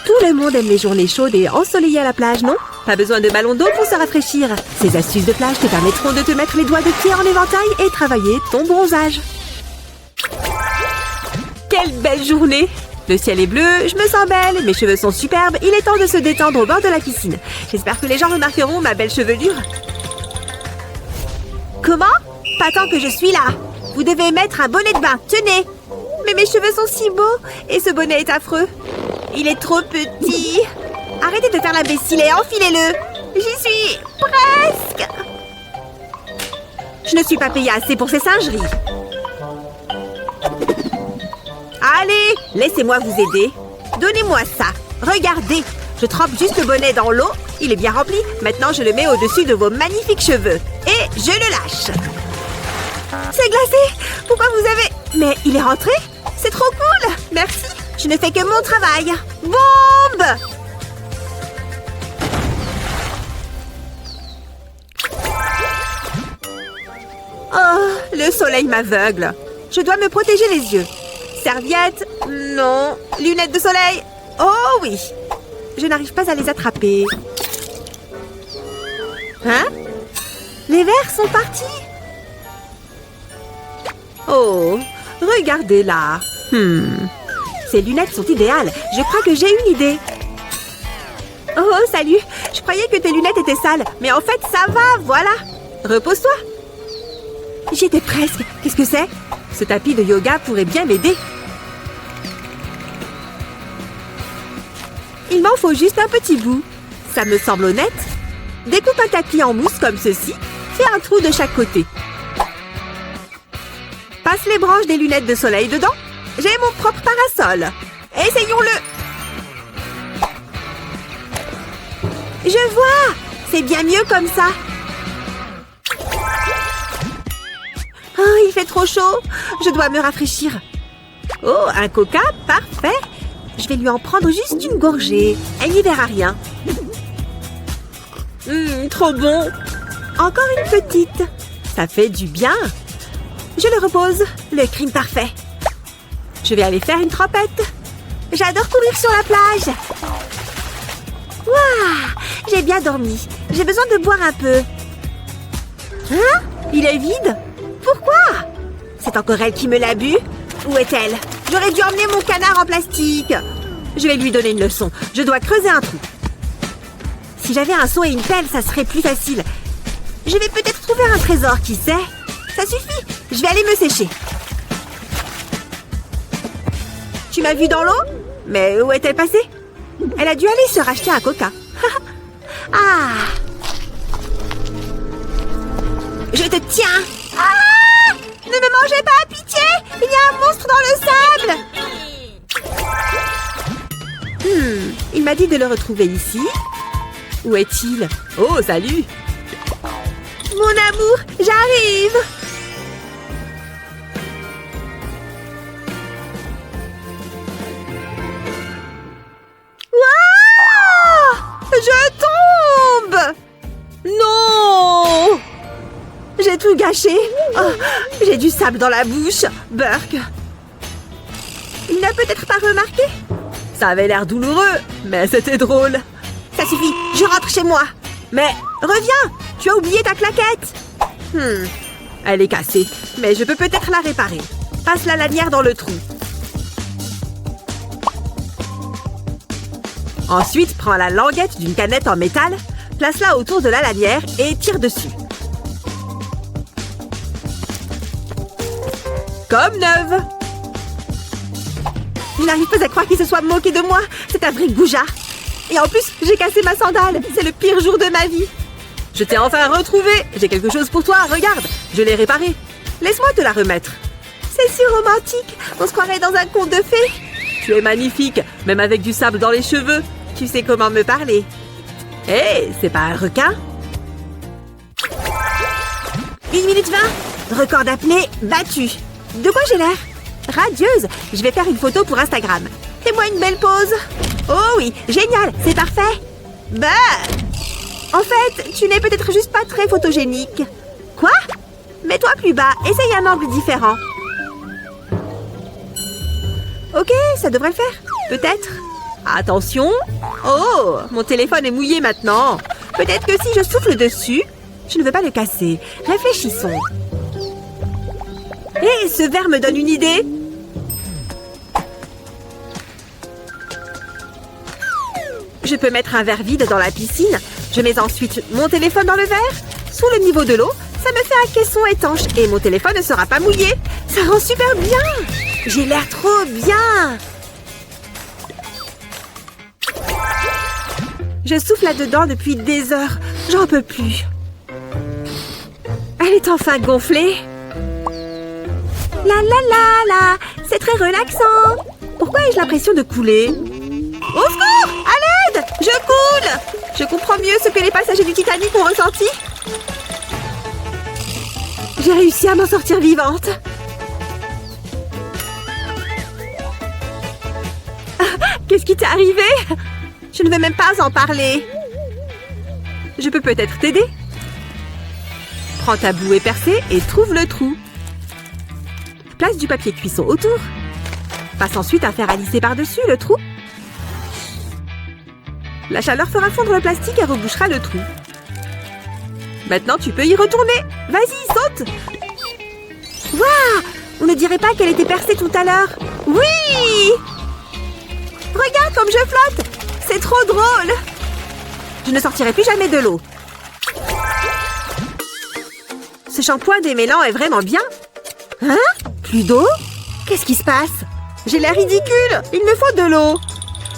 Tout le monde aime les journées chaudes et ensoleillées à la plage, non? Pas besoin de ballon d'eau pour se rafraîchir. Ces astuces de plage te permettront de te mettre les doigts de pied en éventail et travailler ton bronzage. Quelle belle journée! Le ciel est bleu, je me sens belle, mes cheveux sont superbes, il est temps de se détendre au bord de la piscine. J'espère que les gens remarqueront ma belle chevelure. Comment? Pas tant que je suis là. Vous devez mettre un bonnet de bain, tenez! Mais mes cheveux sont si beaux et ce bonnet est affreux. Il est trop petit. Arrêtez de faire l'imbécile et enfilez-le. J'y suis presque. Je ne suis pas payée assez pour ces singeries. Allez, laissez-moi vous aider. Donnez-moi ça. Regardez, je trempe juste le bonnet dans l'eau. Il est bien rempli. Maintenant, je le mets au-dessus de vos magnifiques cheveux. Et je le lâche. C'est glacé. Pourquoi vous avez... Mais il est rentré? C'est trop cool. Merci. Je ne fais que mon travail. Bombe! Oh, le soleil m'aveugle. Je dois me protéger les yeux. Serviette? Non. Lunettes de soleil? Oh oui. Je n'arrive pas à les attraper. Hein? Les verres sont partis. Oh, regardez là. Ces lunettes sont idéales. Je crois que j'ai une idée. Oh, salut. Je croyais que tes lunettes étaient sales. Mais en fait, ça va, voilà. Repose-toi. J'y étais presque. Qu'est-ce que c'est? Ce tapis de yoga pourrait bien m'aider. Il m'en faut juste un petit bout. Ça me semble honnête. Découpe un tapis en mousse comme ceci. Fais un trou de chaque côté. Passe les branches des lunettes de soleil dedans. J'ai mon propre parasol. Essayons-le. Je vois. C'est bien mieux comme ça. Oh, il fait trop chaud. Je dois me rafraîchir. Oh, un coca, parfait. Je vais lui en prendre juste une gorgée. Elle n'y verra rien. Trop bon. Encore une petite. Ça fait du bien. Je le repose. Le crime parfait. Je vais aller faire une trempette. J'adore courir sur la plage. Waouh, j'ai bien dormi. J'ai besoin de boire un peu. Hein? Il est vide? Pourquoi? C'est encore elle qui me l'a bu? Où est-elle? J'aurais dû emmener mon canard en plastique. Je vais lui donner une leçon. Je dois creuser un trou. Si j'avais un seau et une pelle, ça serait plus facile. Je vais peut-être trouver un trésor, qui sait? Ça suffit. Je vais aller me sécher. Tu m'as vue dans l'eau? Mais où est-elle passée? Elle a dû aller se racheter un coca. Ah! Je te tiens! Ah! Ne me mangez pas, pitié! Il y a un monstre dans le sable! Il m'a dit de le retrouver ici. Où est-il? Oh, salut! Mon amour, j'arrive! Je tombe! Non! J'ai tout gâché. Oh, j'ai du sable dans la bouche. Burk. Il n'a peut-être pas remarqué? Ça avait l'air douloureux, mais c'était drôle. Ça suffit, je rentre chez moi. Mais reviens, tu as oublié ta claquette. Elle est cassée, mais je peux peut-être la réparer. Passe la lanière dans le trou. Ensuite, prends la languette d'une canette en métal, place-la autour de la lanière et tire dessus. Comme neuve! Je n'arrive pas à croire qu'il se soit moqué de moi. C'est un vrai goujat. Et en plus, j'ai cassé ma sandale. C'est le pire jour de ma vie. Je t'ai enfin retrouvée. J'ai quelque chose pour toi. Regarde, je l'ai réparée. Laisse-moi te la remettre. C'est si romantique. On se croirait dans un conte de fées. Tu es magnifique, même avec du sable dans les cheveux. Tu sais comment me parler. Hé, c'est pas un requin? 1 minute 20. Record d'apnée battu. De quoi j'ai l'air? Radieuse. Je vais faire une photo pour Instagram. Fais-moi une belle pause. Oh oui, génial, c'est parfait. Bah, en fait, tu n'es peut-être juste pas très photogénique. Quoi? Mets-toi plus bas, essaye un angle différent. Ok, ça devrait le faire. Peut-être. Attention. Oh, mon téléphone est mouillé maintenant. Peut-être que si je souffle dessus, je ne veux pas le casser. Réfléchissons. Hé, ce verre me donne une idée. Je peux mettre un verre vide dans la piscine. Je mets ensuite mon téléphone dans le verre. Sous le niveau de l'eau, ça me fait un caisson étanche et mon téléphone ne sera pas mouillé. Ça rend super bien. J'ai l'air trop bien. Je souffle là-dedans depuis des heures. J'en peux plus. Elle est enfin gonflée. La la la la. C'est très relaxant. Pourquoi ai-je l'impression de couler? Au secours! À l'aide! Je coule! Je comprends mieux ce que les passagers du Titanic ont ressenti. J'ai réussi à m'en sortir vivante. Qu'est-ce qui t'est arrivé? Je ne veux même pas en parler. Je peux peut-être t'aider. Prends ta bouée percée et trouve le trou. Place du papier cuisson autour. Passe ensuite un fer à lisser par-dessus le trou. La chaleur fera fondre le plastique et rebouchera le trou. Maintenant, tu peux y retourner. Vas-y, saute! Waouh! On ne dirait pas qu'elle était percée tout à l'heure. Oui! Regarde comme je flotte! C'est trop drôle! Je ne sortirai plus jamais de l'eau. Ce shampoing démêlant est vraiment bien. Hein? Plus d'eau? Qu'est-ce qui se passe? J'ai l'air ridicule! Il me faut de l'eau!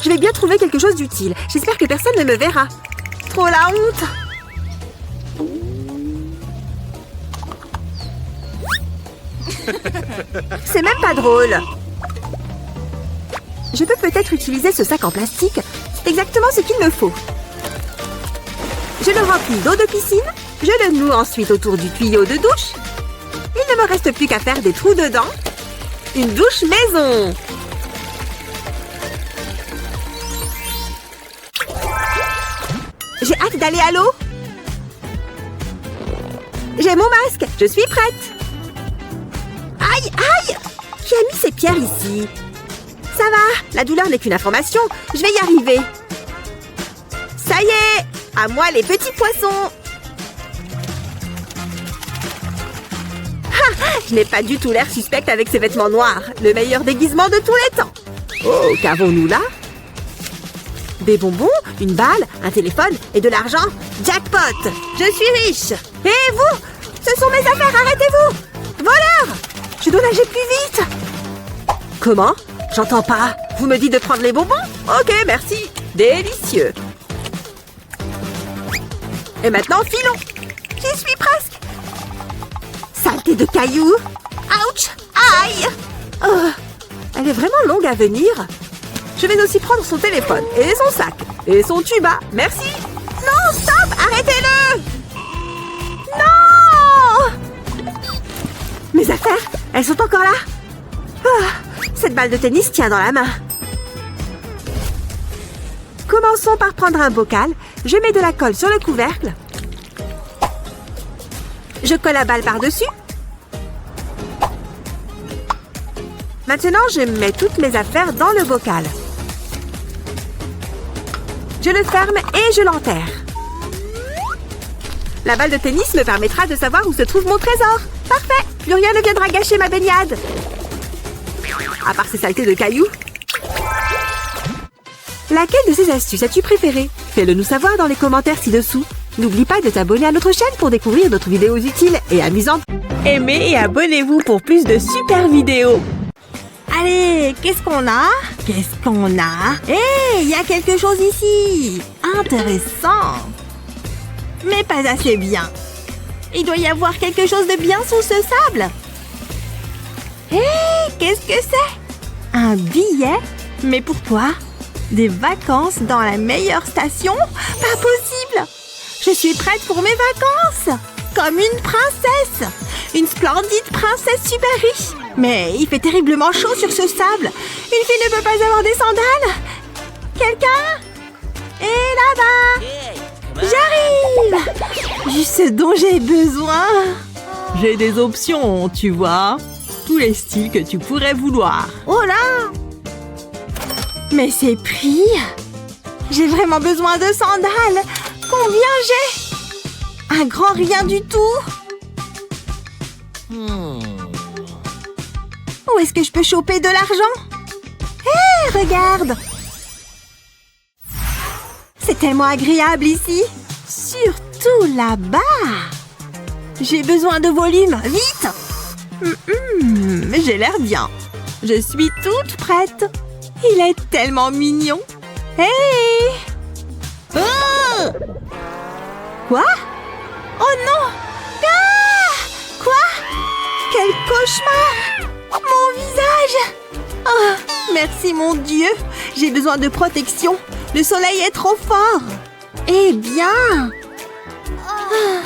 Je vais bien trouver quelque chose d'utile. J'espère que personne ne me verra. Trop la honte! C'est même pas drôle. Je peux peut-être utiliser ce sac en plastique. C'est exactement ce qu'il me faut. Je le remplis d'eau de piscine. Je le noue ensuite autour du tuyau de douche. Il ne me reste plus qu'à faire des trous dedans. Une douche maison. J'ai hâte d'aller à l'eau. J'ai mon masque. Je suis prête. Aïe, aïe! Qui a mis ces pierres ici? Ça va, la douleur n'est qu'une information. Je vais y arriver. Ça y est! À moi les petits poissons! Ha! Je n'ai pas du tout l'air suspecte avec ces vêtements noirs. Le meilleur déguisement de tous les temps. Oh, qu'avons-nous là? Des bonbons, une balle, un téléphone et de l'argent. Jackpot! Je suis riche! Et vous? Ce sont mes affaires, arrêtez-vous! Voleur! Je dois nager plus vite! Comment? J'entends pas. Vous me dites de prendre les bonbons? Ok, merci. Délicieux. Et maintenant, filons. J'y suis presque. Saleté de cailloux. Ouch! Aïe! Oh, elle est vraiment longue à venir. Je vais aussi prendre son téléphone et son sac et son tuba. Merci. Non, stop! Arrêtez-le! Non! Mes affaires, elles sont encore là? Oh, cette balle de tennis tient dans la main. Commençons par prendre un bocal. Je mets de la colle sur le couvercle. Je colle la balle par-dessus. Maintenant, je mets toutes mes affaires dans le bocal. Je le ferme et je l'enterre. La balle de tennis me permettra de savoir où se trouve mon trésor. Parfait! Plus rien ne viendra gâcher ma baignade. À part ces saletés de cailloux. Laquelle de ces astuces as-tu préférée? Fais-le nous savoir dans les commentaires ci-dessous. N'oublie pas de t'abonner à notre chaîne pour découvrir d'autres vidéos utiles et amusantes. Aimez et abonnez-vous pour plus de super vidéos. Allez, qu'est-ce qu'on a? Qu'est-ce qu'on a? Hé, il y a quelque chose ici. Intéressant. Mais pas assez bien. Il doit y avoir quelque chose de bien sous ce sable. Hé, qu'est-ce que c'est? Un billet? Mais pourquoi? Des vacances dans la meilleure station? Pas possible! Je suis prête pour mes vacances! Comme une princesse! Une splendide princesse super riche! Mais il fait terriblement chaud sur ce sable! Une fille ne peut pas avoir des sandales! Quelqu'un? Et là-bas! J'arrive! Juste ce dont j'ai besoin! J'ai des options, tu vois. Tous les styles que tu pourrais vouloir. Oh là! Mais c'est pris. J'ai vraiment besoin de sandales. Combien j'ai? Un grand rien du tout. Où est-ce que je peux choper de l'argent? Hé, regarde! C'est tellement agréable ici. Surtout là-bas. J'ai besoin de volume. Vite! J'ai l'air bien. Je suis toute prête. Il est tellement mignon. Hé! Oh! Quoi? Oh non! Ah! Quoi? Quel cauchemar! Mon visage! Oh, merci mon Dieu! J'ai besoin de protection. Le soleil est trop fort. Eh bien! Ah,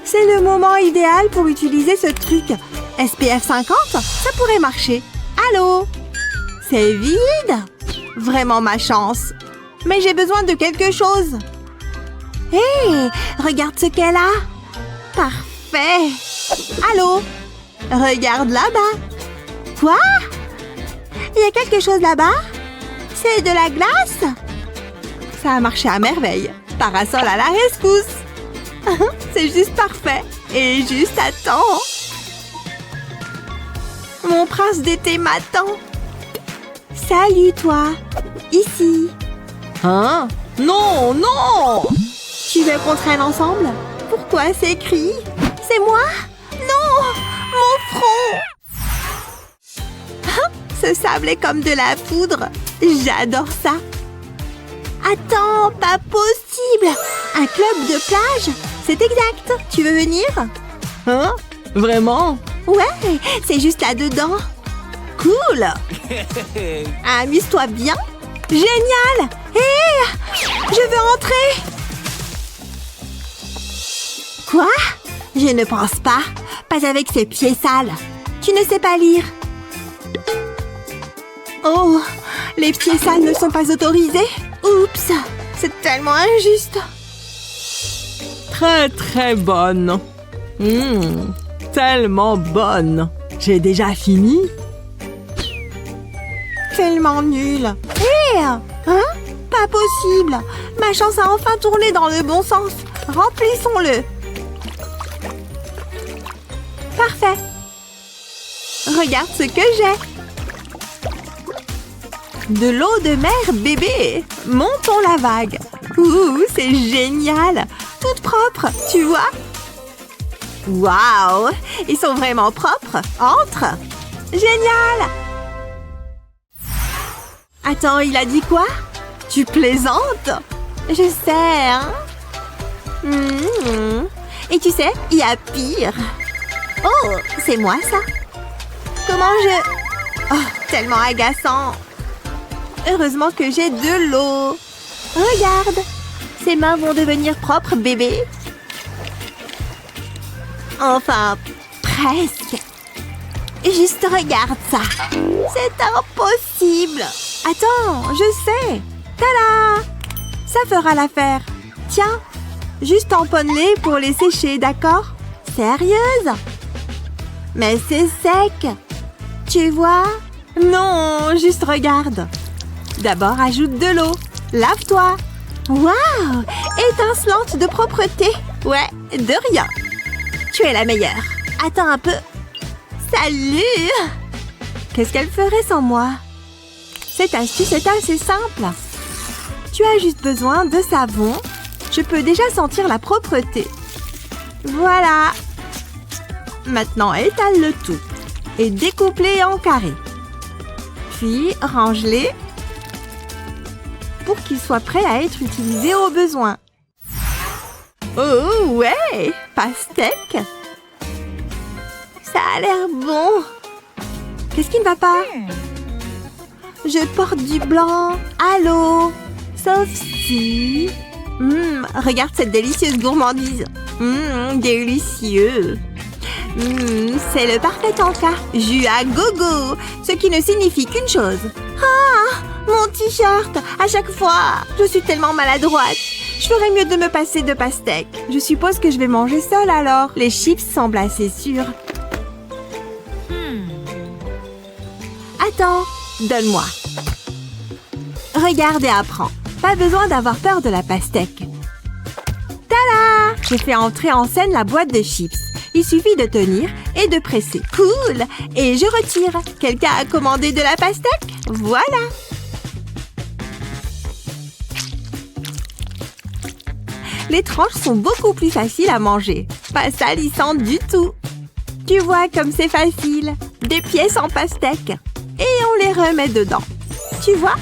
c'est le moment idéal pour utiliser ce truc. SPF 50, ça pourrait marcher. Allô? C'est vide? Vraiment ma chance. Mais j'ai besoin de quelque chose. Hé! Regarde ce qu'elle a. Parfait. Allô? Regarde là-bas. Quoi? Il y a quelque chose là-bas? C'est de la glace? Ça a marché à merveille. Parasol à la rescousse. C'est juste parfait. Et juste à temps. Mon prince d'été m'attend. Salut, toi. Ici. Hein? Non, non! Tu veux qu'on traîne ensemble? Pourquoi c'est écrit? C'est moi? Non! Mon front! Ce sable est comme de la poudre. J'adore ça. Attends, pas possible! Un club de plage? C'est exact. Tu veux venir? Hein? Vraiment? Ouais, c'est juste là-dedans. Cool! Amuse-toi bien. Génial! Hé! Je veux entrer! Quoi? Je ne pense pas. Pas avec ces pieds sales. Tu ne sais pas lire. Oh! Les pieds sales ne sont pas autorisés. Oups! C'est tellement injuste. Très, très bonne. Tellement bonne. J'ai déjà fini. Tellement nul. Hé! Hein? Pas possible. Ma chance a enfin tourné dans le bon sens. Remplissons-le. Parfait. Regarde ce que j'ai. De l'eau de mer, bébé. Montons la vague. Ouh, c'est génial. Toute propre, tu vois? Waouh! Ils sont vraiment propres. Entre. Génial! Attends, il a dit quoi? Tu plaisantes? Je sais, hein? Et tu sais, il y a pire. Oh, c'est moi, ça? Comment je... Oh, tellement agaçant. Heureusement que j'ai de l'eau. Regarde. Ses mains vont devenir propres, bébé. Enfin, presque. Juste regarde ça. C'est impossible. Attends, je sais. Tada! Ça fera l'affaire. Tiens, juste tamponne-les pour les sécher, d'accord? Sérieuse? Mais c'est sec. Tu vois? Non, juste regarde. D'abord, ajoute de l'eau. Lave-toi. Waouh! Étincelante de propreté. Ouais, de rien. Tu es la meilleure. Attends un peu. Salut! Qu'est-ce qu'elle ferait sans moi? Cette astuce est assez simple. Tu as juste besoin de savon. Je peux déjà sentir la propreté. Voilà. Maintenant, étale le tout et découpe-les en carrés. Puis, range-les pour qu'ils soient prêts à être utilisés au besoin. Oh, ouais! Pastèque! Ça a l'air bon! Qu'est-ce qui ne va pas? Je porte du blanc. Allô? Sauf si... regarde cette délicieuse gourmandise. Délicieux. C'est le parfait encas. Jus à gogo. Ce qui ne signifie qu'une chose. Ah! Mon t-shirt! À chaque fois! Je suis tellement maladroite. Je ferais mieux de me passer de pastèque. Je suppose que je vais manger seule alors. Les chips semblent assez sûrs. Attends, donne-moi. Regarde et apprends. Pas besoin d'avoir peur de la pastèque. Tada! J'ai fait entrer en scène la boîte de chips. Il suffit de tenir et de presser. Cool! Et je retire. Quelqu'un a commandé de la pastèque? Voilà! Les tranches sont beaucoup plus faciles à manger. Pas salissantes du tout. Tu vois comme c'est facile. Des pièces en pastèque. Et on les remet dedans. Tu vois?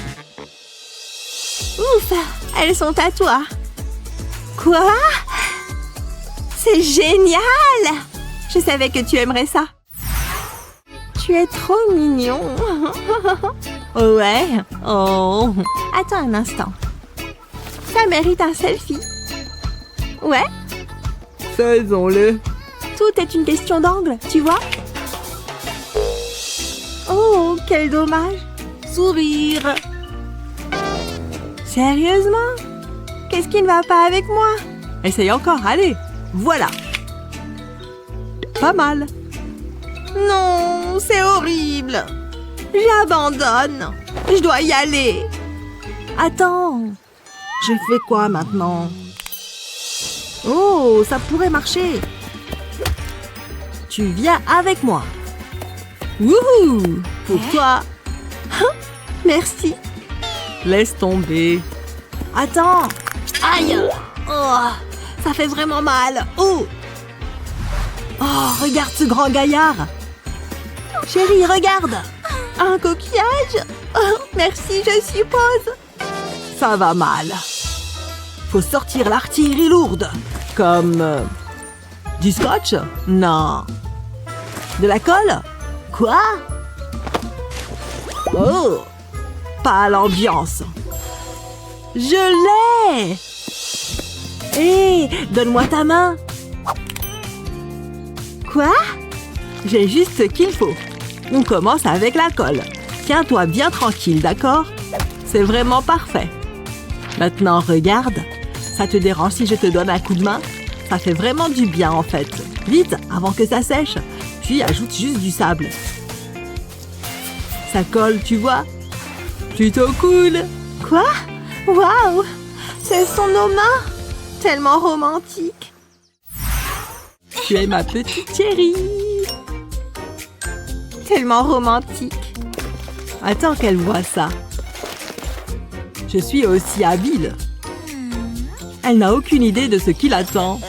Ouf! Elles sont à toi. Quoi? C'est génial! Je savais que tu aimerais ça. Tu es trop mignon. Ouais? Oh! Attends un instant. Ça mérite un selfie. Ouais? Faisons-le. Tout est une question d'angle, tu vois? Oh, quel dommage! Sourire! Sérieusement? Qu'est-ce qui ne va pas avec moi? Essaye encore, allez. Voilà. Pas mal. Non, c'est horrible! J'abandonne! Je dois y aller! Attends. Je fais quoi maintenant? Oh, ça pourrait marcher. Tu viens avec moi. Wouhou! Pour toi. Merci! Laisse tomber. Attends! Aïe! Oh, ça fait vraiment mal! Oh! Oh, regarde ce grand gaillard. Chérie, regarde! Un coquillage? Oh, merci, je suppose! Ça va mal. Faut sortir l'artillerie lourde. Comme... du scotch? Non. De la colle? Quoi? Oh! Pas l'ambiance. Je l'ai! Hé, donne-moi ta main. Quoi? J'ai juste ce qu'il faut. On commence avec la colle. Tiens-toi bien tranquille, d'accord? C'est vraiment parfait. Maintenant, regarde. Ça te dérange si je te donne un coup de main? Ça fait vraiment du bien, en fait. Vite, avant que ça sèche. Puis ajoute juste du sable. Ça colle, tu vois? Plutôt cool. Quoi? Waouh! Ce sont nos mains! Tellement romantique! Tu es ma petite chérie. Tellement romantique! Attends qu'elle voit ça. Je suis aussi habile. Elle n'a aucune idée de ce qui l'attend.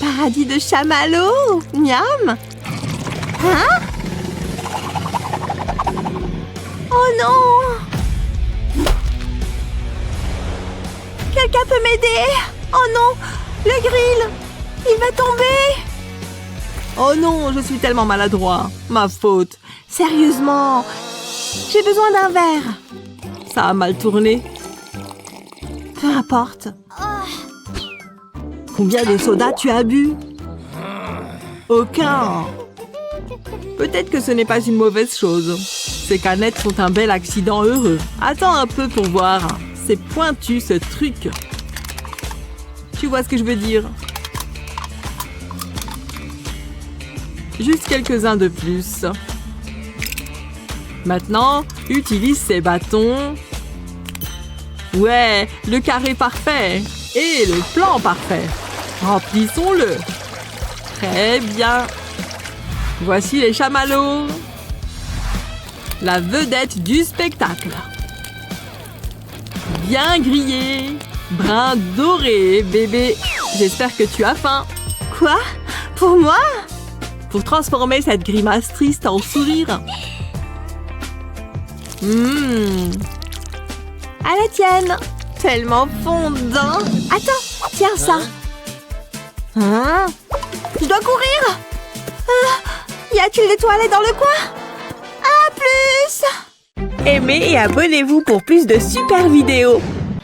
Paradis de chamallow! Miam! Hein? Oh non! Quelqu'un peut m'aider? Oh non! Le grill! Il va tomber! Oh non, je suis tellement maladroit. Ma faute. Sérieusement! J'ai besoin d'un verre! Ça a mal tourné. Peu importe. Combien de sodas tu as bu? Aucun. Peut-être que ce n'est pas une mauvaise chose. Ces canettes sont un bel accident heureux. Attends un peu pour voir. C'est pointu ce truc. Tu vois ce que je veux dire? Juste quelques-uns de plus. Maintenant, utilise ces bâtons. Ouais, le carré parfait. Et le plan parfait. Remplissons-le. Très bien. Voici les chamallows. La vedette du spectacle. Bien grillé. Brun doré, bébé. J'espère que tu as faim. Quoi? Pour moi? Pour transformer cette grimace triste en sourire. À la tienne! Tellement fondant! Attends, tiens ça! Hein? Je dois courir! Y a-t-il des toilettes dans le coin? À plus! Aimez et abonnez-vous pour plus de super vidéos.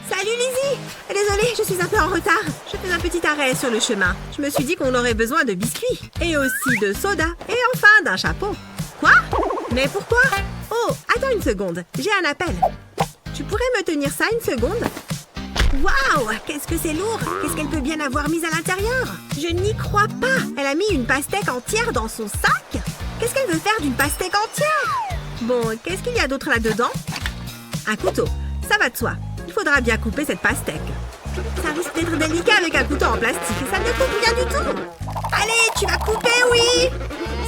Salut Lizzie! Désolée, je suis un peu en retard. Je fais un petit arrêt sur le chemin. Je me suis dit qu'on aurait besoin de biscuits. Et aussi de soda. Et enfin d'un chapeau. Quoi? Mais pourquoi? Oh, attends une seconde. J'ai un appel. Tu pourrais me tenir ça une seconde? Waouh! Qu'est-ce que c'est lourd! Qu'est-ce qu'elle peut bien avoir mis à l'intérieur? Je n'y crois pas! Elle a mis une pastèque entière dans son sac? Qu'est-ce qu'elle veut faire d'une pastèque entière? Bon, qu'est-ce qu'il y a d'autre là-dedans? Un couteau. Ça va de soi. Il faudra bien couper cette pastèque. Ça risque d'être délicat avec un couteau en plastique et ça ne coupe rien du tout. Allez, tu vas couper, oui.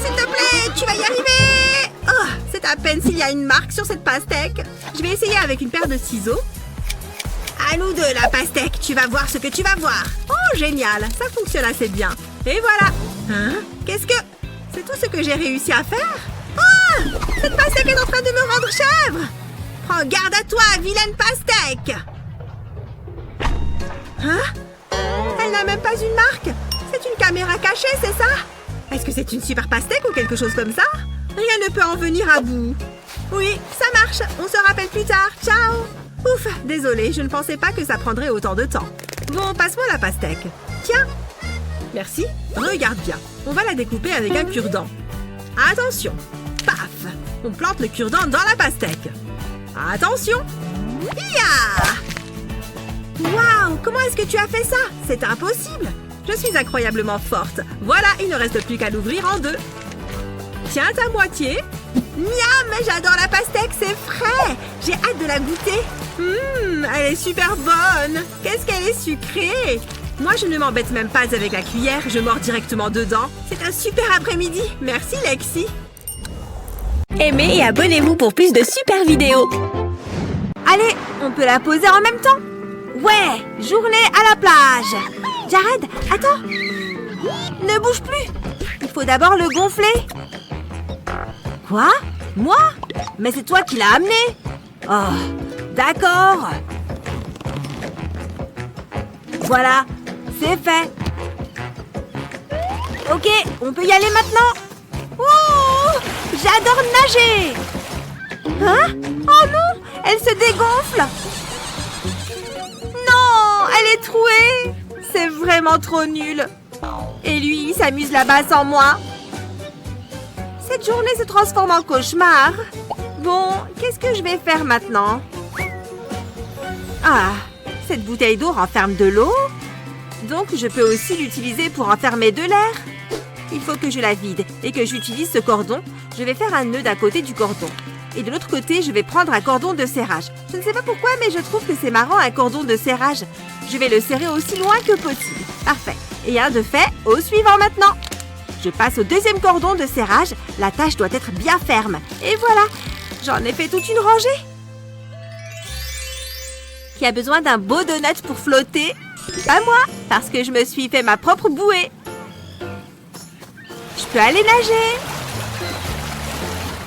S'il te plaît, tu vas y arriver. Oh, c'est à peine s'il y a une marque sur cette pastèque. Je vais essayer avec une paire de ciseaux. À nous deux, la pastèque. Tu vas voir ce que tu vas voir. Oh, génial. Ça fonctionne assez bien. Et voilà. Hein? Qu'est-ce que... C'est tout ce que j'ai réussi à faire? Oh! Cette pastèque est en train de me rendre chèvre. Prends garde à toi, vilaine pastèque. Hein? Elle n'a même pas une marque. C'est une caméra cachée, c'est ça? Est-ce que c'est une super pastèque ou quelque chose comme ça? Rien ne peut en venir à bout. Oui, ça marche. On se rappelle plus tard. Ciao. Ouf, désolée, je ne pensais pas que ça prendrait autant de temps. Bon, passe-moi la pastèque. Tiens. Merci. Regarde bien. On va la découper avec un cure-dent. Attention. Paf. On plante le cure-dent dans la pastèque. Attention. Ya! Waouh! Comment est-ce que tu as fait ça? C'est impossible! Je suis incroyablement forte. Voilà, il ne reste plus qu'à l'ouvrir en deux. Tiens ta moitié. Miam! J'adore la pastèque, c'est frais! J'ai hâte de la goûter. Elle est super bonne! Qu'est-ce qu'elle est sucrée! Moi, je ne m'embête même pas avec la cuillère, je mords directement dedans. C'est un super après-midi. Merci, Lexi. Aimez et abonnez-vous pour plus de super vidéos. Allez, on peut la poser en même temps? Ouais, journée à la plage. Jared, attends. Ne bouge plus. Il faut d'abord le gonfler. Quoi? Moi? Mais c'est toi qui l'as amené. Oh, d'accord. Voilà, c'est fait. Ok, on peut y aller maintenant. Oh, j'adore nager. Hein? Oh non, elle se dégonfle. Non, elle est trouée. C'est vraiment trop nul. Et lui, il s'amuse là-bas sans moi. Cette journée se transforme en cauchemar. Bon, qu'est-ce que je vais faire maintenant? Ah, cette bouteille d'eau renferme de l'eau. Donc, je peux aussi l'utiliser pour enfermer de l'air. Il faut que je la vide et que j'utilise ce cordon. Je vais faire un nœud d'un côté du cordon. Et de l'autre côté, je vais prendre un cordon de serrage. Je ne sais pas pourquoi, mais je trouve que c'est marrant un cordon de serrage. Je vais le serrer aussi loin que possible. Parfait. Et un de fait, au suivant maintenant. Je passe au deuxième cordon de serrage. La tâche doit être bien ferme. Et voilà, j'en ai fait toute une rangée. Qui a besoin d'un beau donut pour flotter? Pas moi, parce que je me suis fait ma propre bouée. Je peux aller nager.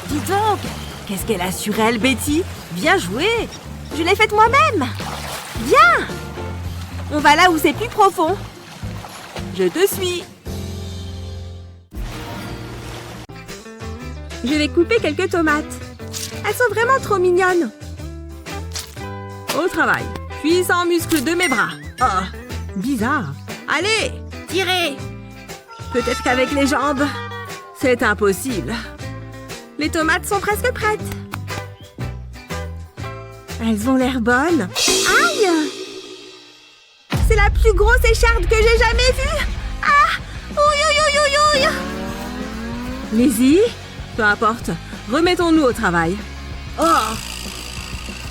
Dis donc, qu'est-ce qu'elle a sur elle, Betty? Bien joué. Je l'ai faite moi-même. Viens. On va là où c'est plus profond. Je te suis. Je vais couper quelques tomates. Elles sont vraiment trop mignonnes. Au travail. Puissant muscle de mes bras. Oh, bizarre. Allez, tirez. Peut-être qu'avec les jambes. C'est impossible. Les tomates sont presque prêtes. Elles ont l'air bonnes. Aïe! C'est la plus grosse écharpe que j'ai jamais vue. Ah! Ouïe, ouïe, ouïe, ouïe. Lizzie? Peu importe. Remettons-nous au travail. Oh!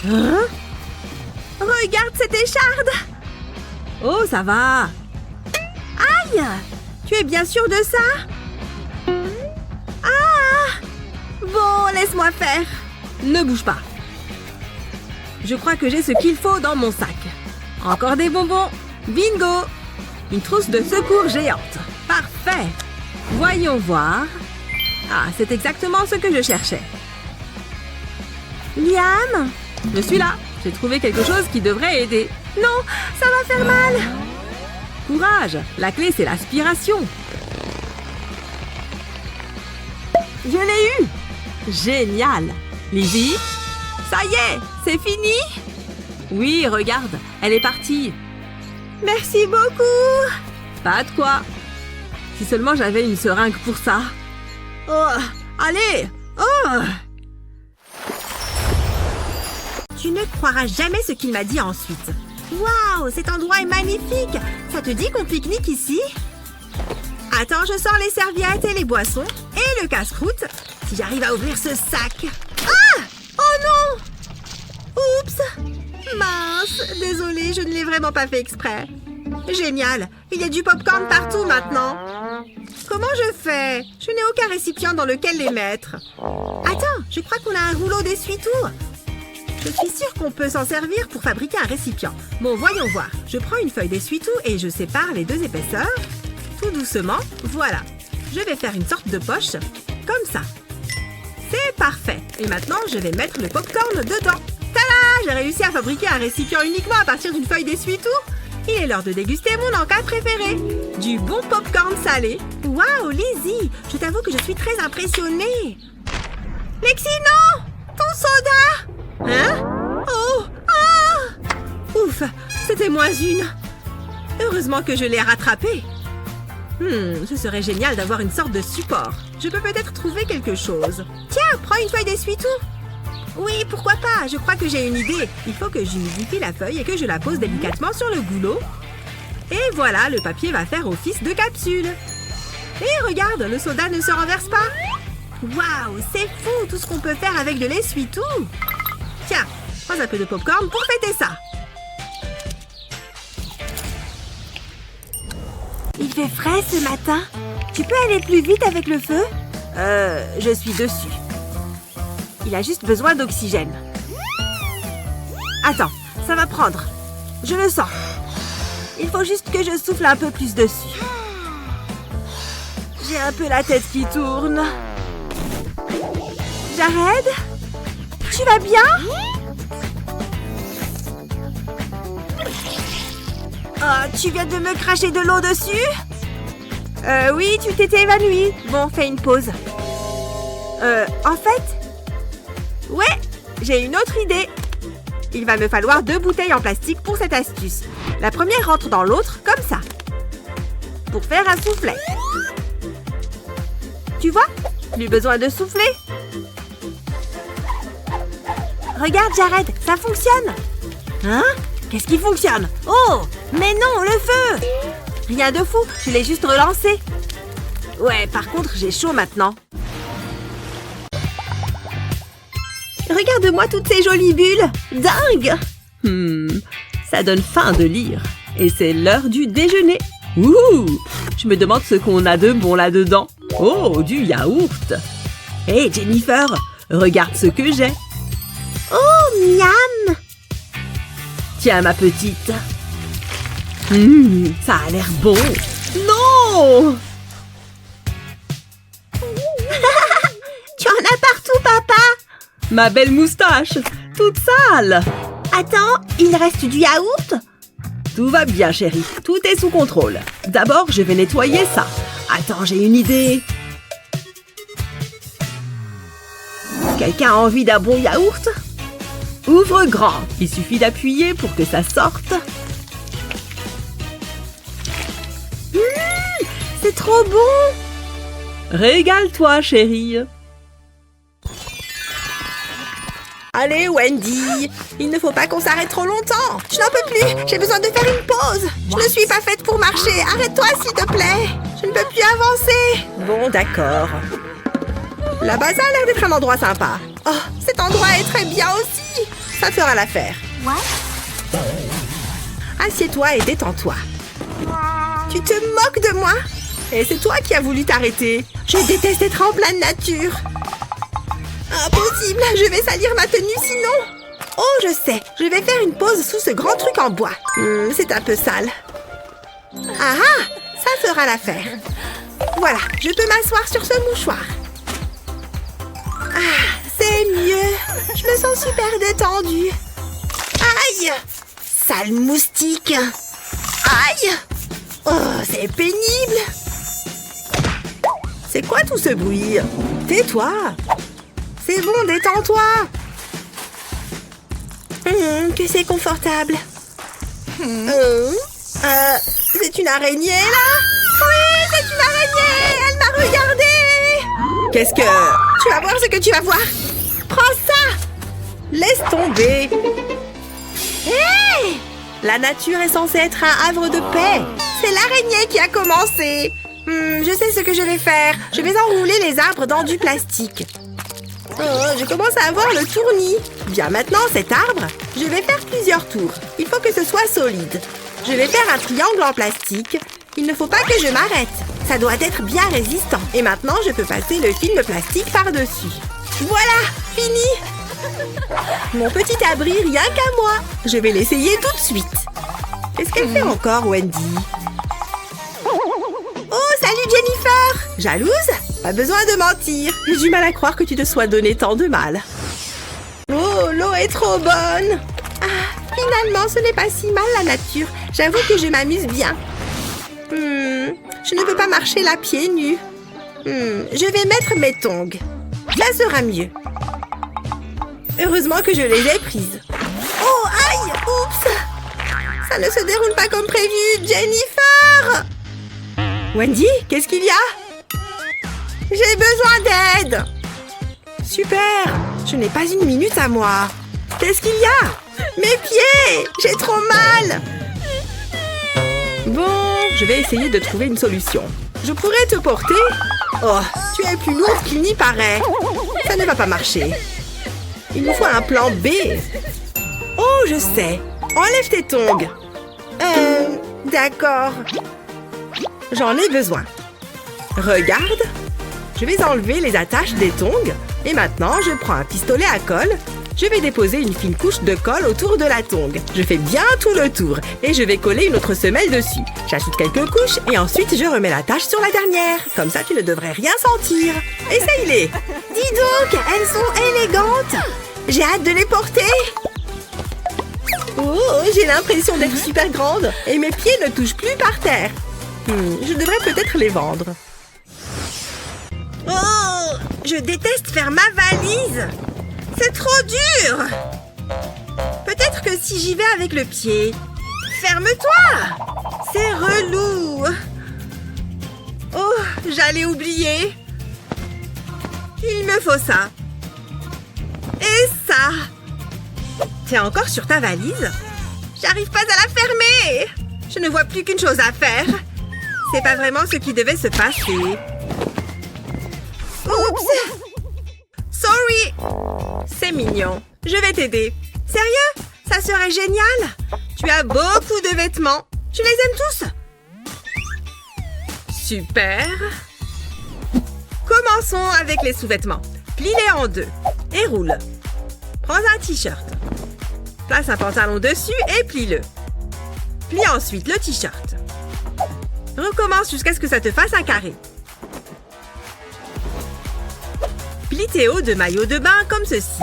Hein? Regarde cette écharde! Oh, ça va! Aïe! Tu es bien sûre de ça? Ah! Bon, laisse-moi faire. Ne bouge pas. Je crois que j'ai ce qu'il faut dans mon sac. Encore des bonbons. Bingo! Une trousse de secours géante. Parfait! Voyons voir. Ah, c'est exactement ce que je cherchais. Liam? Je suis là. J'ai trouvé quelque chose qui devrait aider. Non, ça va faire mal. Courage, la clé c'est l'aspiration. Je l'ai eu. Génial. Lizzie? Ça y est, c'est fini? Oui, regarde, elle est partie. Merci beaucoup. Pas de quoi. Si seulement j'avais une seringue pour ça. Oh, allez. Oh. Tu ne croiras jamais ce qu'il m'a dit ensuite. Waouh, cet endroit est magnifique. Ça te dit qu'on pique-nique ici? Attends, je sors les serviettes et les boissons. Et le casse-croûte. Si j'arrive à ouvrir ce sac. Ah! Oh non! Oups! Mince, désolée, je ne l'ai vraiment pas fait exprès. Génial, il y a du popcorn partout maintenant. Comment je fais? Je n'ai aucun récipient dans lequel les mettre. Attends, je crois qu'on a un rouleau d'essuie-tout. Je suis sûre qu'on peut s'en servir pour fabriquer un récipient. Bon, voyons voir. Je prends une feuille d'essuie-tout et je sépare les deux épaisseurs. Tout doucement, voilà. Je vais faire une sorte de poche, comme ça. C'est parfait. Et maintenant, je vais mettre le popcorn dedans. Tada! J'ai réussi à fabriquer un récipient uniquement à partir d'une feuille d'essuie-tout. Il est l'heure de déguster mon encas préféré. Du bon popcorn salé. Waouh, Lizzie! Je t'avoue que je suis très impressionnée. Lexi, non! Ton soda! Hein? Oh! Ah! Ouf! C'était moins une. Heureusement que je l'ai rattrapé. Ce serait génial d'avoir une sorte de support. Je peux peut-être trouver quelque chose. Tiens, prends une feuille d'essuie-tout. Oui, pourquoi pas? Je crois que j'ai une idée. Il faut que j'humidifie la feuille et que je la pose délicatement sur le goulot. Et voilà, le papier va faire office de capsule. Et regarde, le soda ne se renverse pas. Waouh, c'est fou tout ce qu'on peut faire avec de l'essuie-tout. Tiens, prends un peu de popcorn pour fêter ça. Il fait frais ce matin. Tu peux aller plus vite avec le feu? Je suis dessus. Il a juste besoin d'oxygène. Attends, ça va prendre. Je le sens. Il faut juste que je souffle un peu plus dessus. J'ai un peu la tête qui tourne. Jared? Tu vas bien? Oh, tu viens de me cracher de l'eau dessus? Oui, tu t'étais évanoui. Bon, fais une pause. En fait... Ouais, j'ai une autre idée. Il va me falloir 2 bouteilles en plastique pour cette astuce. La première rentre dans l'autre, comme ça. Pour faire un soufflet. Tu vois? Plus besoin de souffler. Regarde, Jared, ça fonctionne. Hein? Qu'est-ce qui fonctionne? Oh! Mais non, le feu! Rien de fou, je l'ai juste relancé. Ouais, par contre, j'ai chaud maintenant. Regarde-moi toutes ces jolies bulles! Dingue! Ça donne faim de lire. Et c'est l'heure du déjeuner. Ouh! Je me demande ce qu'on a de bon là-dedans. Oh, du yaourt! Hé, Jennifer, regarde ce que j'ai. Oh, miam! Tiens, ma petite. Ça a l'air bon. Non! Tu en as partout, papa! Ma belle moustache, toute sale. Attends, il reste du yaourt? Tout va bien, chérie. Tout est sous contrôle. D'abord, je vais nettoyer ça. Attends, j'ai une idée. Quelqu'un a envie d'un bon yaourt? Ouvre grand. Il suffit d'appuyer pour que ça sorte. C'est trop bon! Régale-toi, chérie. Allez, Wendy! Il ne faut pas qu'on s'arrête trop longtemps! Je n'en peux plus! J'ai besoin de faire une pause! Je ne suis pas faite pour marcher! Arrête-toi, s'il te plaît! Je ne peux plus avancer! Bon, d'accord. Là-bas, ça a l'air d'être un endroit sympa. Oh, cet endroit est très bien aussi! Ça fera l'affaire. Assieds-toi et détends-toi. Tu te moques de moi? Et c'est toi qui as voulu t'arrêter. Je déteste être en pleine nature. Impossible, je vais salir ma tenue sinon. Oh, je sais, je vais faire une pause sous ce grand truc en bois. C'est un peu sale. Ah ah, ça fera l'affaire. Voilà, je peux m'asseoir sur ce mouchoir. Ah, c'est mieux. Je me sens super détendue. Aïe! Sale moustique. Aïe! Oh, c'est pénible. C'est quoi tout ce bruit? Tais-toi. C'est bon, détends-toi. Que c'est confortable. C'est une araignée, là? Oui, c'est une araignée. Elle m'a regardée. Qu'est-ce que... Tu vas voir ce que tu vas voir. Prends ça. Laisse tomber. Hé! La nature est censée être un havre de paix. C'est l'araignée qui a commencé. Je sais ce que je vais faire. Je vais enrouler les arbres dans du plastique. Oh, je commence à avoir le tournis. Bien, maintenant, cet arbre, je vais faire plusieurs tours. Il faut que ce soit solide. Je vais faire un triangle en plastique. Il ne faut pas que je m'arrête. Ça doit être bien résistant. Et maintenant, je peux passer le film plastique par-dessus. Voilà, fini. Mon petit abri, rien qu'à moi. Je vais l'essayer tout de suite. Qu'est-ce qu'elle fait encore, Wendy? Oh, salut Jennifer! Jalouse? Pas besoin de mentir. J'ai du mal à croire que tu te sois donné tant de mal. Oh, l'eau est trop bonne. Ah, finalement, ce n'est pas si mal la nature. J'avoue que je m'amuse bien. Je ne peux pas marcher là pieds nus. Je vais mettre mes tongs. Ça sera mieux. Heureusement que je les ai prises. Oh, aïe! Oups! Ça ne se déroule pas comme prévu, Jennifer! Wendy, qu'est-ce qu'il y a? J'ai besoin d'aide! Super! Je n'ai pas une minute à moi. Qu'est-ce qu'il y a? Mes pieds! J'ai trop mal! Bon, je vais essayer de trouver une solution. Je pourrais te porter? Oh, tu es plus lourde qu'il n'y paraît. Ça ne va pas marcher. Il nous faut un plan B. Oh, je sais. Enlève tes tongs. D'accord. J'en ai besoin. Regarde. Je vais enlever les attaches des tongs. Et maintenant, je prends un pistolet à colle. Je vais déposer une fine couche de colle autour de la tongue. Je fais bien tout le tour. Et je vais coller une autre semelle dessus. J'ajoute quelques couches et ensuite je remets la tache sur la dernière. Comme ça, tu ne devrais rien sentir. Essaye-les. Dis donc, elles sont élégantes. J'ai hâte de les porter. Oh, j'ai l'impression d'être super grande. Et mes pieds ne touchent plus par terre. Je devrais peut-être les vendre. Oh, je déteste faire ma valise. C'est trop dur. Peut-être que si j'y vais avec le pied. Ferme-toi. C'est relou. Oh, j'allais oublier. Il me faut ça. Et ça. T'es encore sur ta valise? J'arrive pas à la fermer. Je ne vois plus qu'une chose à faire. C'est pas vraiment ce qui devait se passer. Oups. Sorry. C'est mignon. Je vais t'aider. Sérieux? Ça serait génial. Tu as beaucoup de vêtements. Tu les aimes tous? Super. Commençons avec les sous-vêtements. Plie-les en deux et roule. Prends un t-shirt. Place un pantalon dessus et plie-le. Plie ensuite le t-shirt. Recommence jusqu'à ce que ça te fasse un carré. Plie tes hauts de maillot de bain comme ceci.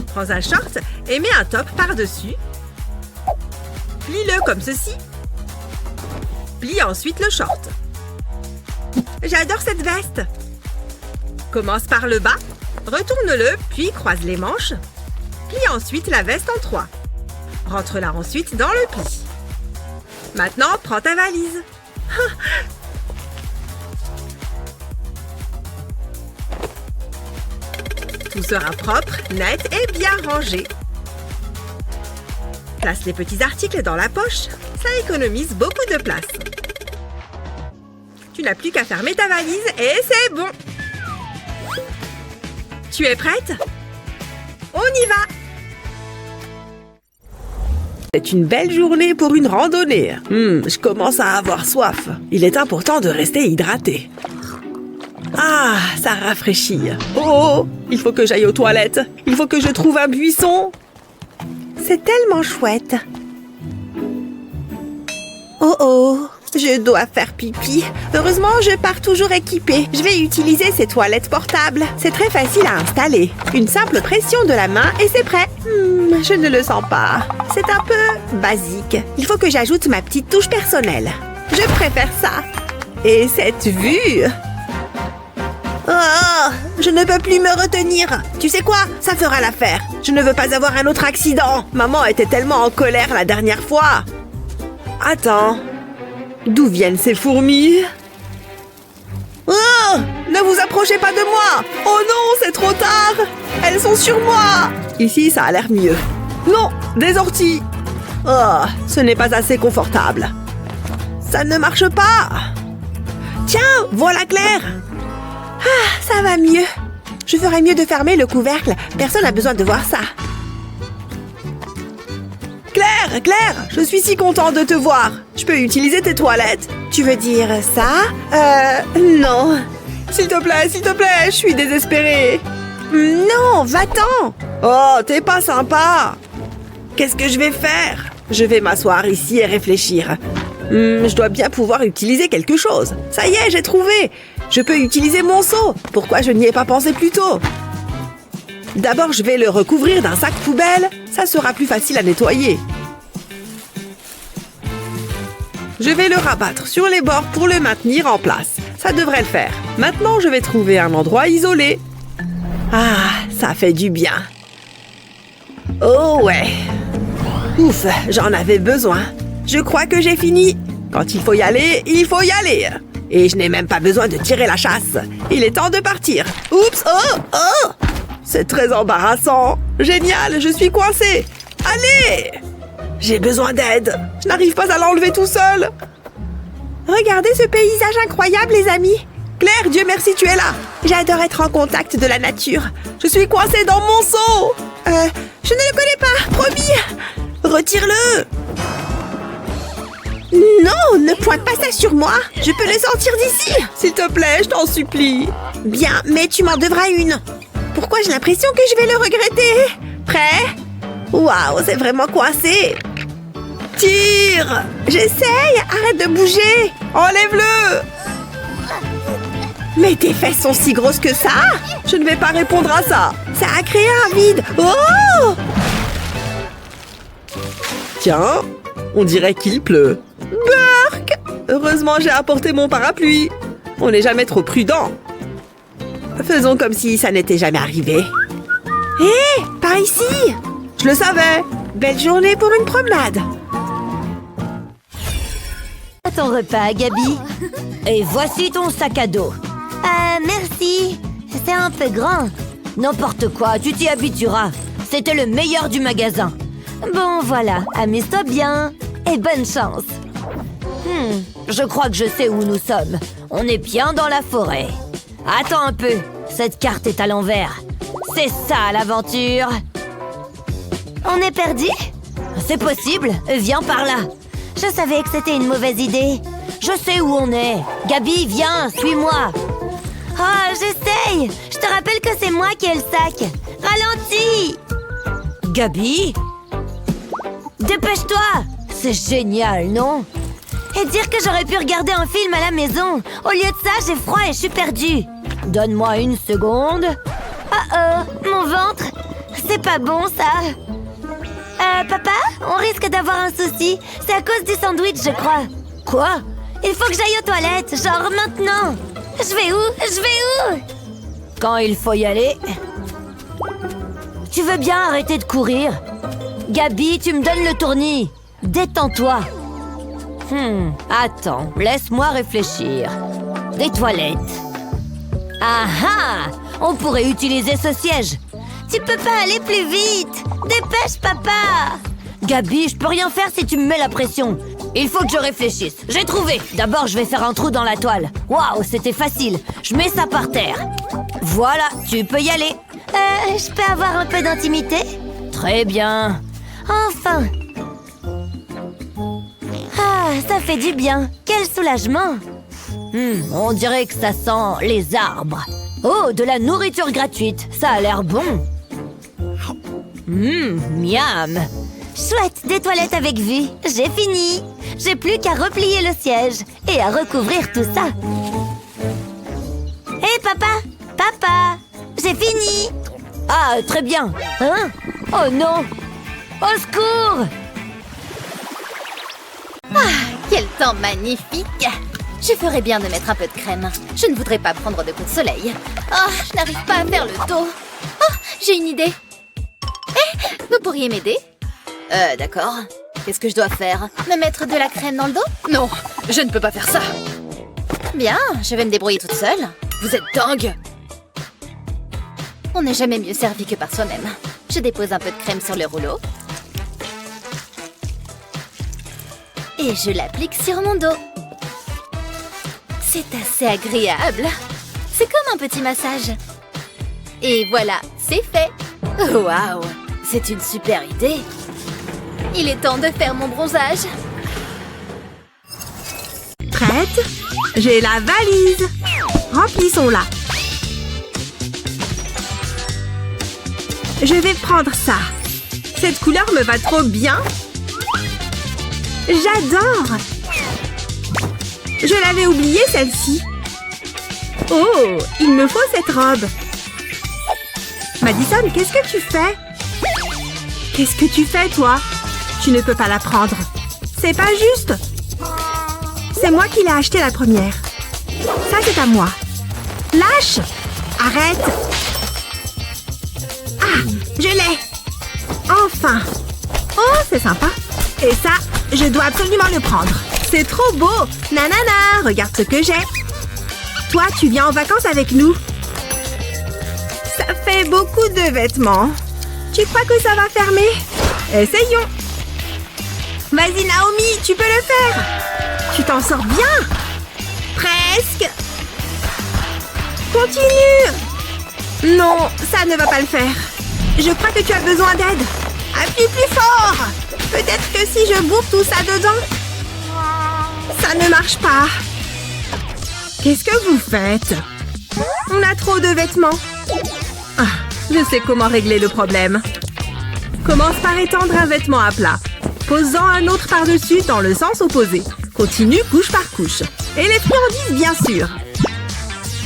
Prends un short et mets un top par-dessus. Plie-le comme ceci. Plie ensuite le short. J'adore cette veste. Commence par le bas, retourne-le, puis croise les manches. Plie ensuite la veste en 3. Rentre-la ensuite dans le pli. Maintenant, prends ta valise. Tout sera propre, net et bien rangé. Place les petits articles dans la poche. Ça économise beaucoup de place. Tu n'as plus qu'à fermer ta valise et c'est bon. Tu es prête? On y va! C'est une belle journée pour une randonnée. Je commence à avoir soif. Il est important de rester hydraté. Ah, ça rafraîchit. Oh, il faut que j'aille aux toilettes. Il faut que je trouve un buisson. C'est tellement chouette. Oh, je dois faire pipi. Heureusement, je pars toujours équipée. Je vais utiliser ces toilettes portables. C'est très facile à installer. Une simple pression de la main et c'est prêt. Je ne le sens pas. C'est un peu basique. Il faut que j'ajoute ma petite touche personnelle. Je préfère ça. Et cette vue. Oh, je ne peux plus me retenir. Tu sais quoi? Ça fera l'affaire. Je ne veux pas avoir un autre accident. Maman était tellement en colère la dernière fois. Attends. D'où viennent ces fourmis? Oh! Ne vous approchez pas de moi! Oh non, c'est trop tard! Elles sont sur moi! Ici, ça a l'air mieux. Non, des orties! Oh, ce n'est pas assez confortable. Ça ne marche pas! Tiens, voilà Claire! Ah, ça va mieux. Je ferais mieux de fermer le couvercle. Personne n'a besoin de voir ça. Claire, Claire, je suis si contente de te voir. Je peux utiliser tes toilettes? Tu veux dire ça? Non. S'il te plaît, je suis désespérée. Non, va-t'en. Oh, t'es pas sympa. Qu'est-ce que je vais faire? Je vais m'asseoir ici et réfléchir. Je dois bien pouvoir utiliser quelque chose. Ça y est, j'ai trouvé. Je peux utiliser mon seau. Pourquoi je n'y ai pas pensé plus tôt? D'abord, je vais le recouvrir d'un sac poubelle. Ça sera plus facile à nettoyer. Je vais le rabattre sur les bords pour le maintenir en place. Ça devrait le faire. Maintenant, je vais trouver un endroit isolé. Ah, ça fait du bien. Oh ouais. Ouf, j'en avais besoin. Je crois que j'ai fini. Quand il faut y aller, il faut y aller. Et je n'ai même pas besoin de tirer la chasse. Il est temps de partir. Oups, oh. C'est très embarrassant. Génial, je suis coincée. Allez! J'ai besoin d'aide. Je n'arrive pas à l'enlever tout seul. Regardez ce paysage incroyable, les amis. Claire, Dieu merci, tu es là. J'adore être en contact de la nature. Je suis coincée dans mon seau. Je ne le connais pas, promis. Retire-le. Non, ne pointe pas ça sur moi. Je peux le sortir d'ici. S'il te plaît, je t'en supplie. Bien, mais tu m'en devras une. Pourquoi j'ai l'impression que je vais le regretter? Prêt? Waouh, c'est vraiment coincé. Tire. J'essaye, arrête de bouger. Enlève-le. Mais tes fesses sont si grosses que ça? Je ne vais pas répondre à ça. Ça a créé un vide. Oh! Tiens, on dirait qu'il pleut. Burk! Heureusement, j'ai apporté mon parapluie. On n'est jamais trop prudent. Faisons comme si ça n'était jamais arrivé. Hé, par ici! Je le savais. Belle journée pour une promenade. Ton repas, Gabi. Et voici ton sac à dos. Merci. C'est un peu grand. N'importe quoi, tu t'y habitueras. C'était le meilleur du magasin. Bon, voilà, amuse-toi bien. Et bonne chance. Je crois que je sais où nous sommes. On est bien dans la forêt. Attends un peu, cette carte est à l'envers. C'est ça, l'aventure. On est perdu? C'est possible, viens par là. Je savais que c'était une mauvaise idée. Je sais où on est. Gabi, viens, suis-moi. Oh, j'essaye. Je te rappelle que c'est moi qui ai le sac. Ralentis. Gabi? Dépêche-toi. C'est génial, non? Et dire que j'aurais pu regarder un film à la maison. Au lieu de ça, j'ai froid et je suis perdue. Donne-moi une seconde. Oh, mon ventre. C'est pas bon, ça. Papa, on risque d'avoir un souci. C'est à cause du sandwich, je crois. Quoi? Il faut que j'aille aux toilettes, genre maintenant. Je vais où? Quand il faut y aller. Tu veux bien arrêter de courir? Gabi, tu me donnes le tournis. Détends-toi. Attends, laisse-moi réfléchir. Des toilettes. Ah ah! On pourrait utiliser ce siège. Tu peux pas aller plus vite. Dépêche, papa. Gabi, je peux rien faire si tu me mets la pression. Il faut que je réfléchisse. J'ai trouvé. D'abord, je vais faire un trou dans la toile. Waouh, c'était facile. Je mets ça par terre. Voilà, tu peux y aller. Je peux avoir un peu d'intimité? Très bien. Enfin. Ah, ça fait du bien. Quel soulagement. On dirait que ça sent les arbres. Oh, de la nourriture gratuite. Ça a l'air bon. Miam. Chouette, des toilettes avec vue. J'ai fini. J'ai plus qu'à replier le siège et à recouvrir tout ça. Hé, papa! Papa! J'ai fini! Ah, très bien. Hein? Oh non! Au secours! Quel temps magnifique! Je ferais bien de mettre un peu de crème. Je ne voudrais pas prendre de coups de soleil. Oh, je n'arrive pas à faire le dos. Oh, j'ai une idée. Vous pourriez m'aider? D'accord. Qu'est-ce que je dois faire? Me mettre de la crème dans le dos? Non, je ne peux pas faire ça. Bien, je vais me débrouiller toute seule. Vous êtes dingue. On n'est jamais mieux servi que par soi-même. Je dépose un peu de crème sur le rouleau. Et je l'applique sur mon dos. C'est assez agréable. C'est comme un petit massage. Et voilà, c'est fait. Waouh, c'est une super idée. Il est temps de faire mon bronzage. Prête? J'ai la valise. Remplissons-la. Je vais prendre ça. Cette couleur me va trop bien. J'adore. Je l'avais oubliée, celle-ci. Oh, il me faut cette robe. Madison, qu'est-ce que tu fais? Qu'est-ce que tu fais, toi? Tu ne peux pas la prendre. C'est pas juste. C'est moi qui l'ai acheté la première. Ça, c'est à moi. Lâche! Arrête! Ah, je l'ai! Enfin! Oh, c'est sympa. Et ça, je dois absolument le prendre. C'est trop beau! Nanana! Regarde ce que j'ai. Toi, tu viens en vacances avec nous. Ça fait beaucoup de vêtements. Tu crois que ça va fermer? Essayons. Vas-y, Naomi, tu peux le faire. Tu t'en sors bien. Presque. Continue. Non, ça ne va pas le faire. Je crois que tu as besoin d'aide. Appuie plus fort. Peut-être que si je bourre tout ça dedans, ça ne marche pas. Qu'est-ce que vous faites? On a trop de vêtements. Ah, je sais comment régler le problème. Commence par étendre un vêtement à plat. Pose-en un autre par-dessus dans le sens opposé. Continue couche par couche. Et les friandises, bien sûr.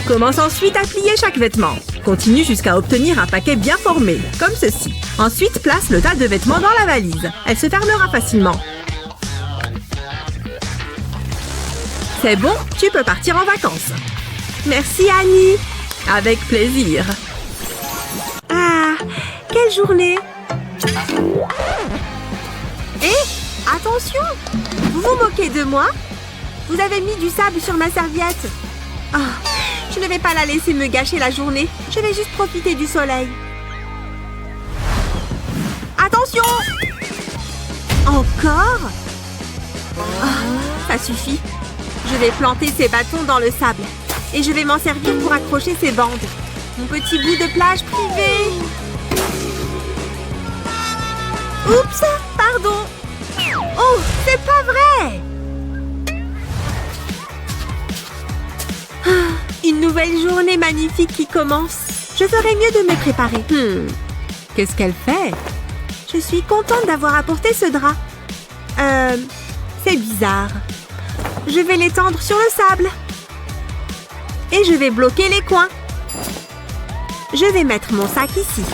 Commence ensuite à plier chaque vêtement. Continue jusqu'à obtenir un paquet bien formé, comme ceci. Ensuite, place le tas de vêtements dans la valise. Elle se fermera facilement. C'est bon, tu peux partir en vacances. Merci, Annie. Avec plaisir. Ah, quelle journée. Hé, attention. Vous vous moquez de moi? Vous avez mis du sable sur ma serviette. Oh, je ne vais pas la laisser me gâcher la journée. Je vais juste profiter du soleil. Attention. Encore? Oh, ça suffit. Je vais planter ces bâtons dans le sable. Et je vais m'en servir pour accrocher ces bandes. Mon petit bout de plage privé. Oups, pardon. Oh, c'est pas vrai. Ah, une nouvelle journée magnifique qui commence. Je ferais mieux de me préparer. Qu'est-ce qu'elle fait? Je suis contente d'avoir apporté ce drap. C'est bizarre. Je vais l'étendre sur le sable. Et je vais bloquer les coins. Je vais mettre mon sac ici.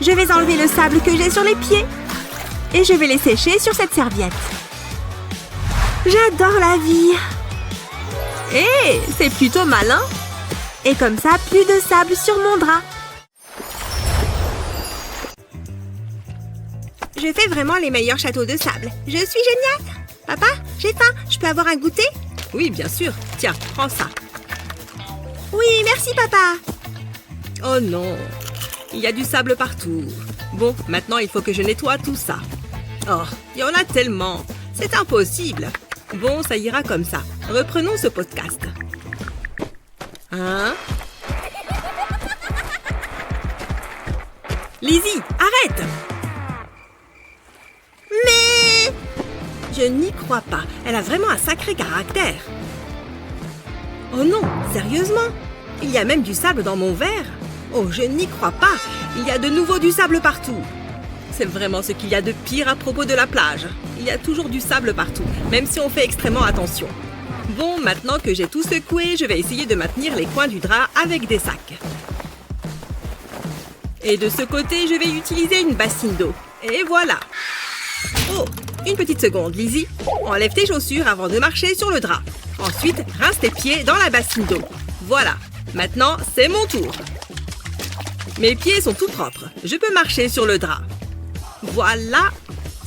Je vais enlever le sable que j'ai sur les pieds. Et je vais les sécher sur cette serviette. J'adore la vie. Hé, c'est plutôt malin. Et comme ça, plus de sable sur mon drap. Je fais vraiment les meilleurs châteaux de sable. Je suis géniale. Papa, j'ai faim. Je peux avoir un goûter? Oui, bien sûr. Tiens, prends ça. Oui, merci, papa. Oh non, il y a du sable partout. Bon, maintenant, il faut que je nettoie tout ça. Oh, il y en a tellement. C'est impossible. Bon, ça ira comme ça. Reprenons ce podcast. Hein? Lizzie, arrête! Mais... Je n'y crois pas. Elle a vraiment un sacré caractère. Oh non, sérieusement? Il y a même du sable dans mon verre. Oh, je n'y crois pas. Il y a de nouveau du sable partout. C'est vraiment ce qu'il y a de pire à propos de la plage. Il y a toujours du sable partout, même si on fait extrêmement attention. Bon, maintenant que j'ai tout secoué, je vais essayer de maintenir les coins du drap avec des sacs. Et de ce côté, je vais utiliser une bassine d'eau. Et voilà. Oh, une petite seconde, Lizzie. Enlève tes chaussures avant de marcher sur le drap. Ensuite, rince tes pieds dans la bassine d'eau. Voilà. Maintenant, c'est mon tour. Mes pieds sont tout propres. Je peux marcher sur le drap. Voilà.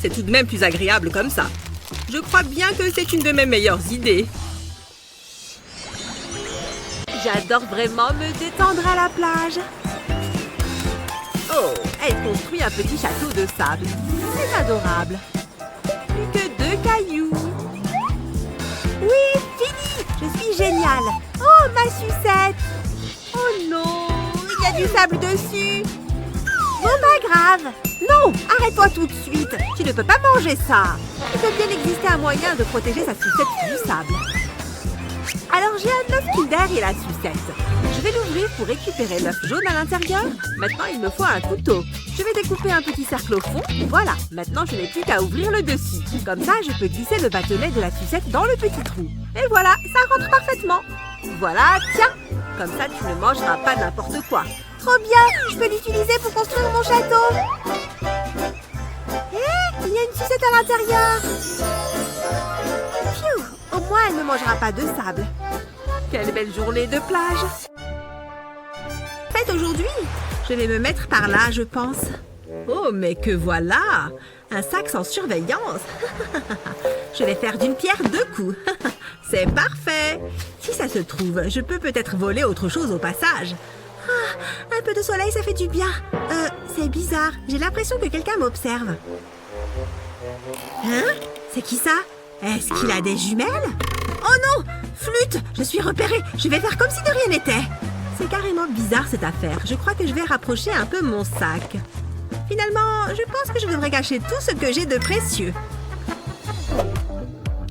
C'est tout de même plus agréable comme ça. Je crois bien que c'est une de mes meilleures idées. J'adore vraiment me détendre à la plage. Oh, elle construit un petit château de sable. C'est adorable. Plus que 2 cailloux. Oui, fini. Je suis géniale. Oh, ma sucette. Oh non. du sable dessus. Bon, pas grave. Non, arrête-toi tout de suite. Tu ne peux pas manger ça. Il peut bien exister un moyen de protéger sa sucette du sable. Alors, j'ai un œuf Kinder et la sucette. Je vais l'ouvrir pour récupérer l'œuf jaune à l'intérieur. Maintenant, il me faut un couteau. Je vais découper un petit cercle au fond. Voilà, maintenant, je n'ai plus qu'à ouvrir le dessus. Comme ça, je peux glisser le bâtonnet de la sucette dans le petit trou. Et voilà, ça rentre parfaitement. Voilà, tiens. Comme ça, tu ne mangeras pas n'importe quoi. Trop bien, je peux l'utiliser pour construire mon château. Hé, il y a une sucette à l'intérieur. Pfiou, au moins, elle ne mangera pas de sable. Quelle belle journée de plage. Faites aujourd'hui. Je vais me mettre par là, je pense. Oh, mais que voilà! Un sac sans surveillance. Je vais faire d'une pierre deux coups. C'est parfait. Si ça se trouve, je peux peut-être voler autre chose au passage. Ah, un peu de soleil, ça fait du bien. C'est bizarre. J'ai l'impression que quelqu'un m'observe. Hein? C'est qui ça? Est-ce qu'il a des jumelles? Oh non! Flûte! Je suis repérée. Je vais faire comme si de rien n'était. C'est carrément bizarre cette affaire. Je crois que je vais rapprocher un peu mon sac. Finalement, je pense que je devrais cacher tout ce que j'ai de précieux.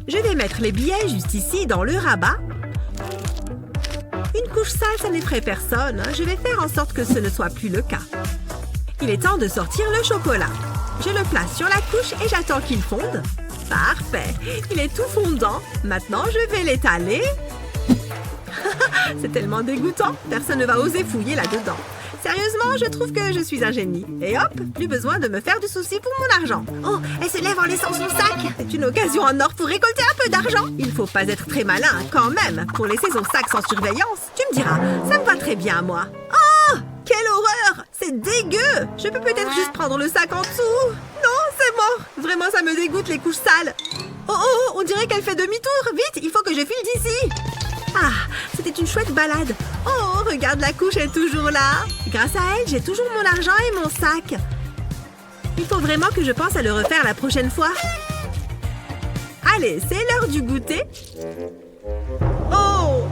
Je vais mettre les billets juste ici, dans le rabat. Une couche sale, ça n'effraie personne. Je vais faire en sorte que ce ne soit plus le cas. Il est temps de sortir le chocolat. Je le place sur la couche et j'attends qu'il fonde. Parfait. Il est tout fondant. Maintenant, je vais l'étaler. C'est tellement dégoûtant. Personne ne va oser fouiller là-dedans. Sérieusement, je trouve que je suis un génie. Et hop, plus besoin de me faire du souci pour mon argent. Oh, elle se lève en laissant son sac. C'est une occasion en or pour récolter un peu d'argent. Il faut pas être très malin quand même pour laisser son sac sans surveillance. Tu me diras, ça me va très bien, moi. Oh, quelle horreur! C'est dégueu! Je peux peut-être juste prendre le sac en dessous. Non, c'est mort. Vraiment, ça me dégoûte les couches sales. Oh, on dirait qu'elle fait demi-tour. Vite, il faut que je file d'ici. Ah, c'était une chouette balade. Oh, regarde, la couche est toujours là. Grâce à elle, j'ai toujours mon argent et mon sac. Il faut vraiment que je pense à le refaire la prochaine fois. Allez, c'est l'heure du goûter. Oh,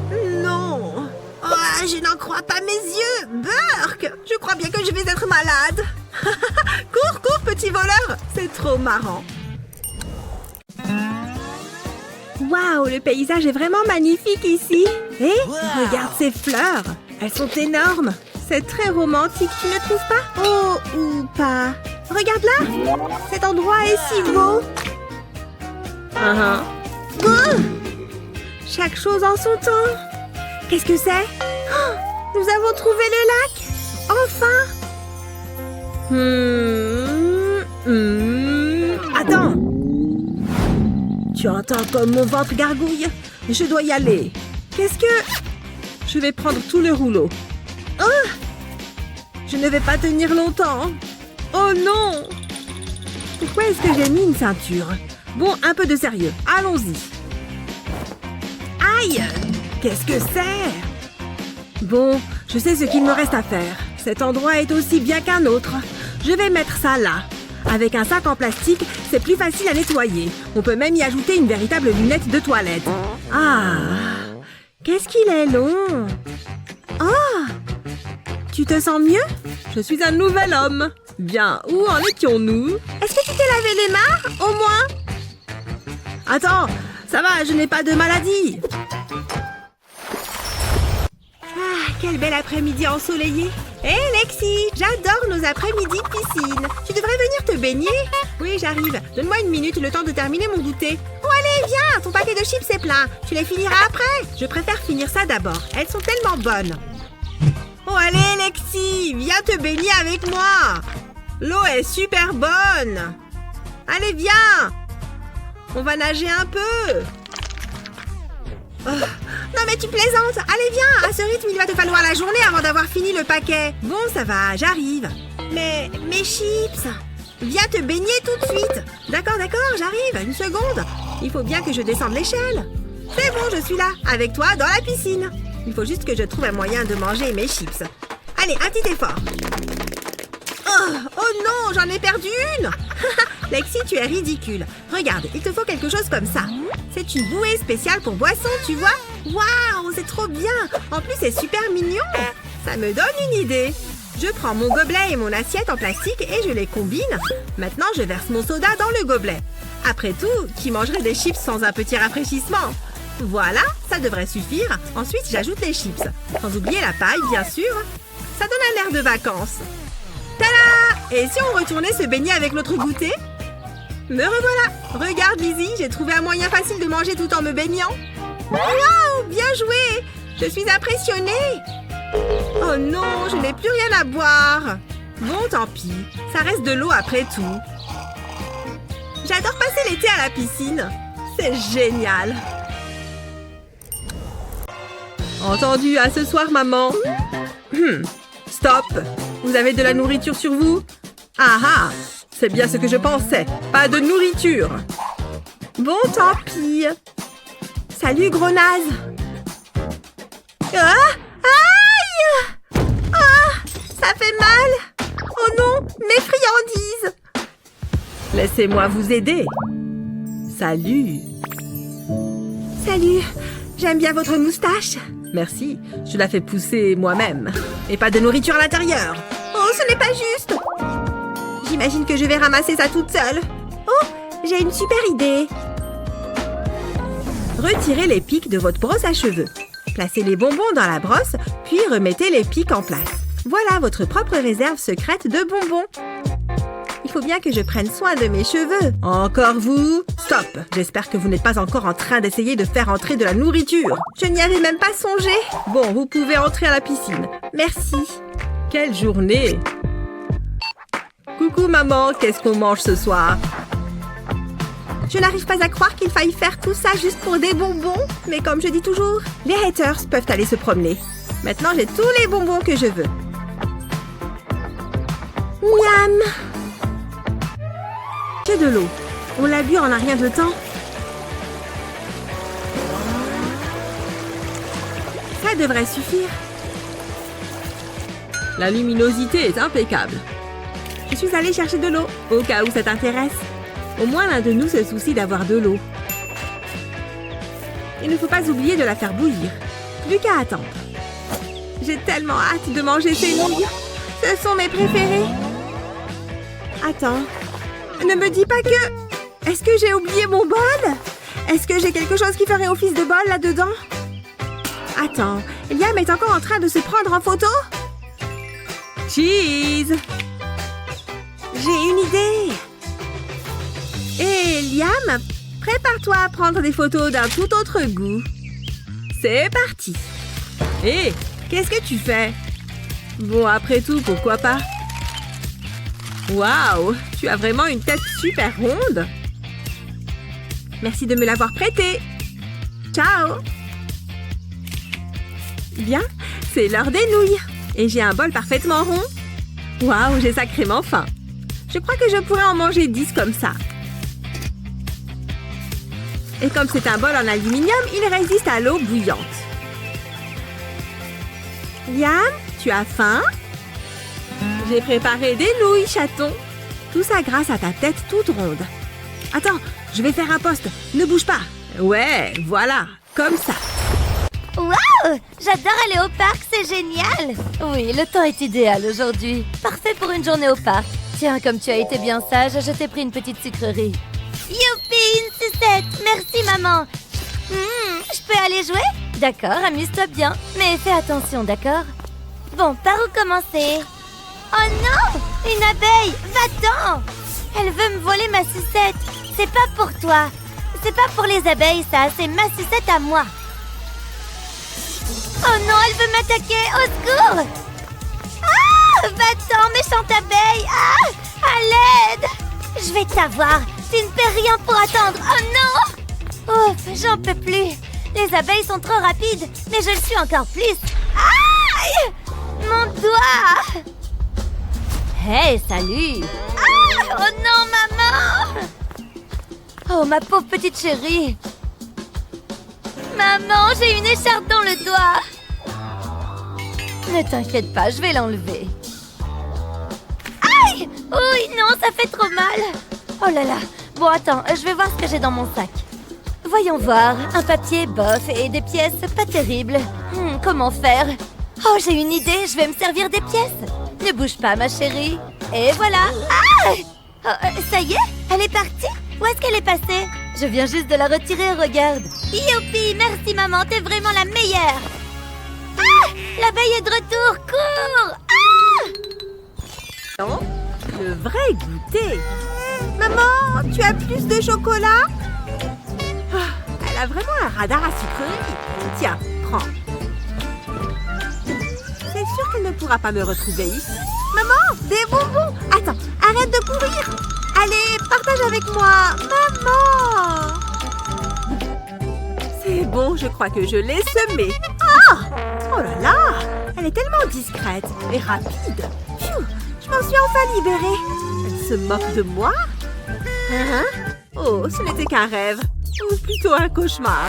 non. Oh, je n'en crois pas mes yeux. Burk, je crois bien que je vais être malade. Cours, petit voleur. C'est trop marrant. Waouh, le paysage est vraiment magnifique ici. Et regarde ces fleurs. Elles sont énormes. C'est très romantique, tu ne trouves pas? Oh, ou pas. Regarde là. Cet endroit est si beau. Oh, chaque chose en son temps. Qu'est-ce que c'est? Oh, nous avons trouvé le lac. Enfin. Attends. Tu entends comme mon ventre gargouille? Je dois y aller. Qu'est-ce que... Je vais prendre tout le rouleau. Oh! Je ne vais pas tenir longtemps. Oh non! Pourquoi est-ce que j'ai mis une ceinture? Bon, un peu de sérieux. Allons-y. Aïe! Qu'est-ce que c'est? Bon, je sais ce qu'il me reste à faire. Cet endroit est aussi bien qu'un autre. Je vais mettre ça là. Avec un sac en plastique, c'est plus facile à nettoyer. On peut même y ajouter une véritable lunette de toilette. Ah! Qu'est-ce qu'il est long! Oh! Tu te sens mieux? Je suis un nouvel homme. Bien, où en étions-nous? Est-ce que tu t'es lavé les mains, au moins? Attends, ça va, je n'ai pas de maladie. Ah, quel bel après-midi ensoleillé. Hé, Lexi, j'adore nos après-midi piscine. Tu devrais venir te baigner. Oui, j'arrive. Donne-moi une minute, le temps de terminer mon goûter. Oh, allez, viens, ton paquet de chips est plein. Tu les finiras après. Je préfère finir ça d'abord. Elles sont tellement bonnes. Oh, allez, Lexi, viens te baigner avec moi. L'eau est super bonne. Allez, viens. On va nager un peu. Oh. Non mais tu plaisantes. Allez viens, à ce rythme il va te falloir la journée avant d'avoir fini le paquet. Bon ça va, j'arrive. Mais mes chips. Viens te baigner tout de suite. D'accord, j'arrive, une seconde. Il faut bien que je descende l'échelle. C'est bon, je suis là, avec toi dans la piscine. Il faut juste que je trouve un moyen de manger mes chips. Allez, un petit effort. Oh non, j'en ai perdu une. Lexi, tu es ridicule. Regarde, il te faut quelque chose comme ça. C'est une bouée spéciale pour boissons, tu vois? Waouh, c'est trop bien. En plus, c'est super mignon. Ça me donne une idée. Je prends mon gobelet et mon assiette en plastique et je les combine. Maintenant, je verse mon soda dans le gobelet. Après tout, qui mangerait des chips sans un petit rafraîchissement? Voilà, ça devrait suffire. Ensuite, j'ajoute les chips. Sans oublier la paille, bien sûr. Ça donne un air de vacances. Tada! Et si on retournait se baigner avec notre goûter? Me revoilà! Regarde, Lizzie, j'ai trouvé un moyen facile de manger tout en me baignant. Waouh! Bien joué! Je suis impressionnée! Oh non, je n'ai plus rien à boire. Bon, tant pis. Ça reste de l'eau après tout. J'adore passer l'été à la piscine. C'est génial. Entendu, à ce soir, maman. Stop! Vous avez de la nourriture sur vous? Ah ah! C'est bien ce que je pensais. Pas de nourriture. Bon, tant pis. Salut, gros naze. Ah! Aïe! Ah! Ça fait mal! Oh non! Mes friandises! Laissez-moi vous aider. Salut. Salut! J'aime bien votre moustache. Merci, je la fais pousser moi-même. Et pas de nourriture à l'intérieur. Oh, ce n'est pas juste! J'imagine que je vais ramasser ça toute seule. Oh, j'ai une super idée. Retirez les pics de votre brosse à cheveux. Placez les bonbons dans la brosse, puis remettez les pics en place. Voilà votre propre réserve secrète de bonbons. Il faut bien que je prenne soin de mes cheveux. Encore vous? Stop! J'espère que vous n'êtes pas encore en train d'essayer de faire entrer de la nourriture. Je n'y avais même pas songé. Bon, vous pouvez entrer à la piscine. Merci. Quelle journée! Coucou maman, qu'est-ce qu'on mange ce soir? Je n'arrive pas à croire qu'il faille faire tout ça juste pour des bonbons. Mais comme je dis toujours, les haters peuvent aller se promener. Maintenant, j'ai tous les bonbons que je veux. Miam! J'ai de l'eau. On l'a bu en un rien de temps. Ça devrait suffire. La luminosité est impeccable. Je suis allée chercher de l'eau, au cas où ça t'intéresse. Au moins l'un de nous se soucie d'avoir de l'eau. Il ne faut pas oublier de la faire bouillir. Plus qu'à attendre. J'ai tellement hâte de manger ces nouilles. Ce sont mes préférées. Attends. Ne me dis pas que... Est-ce que j'ai oublié mon bol? Est-ce que j'ai quelque chose qui ferait office de bol là-dedans? Attends, Liam est encore en train de se prendre en photo? Cheese! J'ai une idée! Hé, Liam, prépare-toi à prendre des photos d'un tout autre goût. C'est parti! Hé, qu'est-ce que tu fais? Bon, après tout, pourquoi pas? Waouh, tu as vraiment une tête super ronde. Merci de me l'avoir prêtée. Ciao! Bien, c'est l'heure des nouilles. Et j'ai un bol parfaitement rond. Waouh, j'ai sacrément faim. Je crois que je pourrais en manger 10 comme ça. Et comme c'est un bol en aluminium, il résiste à l'eau bouillante. Liam, tu as faim? J'ai préparé des nouilles, chaton. Tout ça grâce à ta tête toute ronde. Attends, je vais faire un poste. Ne bouge pas. Ouais, voilà, comme ça. Waouh! J'adore aller au parc, c'est génial! Oui, le temps est idéal aujourd'hui. Parfait pour une journée au parc. Tiens, comme tu as été bien sage, je t'ai pris une petite sucrerie. Youpi, une sucette! Merci, maman! Je peux aller jouer? D'accord, amuse-toi bien. Mais fais attention, d'accord? Bon, par où commencer? Oh non! Une abeille! Va-t'en! Elle veut me voler ma sucette. C'est pas pour toi. C'est pas pour les abeilles, ça. C'est ma sucette à moi. Oh non, elle veut m'attaquer! Au secours! Ah! Va-t'en, méchante abeille! Ah! À l'aide! Je vais t'avoir! Tu ne fais rien pour attendre! Oh non! Ouf, j'en peux plus! Les abeilles sont trop rapides, mais je le suis encore plus! Aïe! Mon doigt! Hey, salut! Ah! Oh non, maman! Oh, ma pauvre petite chérie! Maman, j'ai une écharpe dans le doigt! Ne t'inquiète pas, je vais l'enlever. Aïe! Oui, non, ça fait trop mal! Oh là là! Bon, attends, je vais voir ce que j'ai dans mon sac. Voyons voir. Un papier bof et des pièces pas terribles. Comment faire? Oh, j'ai une idée, je vais me servir des pièces. Ne bouge pas, ma chérie. Et voilà. Ah! Oh, ça y est, elle est partie? Où est-ce qu'elle est passée? Je viens juste de la retirer, regarde. Youpi, merci maman, t'es vraiment la meilleure. Ah! L'abeille est de retour, cours! Ah! Non, le vrai goûter. Maman, tu as plus de chocolat? Ah, elle a vraiment un radar à sucrerie. Tiens, prends. C'est sûr qu'elle ne pourra pas me retrouver ici. Maman, des bonbons! Attends, arrête de courir! Allez, partage avec moi! Maman! C'est bon, je crois que je l'ai semée. Ah! Oh là là! Elle est tellement discrète et rapide. Pfiou, je m'en suis enfin libérée. Elle se moque de moi? Hein? Oh, ce n'était qu'un rêve. Ou plutôt un cauchemar.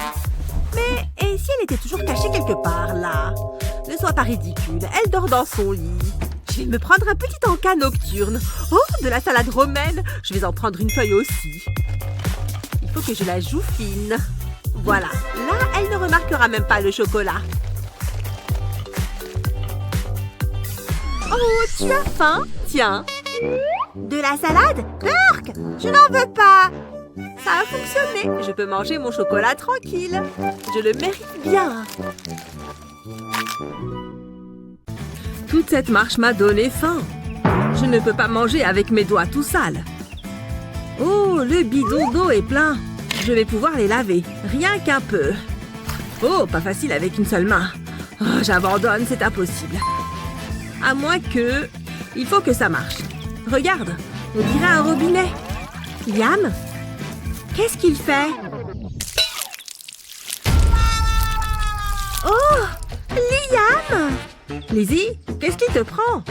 Mais et si elle était toujours cachée quelque part, là? Ne sois pas ridicule, elle dort dans son lit. Je vais me prendre un petit encas nocturne. Oh, de la salade romaine. Je vais en prendre une feuille aussi. Il faut que je la joue fine. Voilà, là, elle ne remarquera même pas le chocolat. Oh, tu as faim? Tiens. De la salade? Burk, je n'en veux pas. Ça a fonctionné. Je peux manger mon chocolat tranquille. Je le mérite bien. Toute cette marche m'a donné faim. Je ne peux pas manger avec mes doigts tout sales. Oh, le bidon d'eau est plein. Je vais pouvoir les laver, rien qu'un peu. Oh, pas facile avec une seule main. Oh, j'abandonne, c'est impossible. À moins que... Il faut que ça marche. Regarde, on dirait un robinet. Liam? Qu'est-ce qu'il fait? Oh! Liam! Lizzie, qu'est-ce qui te prend?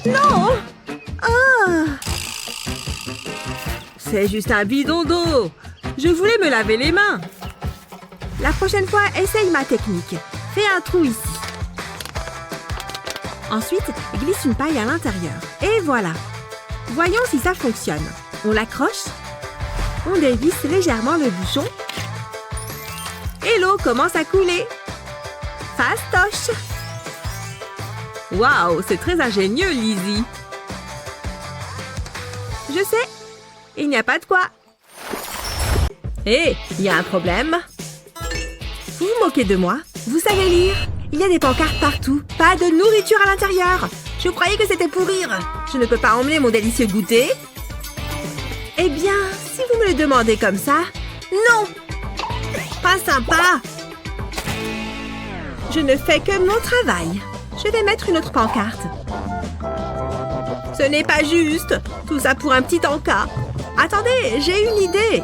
Non! Oh! C'est juste un bidon d'eau. Je voulais me laver les mains. La prochaine fois, essaye ma technique. Fais un trou ici. Ensuite, glisse une paille à l'intérieur. Et voilà. Voyons si ça fonctionne. On l'accroche. On dévisse légèrement le bouchon. Et l'eau commence à couler. Fastoche! Waouh, c'est très ingénieux, Lizzie. Je sais. Il n'y a pas de quoi. Hé, il y a un problème. Vous vous moquez de moi? Vous savez lire? Il y a des pancartes partout. Pas de nourriture à l'intérieur. Je croyais que c'était pour rire. Je ne peux pas emmener mon délicieux goûter. Eh bien, si vous me le demandez comme ça... Non! Pas sympa! Je ne fais que mon travail. Je vais mettre une autre pancarte. Ce n'est pas juste. Tout ça pour un petit encas. Attendez, j'ai une idée.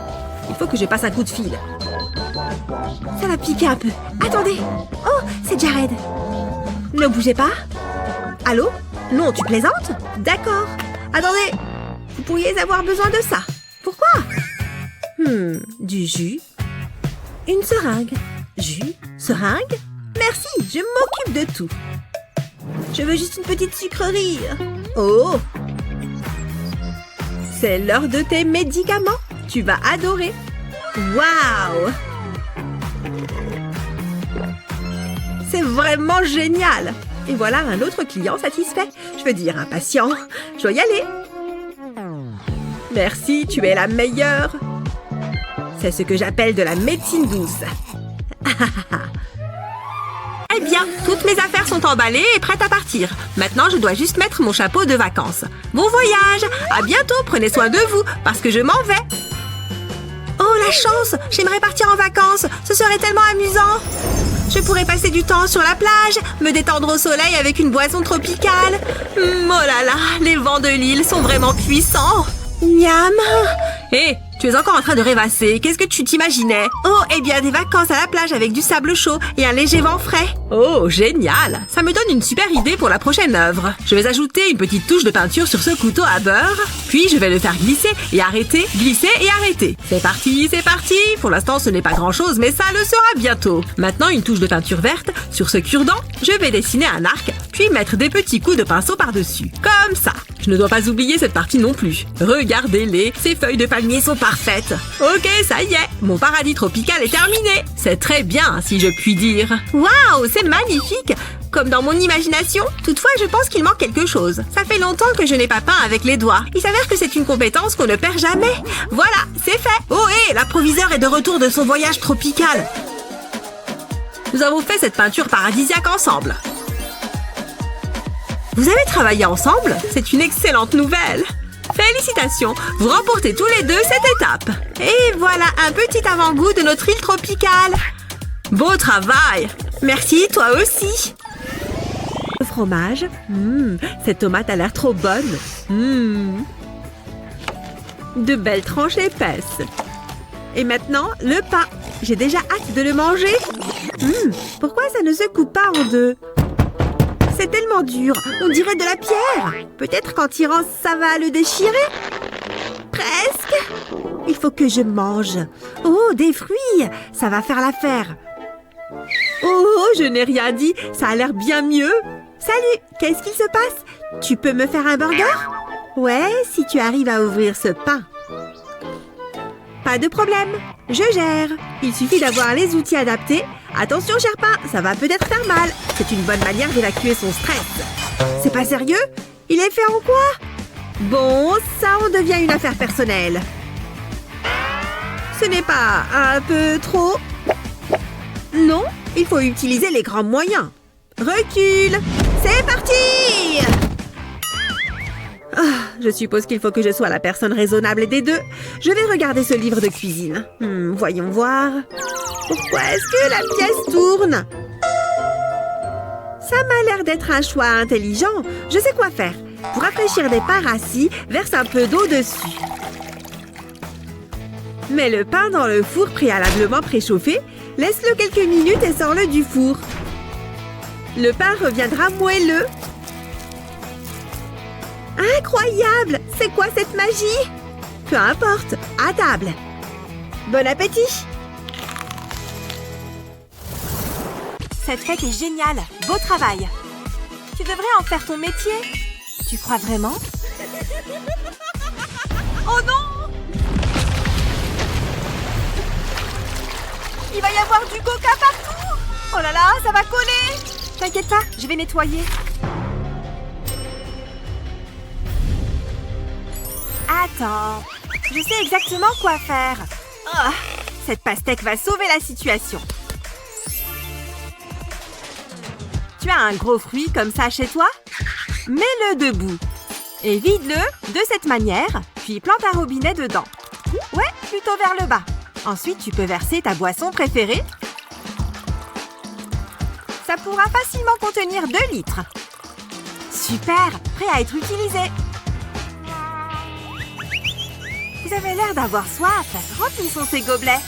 Il faut que je passe un coup de fil. Ça va piquer un peu. Attendez. Oh, c'est Jared. Ne bougez pas. Allô? Non, tu plaisantes? D'accord. Attendez. Vous pourriez avoir besoin de ça. Pourquoi? Du jus. Une seringue. Jus, seringue. Merci, je m'occupe de tout. Je veux juste une petite sucrerie. Oh! C'est l'heure de tes médicaments. Tu vas adorer. Waouh! C'est vraiment génial. Et voilà un autre client satisfait. Je veux dire, un patient. Je dois y aller. Merci, tu es la meilleure. C'est ce que j'appelle de la médecine douce. Eh bien, toutes mes affaires sont emballées et prêtes à partir. Maintenant, je dois juste mettre mon chapeau de vacances. Bon voyage! À bientôt, prenez soin de vous, parce que je m'en vais. Oh, la chance! J'aimerais partir en vacances. Ce serait tellement amusant. Je pourrais passer du temps sur la plage, me détendre au soleil avec une boisson tropicale. Oh là là, les vents de l'île sont vraiment puissants. Miam! Hé, tu es encore en train de rêvasser. Qu'est-ce que tu t'imaginais? Oh, eh bien, des vacances à la plage avec du sable chaud et un léger vent frais. Oh, génial! Ça me donne une super idée pour la prochaine œuvre. Je vais ajouter une petite touche de peinture sur ce couteau à beurre. Puis, je vais le faire glisser et arrêter, glisser et arrêter. C'est parti, c'est parti! Pour l'instant, ce n'est pas grand-chose, mais ça le sera bientôt. Maintenant, une touche de peinture verte. Sur ce cure-dent, je vais dessiner un arc, puis mettre des petits coups de pinceau par-dessus. Comme ça. Je ne dois pas oublier cette partie non plus. Regardez-les, ces feuilles de palmier sont parfaites. Ok, ça y est, mon paradis tropical est terminé. C'est très bien, si je puis dire. Waouh, c'est magnifique. comme dans mon imagination. Toutefois, je pense qu'il manque quelque chose. Ça fait longtemps que je n'ai pas peint avec les doigts. Il s'avère que c'est une compétence qu'on ne perd jamais. Voilà, c'est fait. Oh, hé, l'approviseur est de retour de son voyage tropical. Nous avons fait cette peinture paradisiaque ensemble. Vous avez travaillé ensemble? C'est une excellente nouvelle. Félicitations, vous remportez tous les deux cette étape. Et voilà un petit avant-goût de notre île tropicale. Beau travail. Merci, toi aussi. Le fromage. Cette tomate a l'air trop bonne. De belles tranches épaisses. Et maintenant, le pain. J'ai déjà hâte de le manger. Pourquoi ça ne se coupe pas en deux? C'est tellement dur. On dirait de la pierre. Peut-être qu'en tirant, ça va le déchirer? Presque. Il faut que je mange. Oh, des fruits. Ça va faire l'affaire. Oh, je n'ai rien dit. Ça a l'air bien mieux. Salut, qu'est-ce qu'il se passe? Tu peux me faire un burger? Ouais, si tu arrives à ouvrir ce pain. Pas de problème, je gère. Il suffit d'avoir les outils adaptés. Attention, cher pain, ça va peut-être faire mal. C'est une bonne manière d'évacuer son stress. C'est pas sérieux? Il est fait en quoi? Bon, ça en devient une affaire personnelle. Ce n'est pas un peu trop? Non, il faut utiliser les grands moyens. Recule. C'est parti! Je suppose qu'il faut que je sois la personne raisonnable des deux. Je vais regarder ce livre de cuisine. Voyons voir. Pourquoi est-ce que la pièce tourne? Ça m'a l'air d'être un choix intelligent. Je sais quoi faire. Pour rafraîchir des pains rassis, verse un peu d'eau dessus. Mets le pain dans le four préalablement préchauffé. Laisse-le quelques minutes et sors-le du four. Le pain reviendra moelleux. Incroyable! C'est quoi cette magie? Peu importe, à table. Bon appétit! Cette fête est géniale. Beau travail. Tu devrais en faire ton métier. Tu crois vraiment? Oh non! Il va y avoir du coca partout! Oh là là, ça va coller! T'inquiète pas, je vais nettoyer. Attends, je sais exactement quoi faire. Oh, cette pastèque va sauver la situation. Tu as un gros fruit comme ça chez toi? Mets-le debout et vide-le de cette manière, puis plante un robinet dedans. Ouais, plutôt vers le bas. Ensuite, tu peux verser ta boisson préférée. Ça pourra facilement contenir 2 litres. Super, prêt à être utilisé. Vous avez l'air d'avoir soif. Remplissons ces gobelets.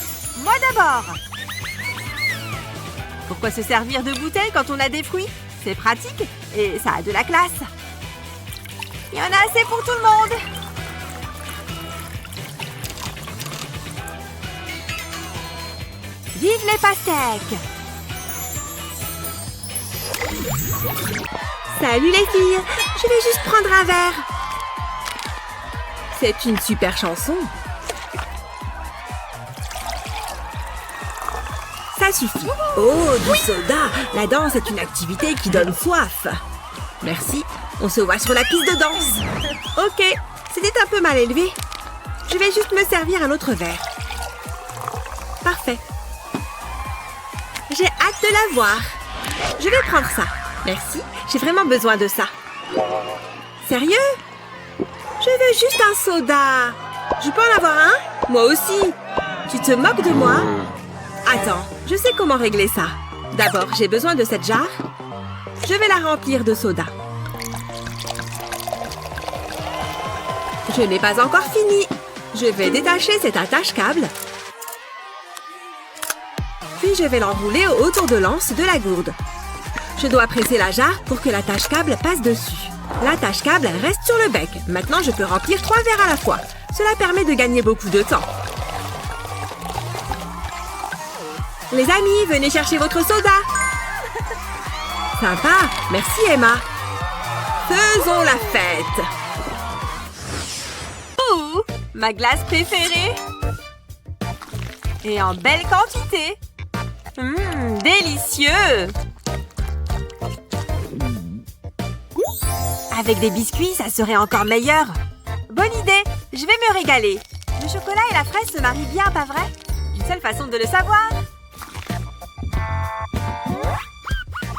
Moi d'abord. Pourquoi se servir de bouteilles quand on a des fruits? C'est pratique et ça a de la classe. Il y en a assez pour tout le monde. Vive les pastèques! Salut les filles! Je vais juste prendre un verre. C'est une super chanson. Ça suffit. Oh, du soda! La danse est une activité qui donne soif. Merci. On se voit sur la piste de danse. Ok, c'était un peu mal élevé. Je vais juste me servir un autre verre. Parfait. J'ai hâte de la voir. Je vais prendre ça. Merci, j'ai vraiment besoin de ça. Sérieux? Je veux juste un soda. Je peux en avoir un? Moi aussi. Tu te moques de moi? Attends, je sais comment régler ça. D'abord, j'ai besoin de cette jarre. Je vais la remplir de soda. Je n'ai pas encore fini. Je vais détacher cet attache-câble. Puis je vais l'enrouler autour de l'anse de la gourde. Je dois presser la jarre pour que l'attache-câble passe dessus. L'attache-câble reste sur le bec. Maintenant, je peux remplir 3 verres à la fois. Cela permet de gagner beaucoup de temps. Les amis, venez chercher votre soda. Sympa. Merci, Emma. Faisons la fête. Oh, ma glace préférée. Et en belle quantité. Délicieux. Avec des biscuits, ça serait encore meilleur. Bonne idée, je vais me régaler. Le chocolat et la fraise se marient bien, pas vrai? Une seule façon de le savoir.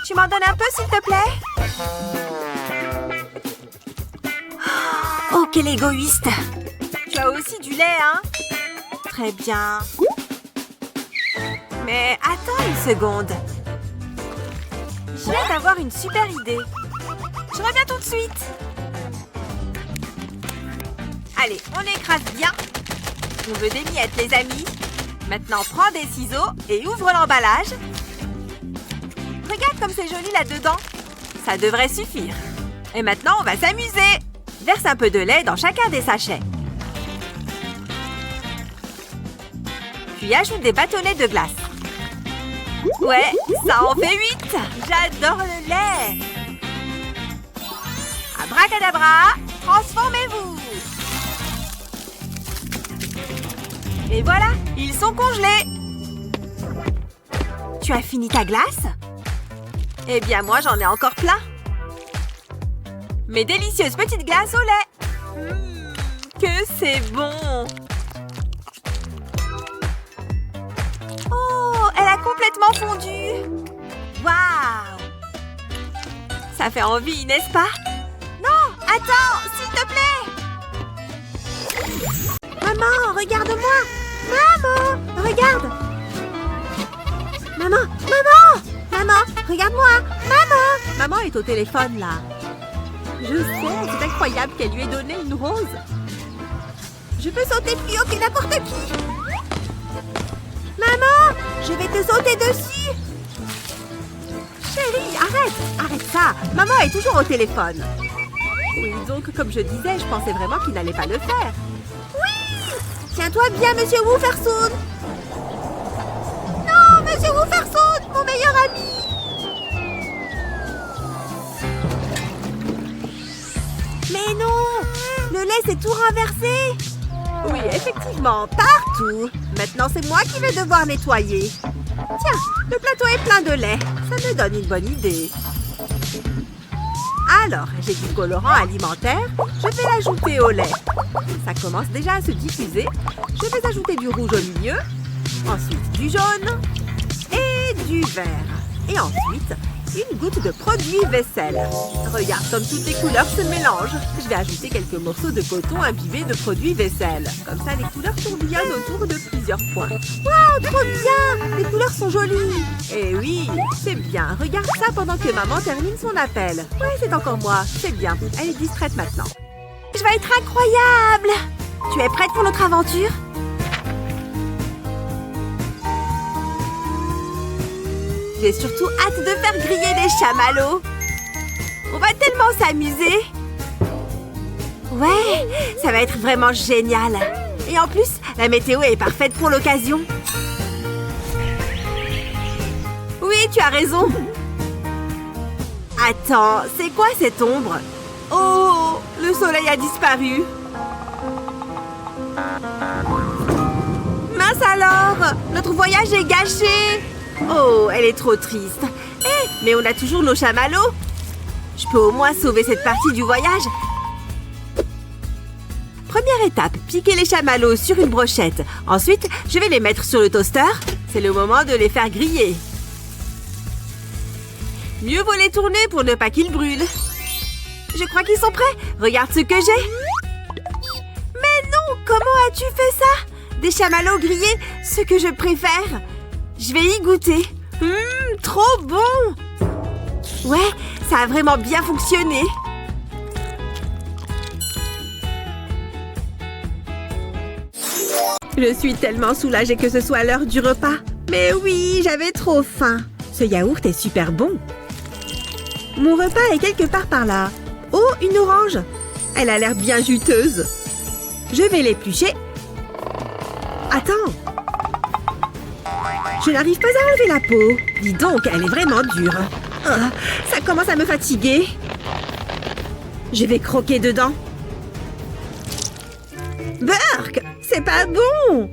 Tu m'en donnes un peu, s'il te plaît? Oh, quel égoïste! Tu as aussi du lait, hein? Très bien. Mais attends une seconde. Je viens d'avoir une super idée. Je reviens tout de suite. Allez, on écrase bien. On veut des miettes, les amis. Maintenant, prends des ciseaux et ouvre l'emballage. Regarde comme c'est joli là-dedans. Ça devrait suffire. Et maintenant, on va s'amuser. Verse un peu de lait dans chacun des sachets. Puis ajoute des bâtonnets de glace. Ouais, ça en fait 8. J'adore le lait. Abracadabra, transformez-vous. Et voilà, ils sont congelés. Tu as fini ta glace? Eh bien, moi, j'en ai encore plein. Mes délicieuses petites glaces au lait. Que c'est bon. Oh, elle a complètement fondu. Waouh. Ça fait envie, n'est-ce pas? Non, attends, s'il te plaît. Maman, regarde-moi. Maman, regarde. Maman, maman. Maman, regarde-moi. Maman. Maman est au téléphone, là. Je sais, c'est incroyable qu'elle lui ait donné une rose. Je peux sauter plus haut que n'importe qui. Maman, je vais te sauter dessus. Chérie, arrête ça. Maman est toujours au téléphone. Oui, donc, comme je disais, je pensais vraiment qu'il n'allait pas le faire. Oui. Tiens-toi bien, Monsieur Woofersoon. Non, Monsieur Woofersoon, mon meilleur ami. Mais non! Le lait s'est tout renversé! Oui, effectivement, partout! Maintenant, c'est moi qui vais devoir nettoyer. Tiens, le plateau est plein de lait. Ça me donne une bonne idée. Alors, j'ai du colorant alimentaire. Je vais l'ajouter au lait. Ça commence déjà à se diffuser. Je vais ajouter du rouge au milieu. Ensuite, du jaune. Et du vert. Et ensuite, une goutte de produit vaisselle. Regarde comme toutes les couleurs se mélangent. Je vais ajouter quelques morceaux de coton imbibés de produit vaisselle. Comme ça, les couleurs tourbillonnent autour de plusieurs points. Waouh, trop bien! Les couleurs sont jolies. Et oui, c'est bien. Regarde ça pendant que maman termine son appel. Ouais, c'est encore moi. C'est bien. Elle est distraite maintenant. Je vais être incroyable! Tu es prête pour notre aventure? J'ai surtout hâte de faire griller des chamallows. On va tellement s'amuser. Ouais, ça va être vraiment génial. Et en plus, la météo est parfaite pour l'occasion. Oui, tu as raison. Attends, c'est quoi cette ombre? Oh, le soleil a disparu. Mince alors, notre voyage est gâché. Oh, elle est trop triste. Mais on a toujours nos chamallows. Je peux au moins sauver cette partie du voyage. Première étape, piquer les chamallows sur une brochette. Ensuite, je vais les mettre sur le toaster. C'est le moment de les faire griller. Mieux vaut les tourner pour ne pas qu'ils brûlent. Je crois qu'ils sont prêts. Regarde ce que j'ai. Mais non, comment as-tu fait ça? Des chamallows grillés, ce que je préfère. Je vais y goûter. Trop bon! Ouais, ça a vraiment bien fonctionné. Je suis tellement soulagée que ce soit l'heure du repas. Mais oui, j'avais trop faim. Ce yaourt est super bon. Mon repas est quelque part par là. Oh, une orange. Elle a l'air bien juteuse. Je vais l'éplucher. Attends. Je n'arrive pas à enlever la peau. Dis donc, elle est vraiment dure. Ça commence à me fatiguer. Je vais croquer dedans. Burk, c'est pas bon.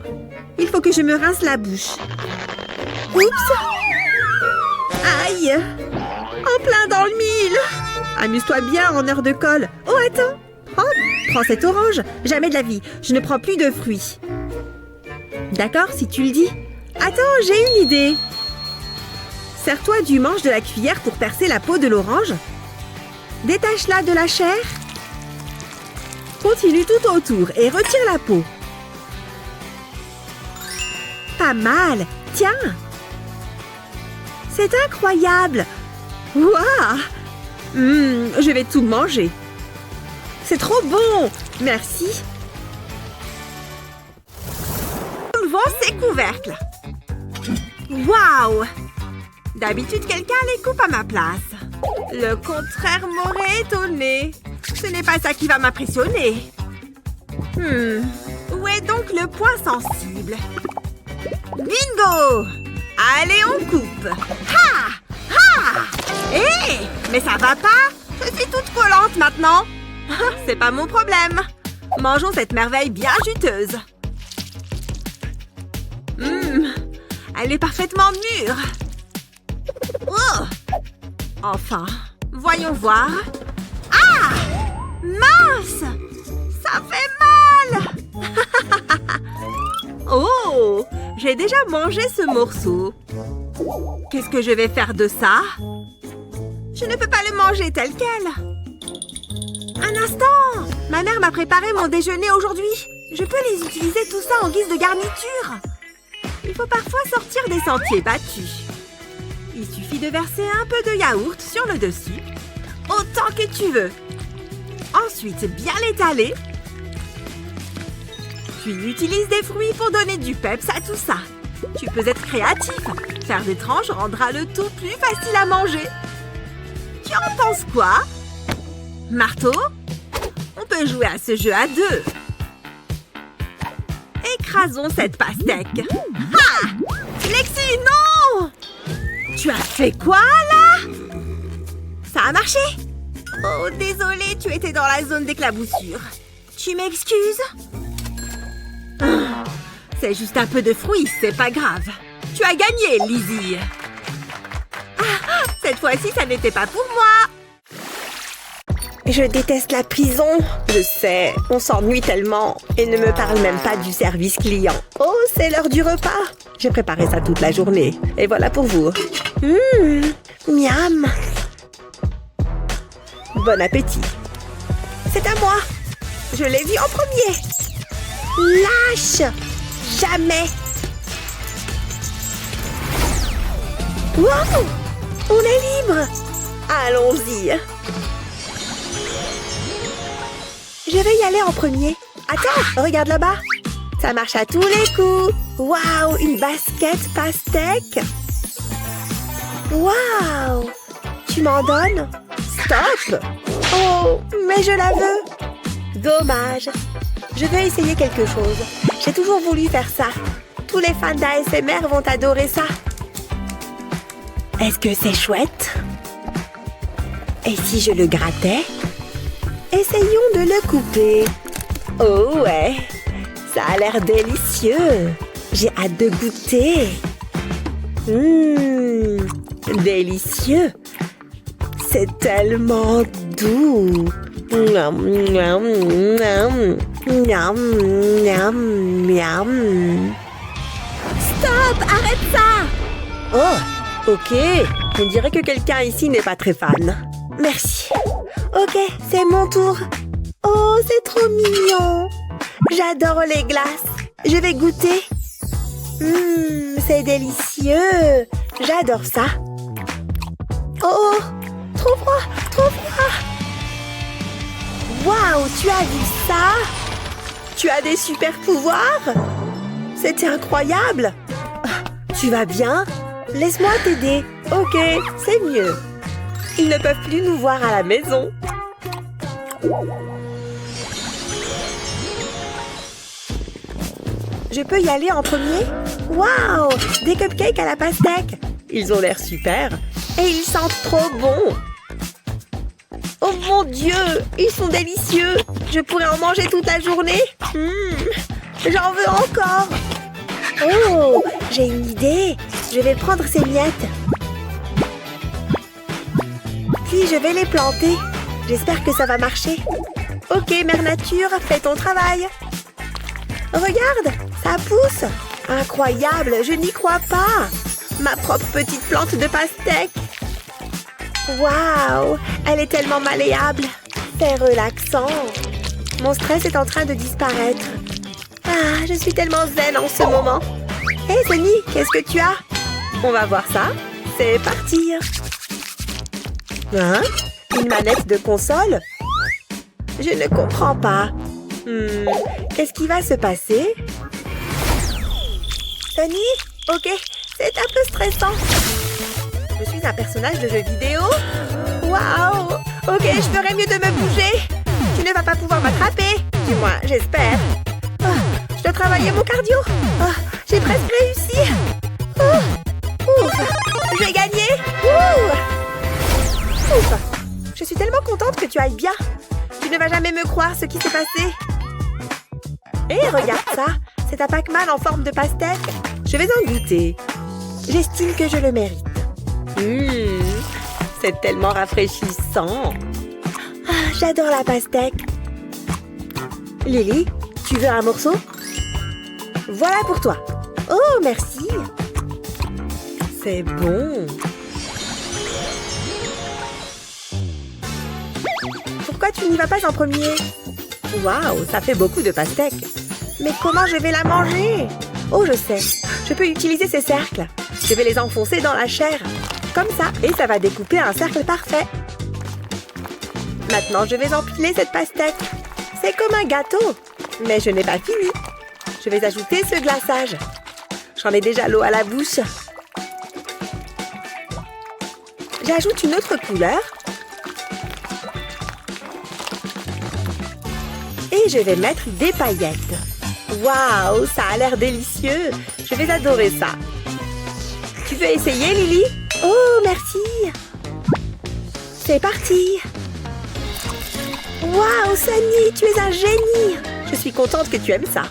Il faut que je me rince la bouche. Oups. Aïe. En plein dans le mille. Amuse-toi bien en heure de colle. Oh, attends. Prends cette orange. Jamais de la vie. Je ne prends plus de fruits. D'accord, si tu le dis. Attends, j'ai une idée. Sers-toi du manche de la cuillère pour percer la peau de l'orange. Détache-la de la chair. Continue tout autour et retire la peau. Pas mal. Tiens. C'est incroyable. Waouh. Je vais tout manger. C'est trop bon. Merci. Où vont ces couvercles? Waouh. D'habitude, quelqu'un les coupe à ma place. Le contraire m'aurait étonné. Ce n'est pas ça qui va m'impressionner. Où est donc le point sensible? Bingo! Allez, on coupe. Ha! Ha! Hé! Mais ça va pas? Je suis toute collante maintenant. C'est pas mon problème. Mangeons cette merveille bien juteuse. Elle est parfaitement mûre. Oh! Enfin, voyons voir. Ah! Mince! Ça fait mal! Oh! J'ai déjà mangé ce morceau. Qu'est-ce que je vais faire de ça? Je ne peux pas le manger tel quel. Un instant! Ma mère m'a préparé mon déjeuner aujourd'hui. Je peux les utiliser tout ça en guise de garniture. Il faut parfois sortir des sentiers battus. Il suffit de verser un peu de yaourt sur le dessus, autant que tu veux. Ensuite, bien l'étaler. Puis utilise des fruits pour donner du peps à tout ça. Tu peux être créatif. Faire des tranches rendra le tout plus facile à manger. Tu en penses quoi? Marteau? On peut jouer à ce jeu à deux. Écrasons cette pastèque. Ah! Lexi, non! Tu as fait quoi, là? Ça a marché? Oh, désolée, tu étais dans la zone d'éclaboussure. Tu m'excuses? C'est juste un peu de fruits, c'est pas grave. Tu as gagné, Lizzie. Ah, cette fois-ci, ça n'était pas pour moi. Je déteste la prison. Je sais, on s'ennuie tellement. Et ne me parle même pas du service client. Oh, c'est l'heure du repas. J'ai préparé ça toute la journée. Et voilà pour vous. Miam. Bon appétit. C'est à moi. Je l'ai vu en premier. Lâche. Jamais. Wow. On est libre. Allons-y. Je vais y aller en premier. Attends, regarde là-bas. Ça marche à tous les coups. Waouh, une basket pastèque. Waouh. Tu m'en donnes? Stop. Oh, mais je la veux. Dommage. Je vais essayer quelque chose. J'ai toujours voulu faire ça. Tous les fans d'ASMR vont adorer ça. Est-ce que c'est chouette? Et si je le grattais? Essayons de le couper. Oh ouais, ça a l'air délicieux. J'ai hâte de goûter. Délicieux. C'est tellement doux. Miam, miam, miam, miam, miam, miam. Stop, arrête ça. Oh, ok. On dirait que quelqu'un ici n'est pas très fan. Merci. Ok, c'est mon tour. Oh, c'est trop mignon. J'adore les glaces. Je vais goûter. C'est délicieux. J'adore ça. Oh, trop froid, trop froid. Waouh, tu as vu ça? Tu as des super pouvoirs? C'était incroyable. Tu vas bien? Laisse-moi t'aider. Ok, c'est mieux. Ils ne peuvent plus nous voir à la maison. Je peux y aller en premier? Waouh! Des cupcakes à la pastèque. Ils ont l'air super. Et ils sentent trop bon. Oh mon Dieu! Ils sont délicieux. Je pourrais en manger toute la journée. J'en veux encore. Oh! J'ai une idée. Je vais prendre ces miettes. Puis Oui, je vais les planter. J'espère que ça va marcher. Ok, Mère Nature, fais ton travail. Regarde, ça pousse. Incroyable, je n'y crois pas. Ma propre petite plante de pastèque. Waouh, elle est tellement malléable. C'est relaxant. Mon stress est en train de disparaître. Ah, je suis tellement zen en ce moment. Hé, Sonny, qu'est-ce que tu as? On va voir ça. C'est parti. Hein? Une manette de console? Je ne comprends pas. Qu'est-ce qui va se passer? Sonny? Ok, c'est un peu stressant. Je suis un personnage de jeu vidéo? Waouh! Ok, je ferais mieux de me bouger. Tu ne vas pas pouvoir m'attraper. Du moins, j'espère. Oh, je dois travailler mon cardio. Oh, j'ai presque réussi. J'ai gagné. Ouf. Je suis tellement contente que tu ailles bien. Tu ne vas jamais me croire ce qui s'est passé. Hé, regarde ça. C'est un Pac-Man en forme de pastèque. Je vais en goûter. J'estime que je le mérite. C'est tellement rafraîchissant. Ah, j'adore la pastèque. Lily, tu veux un morceau? Voilà pour toi. Oh, merci. C'est bon. Pourquoi tu n'y vas pas en premier? Waouh, ça fait beaucoup de pastèques. Mais comment je vais la manger? Oh, je sais. Je peux utiliser ces cercles. Je vais les enfoncer dans la chair. Comme ça, et ça va découper un cercle parfait. Maintenant, je vais empiler cette pastèque. C'est comme un gâteau. Mais je n'ai pas fini. Je vais ajouter ce glaçage. J'en ai déjà l'eau à la bouche. J'ajoute une autre couleur. Et je vais mettre des paillettes. Waouh, ça a l'air délicieux. Je vais adorer ça. Tu veux essayer, Lily? Oh, merci. C'est parti. Waouh, Sonny, tu es un génie. Je suis contente que tu aimes ça.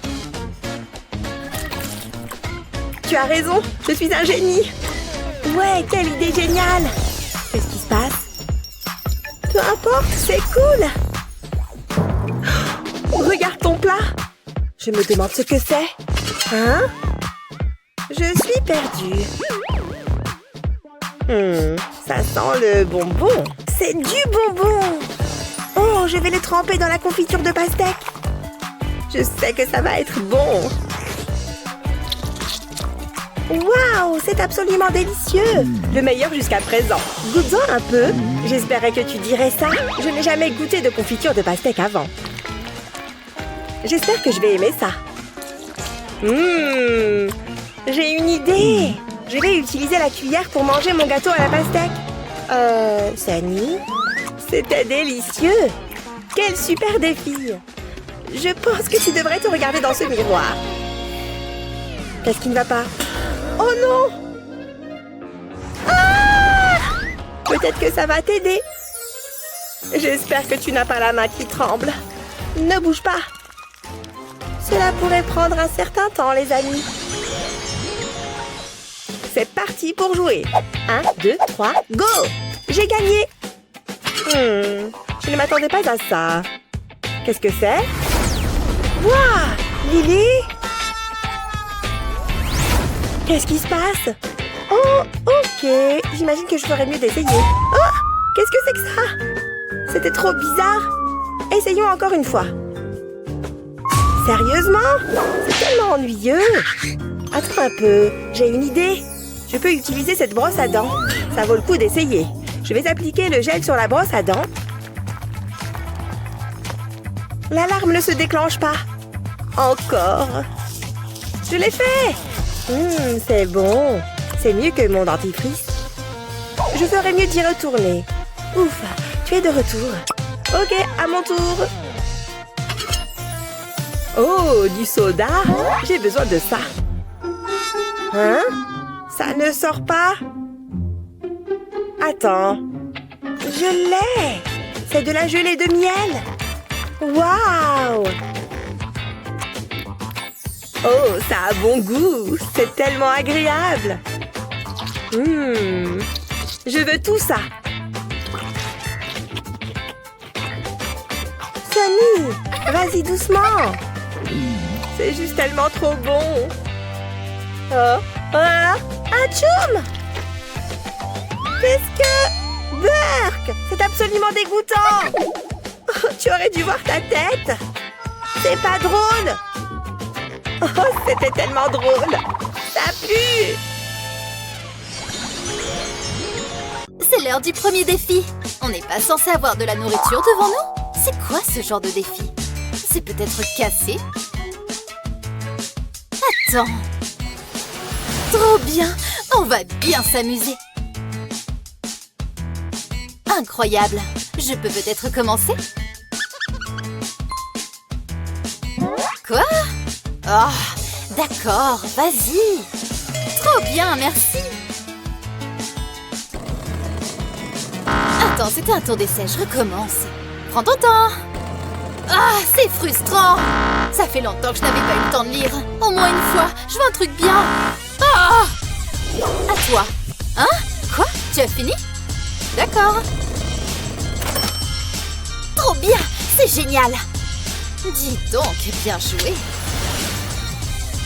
Tu as raison, je suis un génie. Ouais, quelle idée géniale. Qu'est-ce qui se passe? Peu importe, c'est cool. Regarde ton plat. Je me demande ce que c'est. Hein? Je suis perdue. Ça sent le bonbon. C'est du bonbon. Oh, je vais le tremper dans la confiture de pastèque. Je sais que ça va être bon. Waouh, c'est absolument délicieux. Le meilleur jusqu'à présent. Goûte-en un peu. J'espérais que tu dirais ça. Je n'ai jamais goûté de confiture de pastèque avant. J'espère que je vais aimer ça. J'ai une idée. Je vais utiliser la cuillère pour manger mon gâteau à la pastèque. Sonny? C'était délicieux. Quel super défi. Je pense que tu devrais te regarder dans ce miroir. Qu'est-ce qui ne va pas? Oh non! Ah! Peut-être que ça va t'aider. J'espère que tu n'as pas la main qui tremble. Ne bouge pas. Cela pourrait prendre un certain temps, les amis. C'est parti pour jouer. 1, 2, 3, go! J'ai gagné! Je ne m'attendais pas à ça. Qu'est-ce que c'est? Waouh! Lily? Qu'est-ce qui se passe? Oh, ok. J'imagine que je ferais mieux d'essayer. Oh! Qu'est-ce que c'est que ça? C'était trop bizarre. Essayons encore une fois. Sérieusement? C'est tellement ennuyeux. Attends un peu. J'ai une idée. Je peux utiliser cette brosse à dents. Ça vaut le coup d'essayer. Je vais appliquer le gel sur la brosse à dents. L'alarme ne se déclenche pas. Encore. Je l'ai fait. C'est bon. C'est mieux que mon dentifrice. Je ferais mieux d'y retourner. Ouf, tu es de retour. Ok, à mon tour. Oh, du soda. J'ai besoin de ça. Hein? Ça ne sort pas? Attends. Je l'ai. C'est de la gelée de miel. Waouh! Oh, ça a bon goût. C'est tellement agréable. Je veux tout ça. Johnny, vas-y doucement. C'est juste tellement trop bon. Oh, Atchoum! Qu'est-ce que... Burk! C'est absolument dégoûtant! Oh, tu aurais dû voir ta tête! C'est pas drôle! Oh, c'était tellement drôle! Ça pue! C'est l'heure du premier défi. On n'est pas censé avoir de la nourriture devant nous. C'est quoi ce genre de défi? C'est peut-être cassé? Attends. Trop bien. On va bien s'amuser. Incroyable. Je peux peut-être commencer? Quoi? Oh, d'accord, vas-y. Trop bien, merci. Attends, c'était un tour d'essai, je recommence. Prends ton temps. Ah, c'est frustrant. Ça fait longtemps que je n'avais pas eu le temps de lire. Au moins une fois, je veux un truc bien. Ah! À toi. Hein? Quoi? Tu as fini? D'accord. Trop bien, c'est génial. Dis donc, bien joué.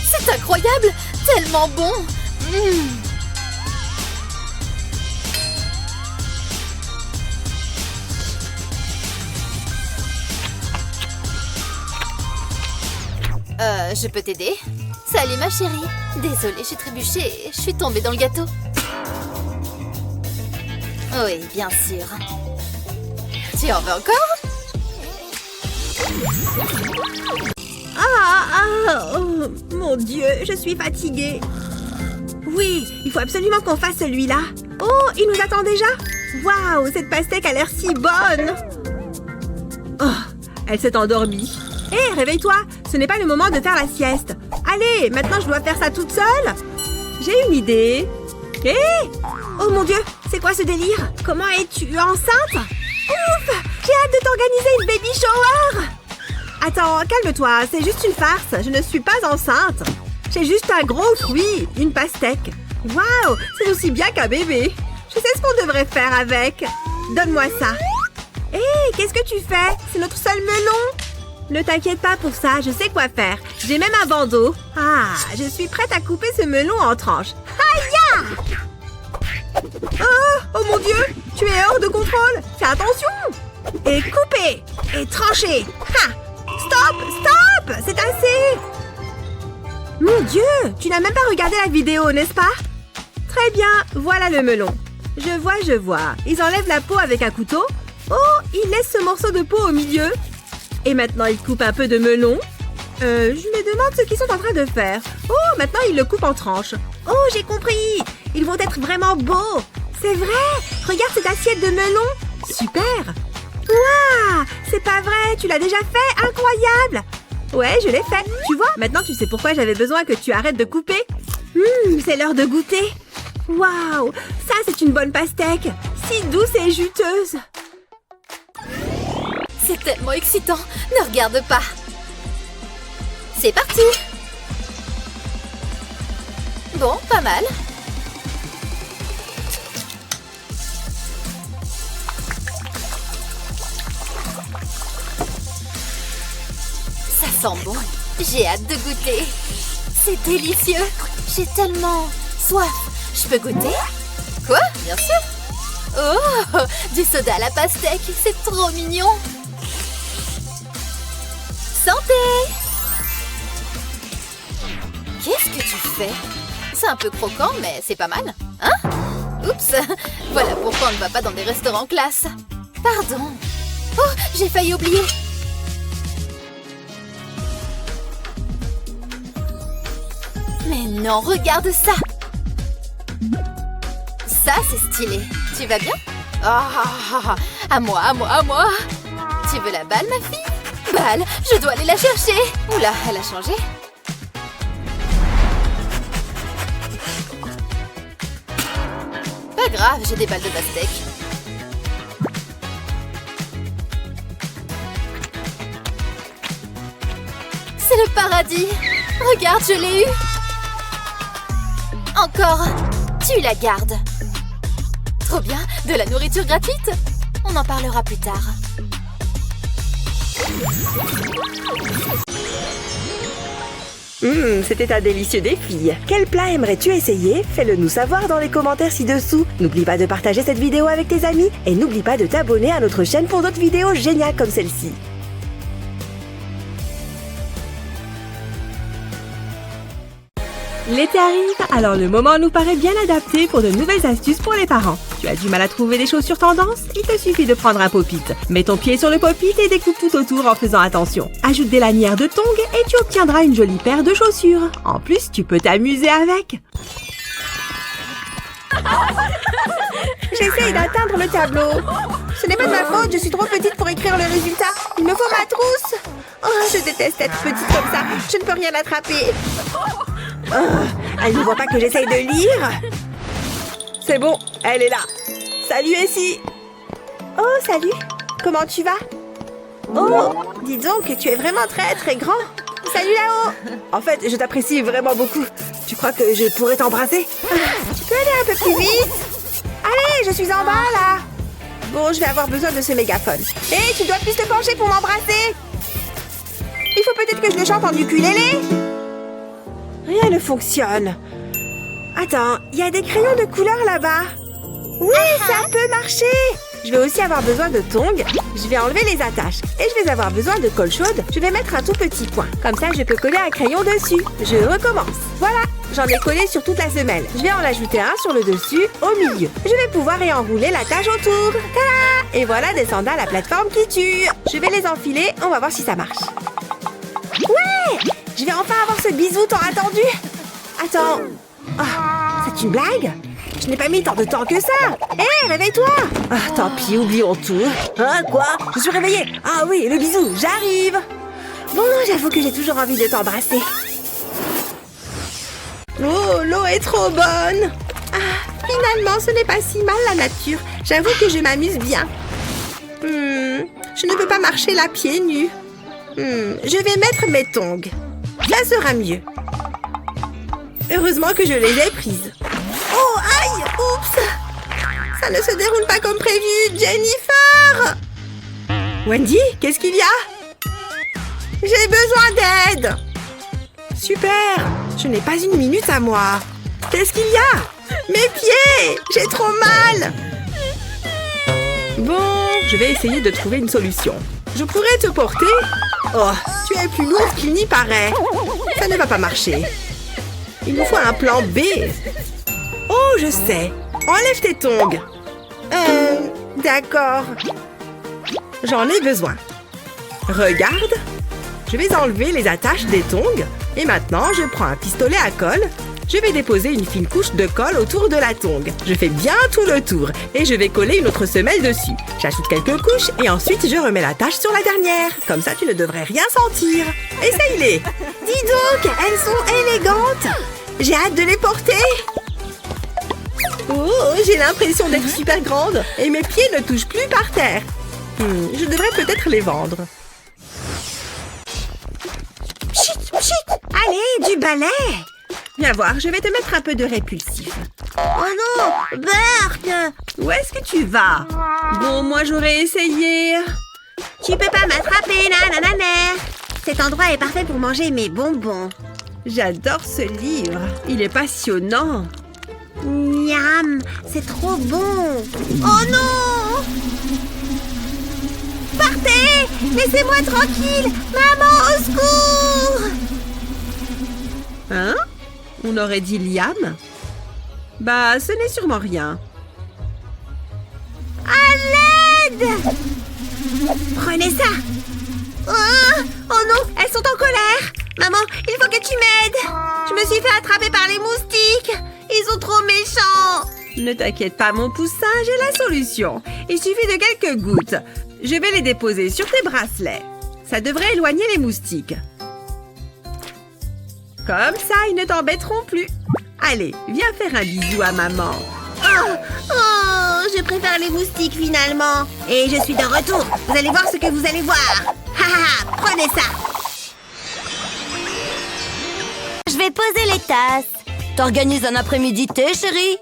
C'est incroyable, tellement bon. Je peux t'aider? Salut ma chérie. Désolée, j'ai trébuché. Je suis tombée dans le gâteau. Oui, bien sûr. Tu en veux encore? Oh, mon Dieu, je suis fatiguée. Oui, il faut absolument qu'on fasse celui-là. Oh, il nous attend déjà? Waouh, cette pastèque a l'air si bonne. Oh, elle s'est endormie. Hé, réveille-toi, ce n'est pas le moment de faire la sieste. Allez, maintenant je dois faire ça toute seule. J'ai une idée. Hé! Oh mon Dieu, c'est quoi ce délire? Comment es-tu enceinte? Ouf! J'ai hâte de t'organiser une baby shower! Attends, calme-toi, c'est juste une farce. Je ne suis pas enceinte. J'ai juste un gros fruit, une pastèque. Waouh, c'est aussi bien qu'un bébé. Je sais ce qu'on devrait faire avec. Donne-moi ça. Hé, qu'est-ce que tu fais? C'est notre seul melon. Ne t'inquiète pas pour ça, je sais quoi faire. J'ai même un bandeau. Ah, je suis prête à couper ce melon en tranches. Aïe! Oh mon Dieu, tu es hors de contrôle. Fais attention. Et couper. Et trancher. Ha! Stop! C'est assez. Mon Dieu, tu n'as même pas regardé la vidéo, n'est-ce pas? Très bien, voilà le melon. Je vois. Ils enlèvent la peau avec un couteau. Oh, ils laissent ce morceau de peau au milieu. Et maintenant, ils coupent un peu de melon. Je me demande ce qu'ils sont en train de faire. Oh, maintenant, ils le coupent en tranches. Oh, j'ai compris. Ils vont être vraiment beaux. C'est vrai. Regarde cette assiette de melon. Super. Waouh, c'est pas vrai. Tu l'as déjà fait. Incroyable. Ouais, je l'ai fait. Tu vois, maintenant, tu sais pourquoi j'avais besoin que tu arrêtes de couper. C'est l'heure de goûter. Waouh, ça, c'est une bonne pastèque. Si douce et juteuse. C'est tellement excitant. Ne regarde pas. C'est parti. Bon, pas mal. Ça sent bon. J'ai hâte de goûter. C'est délicieux. J'ai tellement soif. Je peux goûter? Quoi? Bien sûr. Oh, du soda à la pastèque. C'est trop mignon. Santé! Qu'est-ce que tu fais? C'est un peu croquant, mais c'est pas mal. Hein? Oups! Voilà pourquoi on ne va pas dans des restaurants classe. Pardon. Oh, j'ai failli oublier. Mais non, regarde ça! Ça, c'est stylé. Tu vas bien? Oh, à moi. Tu veux la balle, ma fille? Balle, je dois aller la chercher. Oula, elle a changé. Pas grave, j'ai des balles de pastèque. C'est le paradis. Regarde, je l'ai eu. Encore. Tu la gardes. Trop bien, de la nourriture gratuite. On en parlera plus tard. C'était un délicieux défi. Quel plat aimerais-tu essayer? Fais-le nous savoir dans les commentaires ci-dessous. N'oublie pas de partager cette vidéo avec tes amis et n'oublie pas de t'abonner à notre chaîne pour d'autres vidéos géniales comme celle-ci. L'été arrive, alors le moment nous paraît bien adapté pour de nouvelles astuces pour les parents. Tu as du mal à trouver des chaussures tendance? Il te suffit de prendre un pop-it. Mets ton pied sur le pop-it et découpe tout autour en faisant attention. Ajoute des lanières de tongs et tu obtiendras une jolie paire de chaussures. En plus, tu peux t'amuser avec. J'essaye d'atteindre le tableau. Ce n'est pas de ma faute, je suis trop petite pour écrire le résultat. Il me faut ma trousse. Oh, je déteste être petite comme ça. Je ne peux rien attraper. Elle ne voit pas que j'essaye de lire. C'est bon, elle est là. Salut, Essie. Oh, salut. Comment tu vas? Oh, dis donc, tu es vraiment très, très grand. Salut là-haut. En fait, je t'apprécie vraiment beaucoup. Tu crois que je pourrais t'embrasser? Tu peux aller un peu plus vite? Allez, je suis en bas, là. Bon, je vais avoir besoin de ce mégaphone. Hé, tu dois plus te pencher pour m'embrasser. Il faut peut-être que je le chante en ukulélé. Rien ne fonctionne. Attends, il y a des crayons de couleur là-bas. Oui, ça peut marcher. Je vais aussi avoir besoin de tongs. Je vais enlever les attaches. Et je vais avoir besoin de colle chaude. Je vais mettre un tout petit point. Comme ça, je peux coller un crayon dessus. Je recommence. Voilà, j'en ai collé sur toute la semelle. Je vais en ajouter un sur le dessus, au milieu. Je vais pouvoir y enrouler l'attache autour. Tada! Et voilà des sandales à plateforme qui tuent. Je vais les enfiler. On va voir si ça marche. Ouais! Je vais enfin avoir ce bisou tant attendu. Attends. Oh, c'est une blague? Je n'ai pas mis tant de temps que ça. Hé, réveille-toi. Ah, tant pis, oublions tout. Hein, quoi? Je suis réveillée. Ah oui, le bisou, j'arrive. Bon, j'avoue que j'ai toujours envie de t'embrasser. Oh, l'eau est trop bonne. Ah, finalement, ce n'est pas si mal la nature. J'avoue que je m'amuse bien. Je ne peux pas marcher là pieds nus. Je vais mettre mes tongs. Ça sera mieux. Heureusement que je les ai prises. Oh, aïe! Oups! Ça ne se déroule pas comme prévu, Jennifer! Wendy, qu'est-ce qu'il y a? J'ai besoin d'aide! Super! Je n'ai pas une minute à moi. Qu'est-ce qu'il y a? Mes pieds! J'ai trop mal! Bon, je vais essayer de trouver une solution. Je pourrais te porter? Oh, tu es plus lourde qu'il n'y paraît. Ça ne va pas marcher. Il nous faut un plan B. Oh, je sais. Enlève tes tongs. D'accord. J'en ai besoin. Regarde. Je vais enlever les attaches des tongs. Et maintenant, je prends un pistolet à colle. Je vais déposer une fine couche de colle autour de la tongue. Je fais bien tout le tour. Et je vais coller une autre semelle dessus. J'ajoute quelques couches et ensuite je remets la tache sur la dernière. Comme ça, tu ne devrais rien sentir. Essaye-les. Dis donc, elles sont élégantes. J'ai hâte de les porter. Oh, j'ai l'impression d'être super grande. Et mes pieds ne touchent plus par terre. Je devrais peut-être les vendre. Chut, chut. Allez, du balai. Viens voir, je vais te mettre un peu de répulsif. Oh non, Berk! Où est-ce que tu vas? Bon, moi j'aurais essayé. Tu peux pas m'attraper, nanana. Cet endroit est parfait pour manger mes bonbons. J'adore ce livre. Il est passionnant. Miam, c'est trop bon. Oh non! Partez! Laissez-moi tranquille! Maman, au secours! Hein? On aurait dit Liam? Bah, ce n'est sûrement rien. À l'aide! Prenez ça! Oh non, elles sont en colère! Maman, il faut que tu m'aides! Je me suis fait attraper par les moustiques! Ils sont trop méchants! Ne t'inquiète pas, mon poussin, j'ai la solution. Il suffit de quelques gouttes. Je vais les déposer sur tes bracelets. Ça devrait éloigner les moustiques. Comme ça, ils ne t'embêteront plus. Allez, viens faire un bisou à maman. Oh, je préfère les moustiques finalement. Et je suis de retour. Vous allez voir ce que vous allez voir. Haha, prenez ça. Je vais poser les tasses. T'organises un après-midi thé, chérie?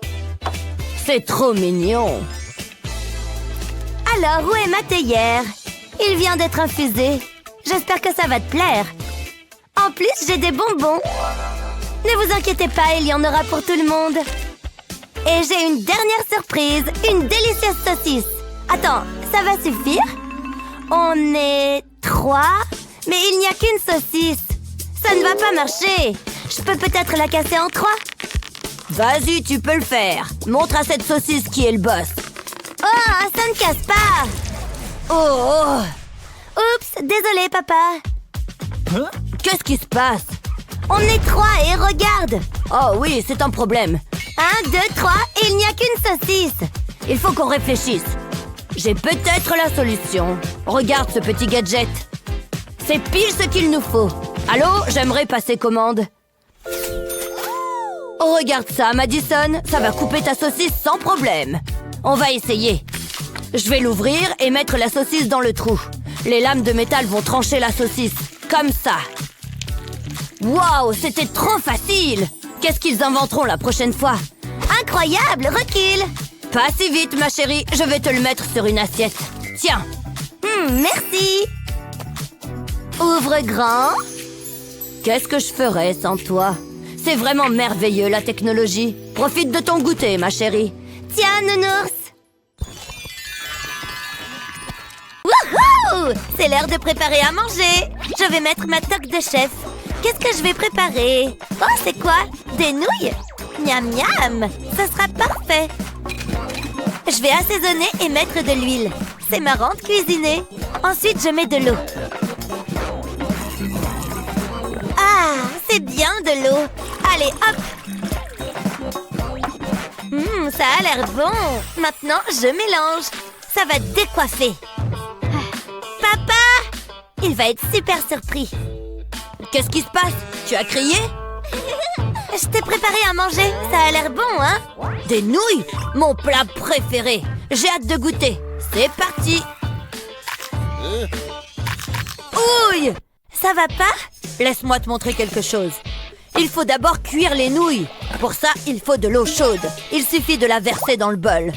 C'est trop mignon. Alors, où est ma théière? Il vient d'être infusé. J'espère que ça va te plaire. En plus, j'ai des bonbons. Ne vous inquiétez pas, il y en aura pour tout le monde. Et j'ai une dernière surprise, une délicieuse saucisse. Attends, ça va suffire? On est 3, mais il n'y a qu'une saucisse. Ça ne va pas marcher. Je peux peut-être la casser en 3. Vas-y, tu peux le faire. Montre à cette saucisse qui est le boss. Oh, ça ne casse pas. Oh. Oups, désolé, papa. Qu'est-ce qui se passe? On est 3 et regarde. Oh oui, c'est un problème. 1, 2, 3 et il n'y a qu'une saucisse. Il faut qu'on réfléchisse. J'ai peut-être la solution. Regarde ce petit gadget. C'est pile ce qu'il nous faut. Allô, j'aimerais passer commande. Oh, regarde ça, Madison. Ça va couper ta saucisse sans problème. On va essayer. Je vais l'ouvrir et mettre la saucisse dans le trou. Les lames de métal vont trancher la saucisse. Comme ça. Waouh, c'était trop facile. Qu'est-ce qu'ils inventeront la prochaine fois? Incroyable, recule. Pas si vite, ma chérie. Je vais te le mettre sur une assiette. Tiens. Merci. Ouvre grand. Qu'est-ce que je ferais sans toi? C'est vraiment merveilleux, la technologie. Profite de ton goûter, ma chérie. Tiens, nounours. Wouhou! C'est l'heure de préparer à manger. Je vais mettre ma toque de chef. Qu'est-ce que je vais préparer? Oh, c'est quoi? Des nouilles? Miam miam! Ce sera parfait. Je vais assaisonner et mettre de l'huile. C'est marrant de cuisiner. Ensuite, je mets de l'eau. Ah, c'est bien de l'eau. Allez, hop! Ça a l'air bon. Maintenant, je mélange. Ça va décoiffer. Papa! Il va être super surpris. Qu'est-ce qui se passe? Tu as crié? Je t'ai préparé à manger. Ça a l'air bon, hein? Des nouilles? Mon plat préféré. J'ai hâte de goûter. C'est parti. Ouille! Ça va pas? Laisse-moi te montrer quelque chose. Il faut d'abord cuire les nouilles. Pour ça, il faut de l'eau chaude. Il suffit de la verser dans le bol.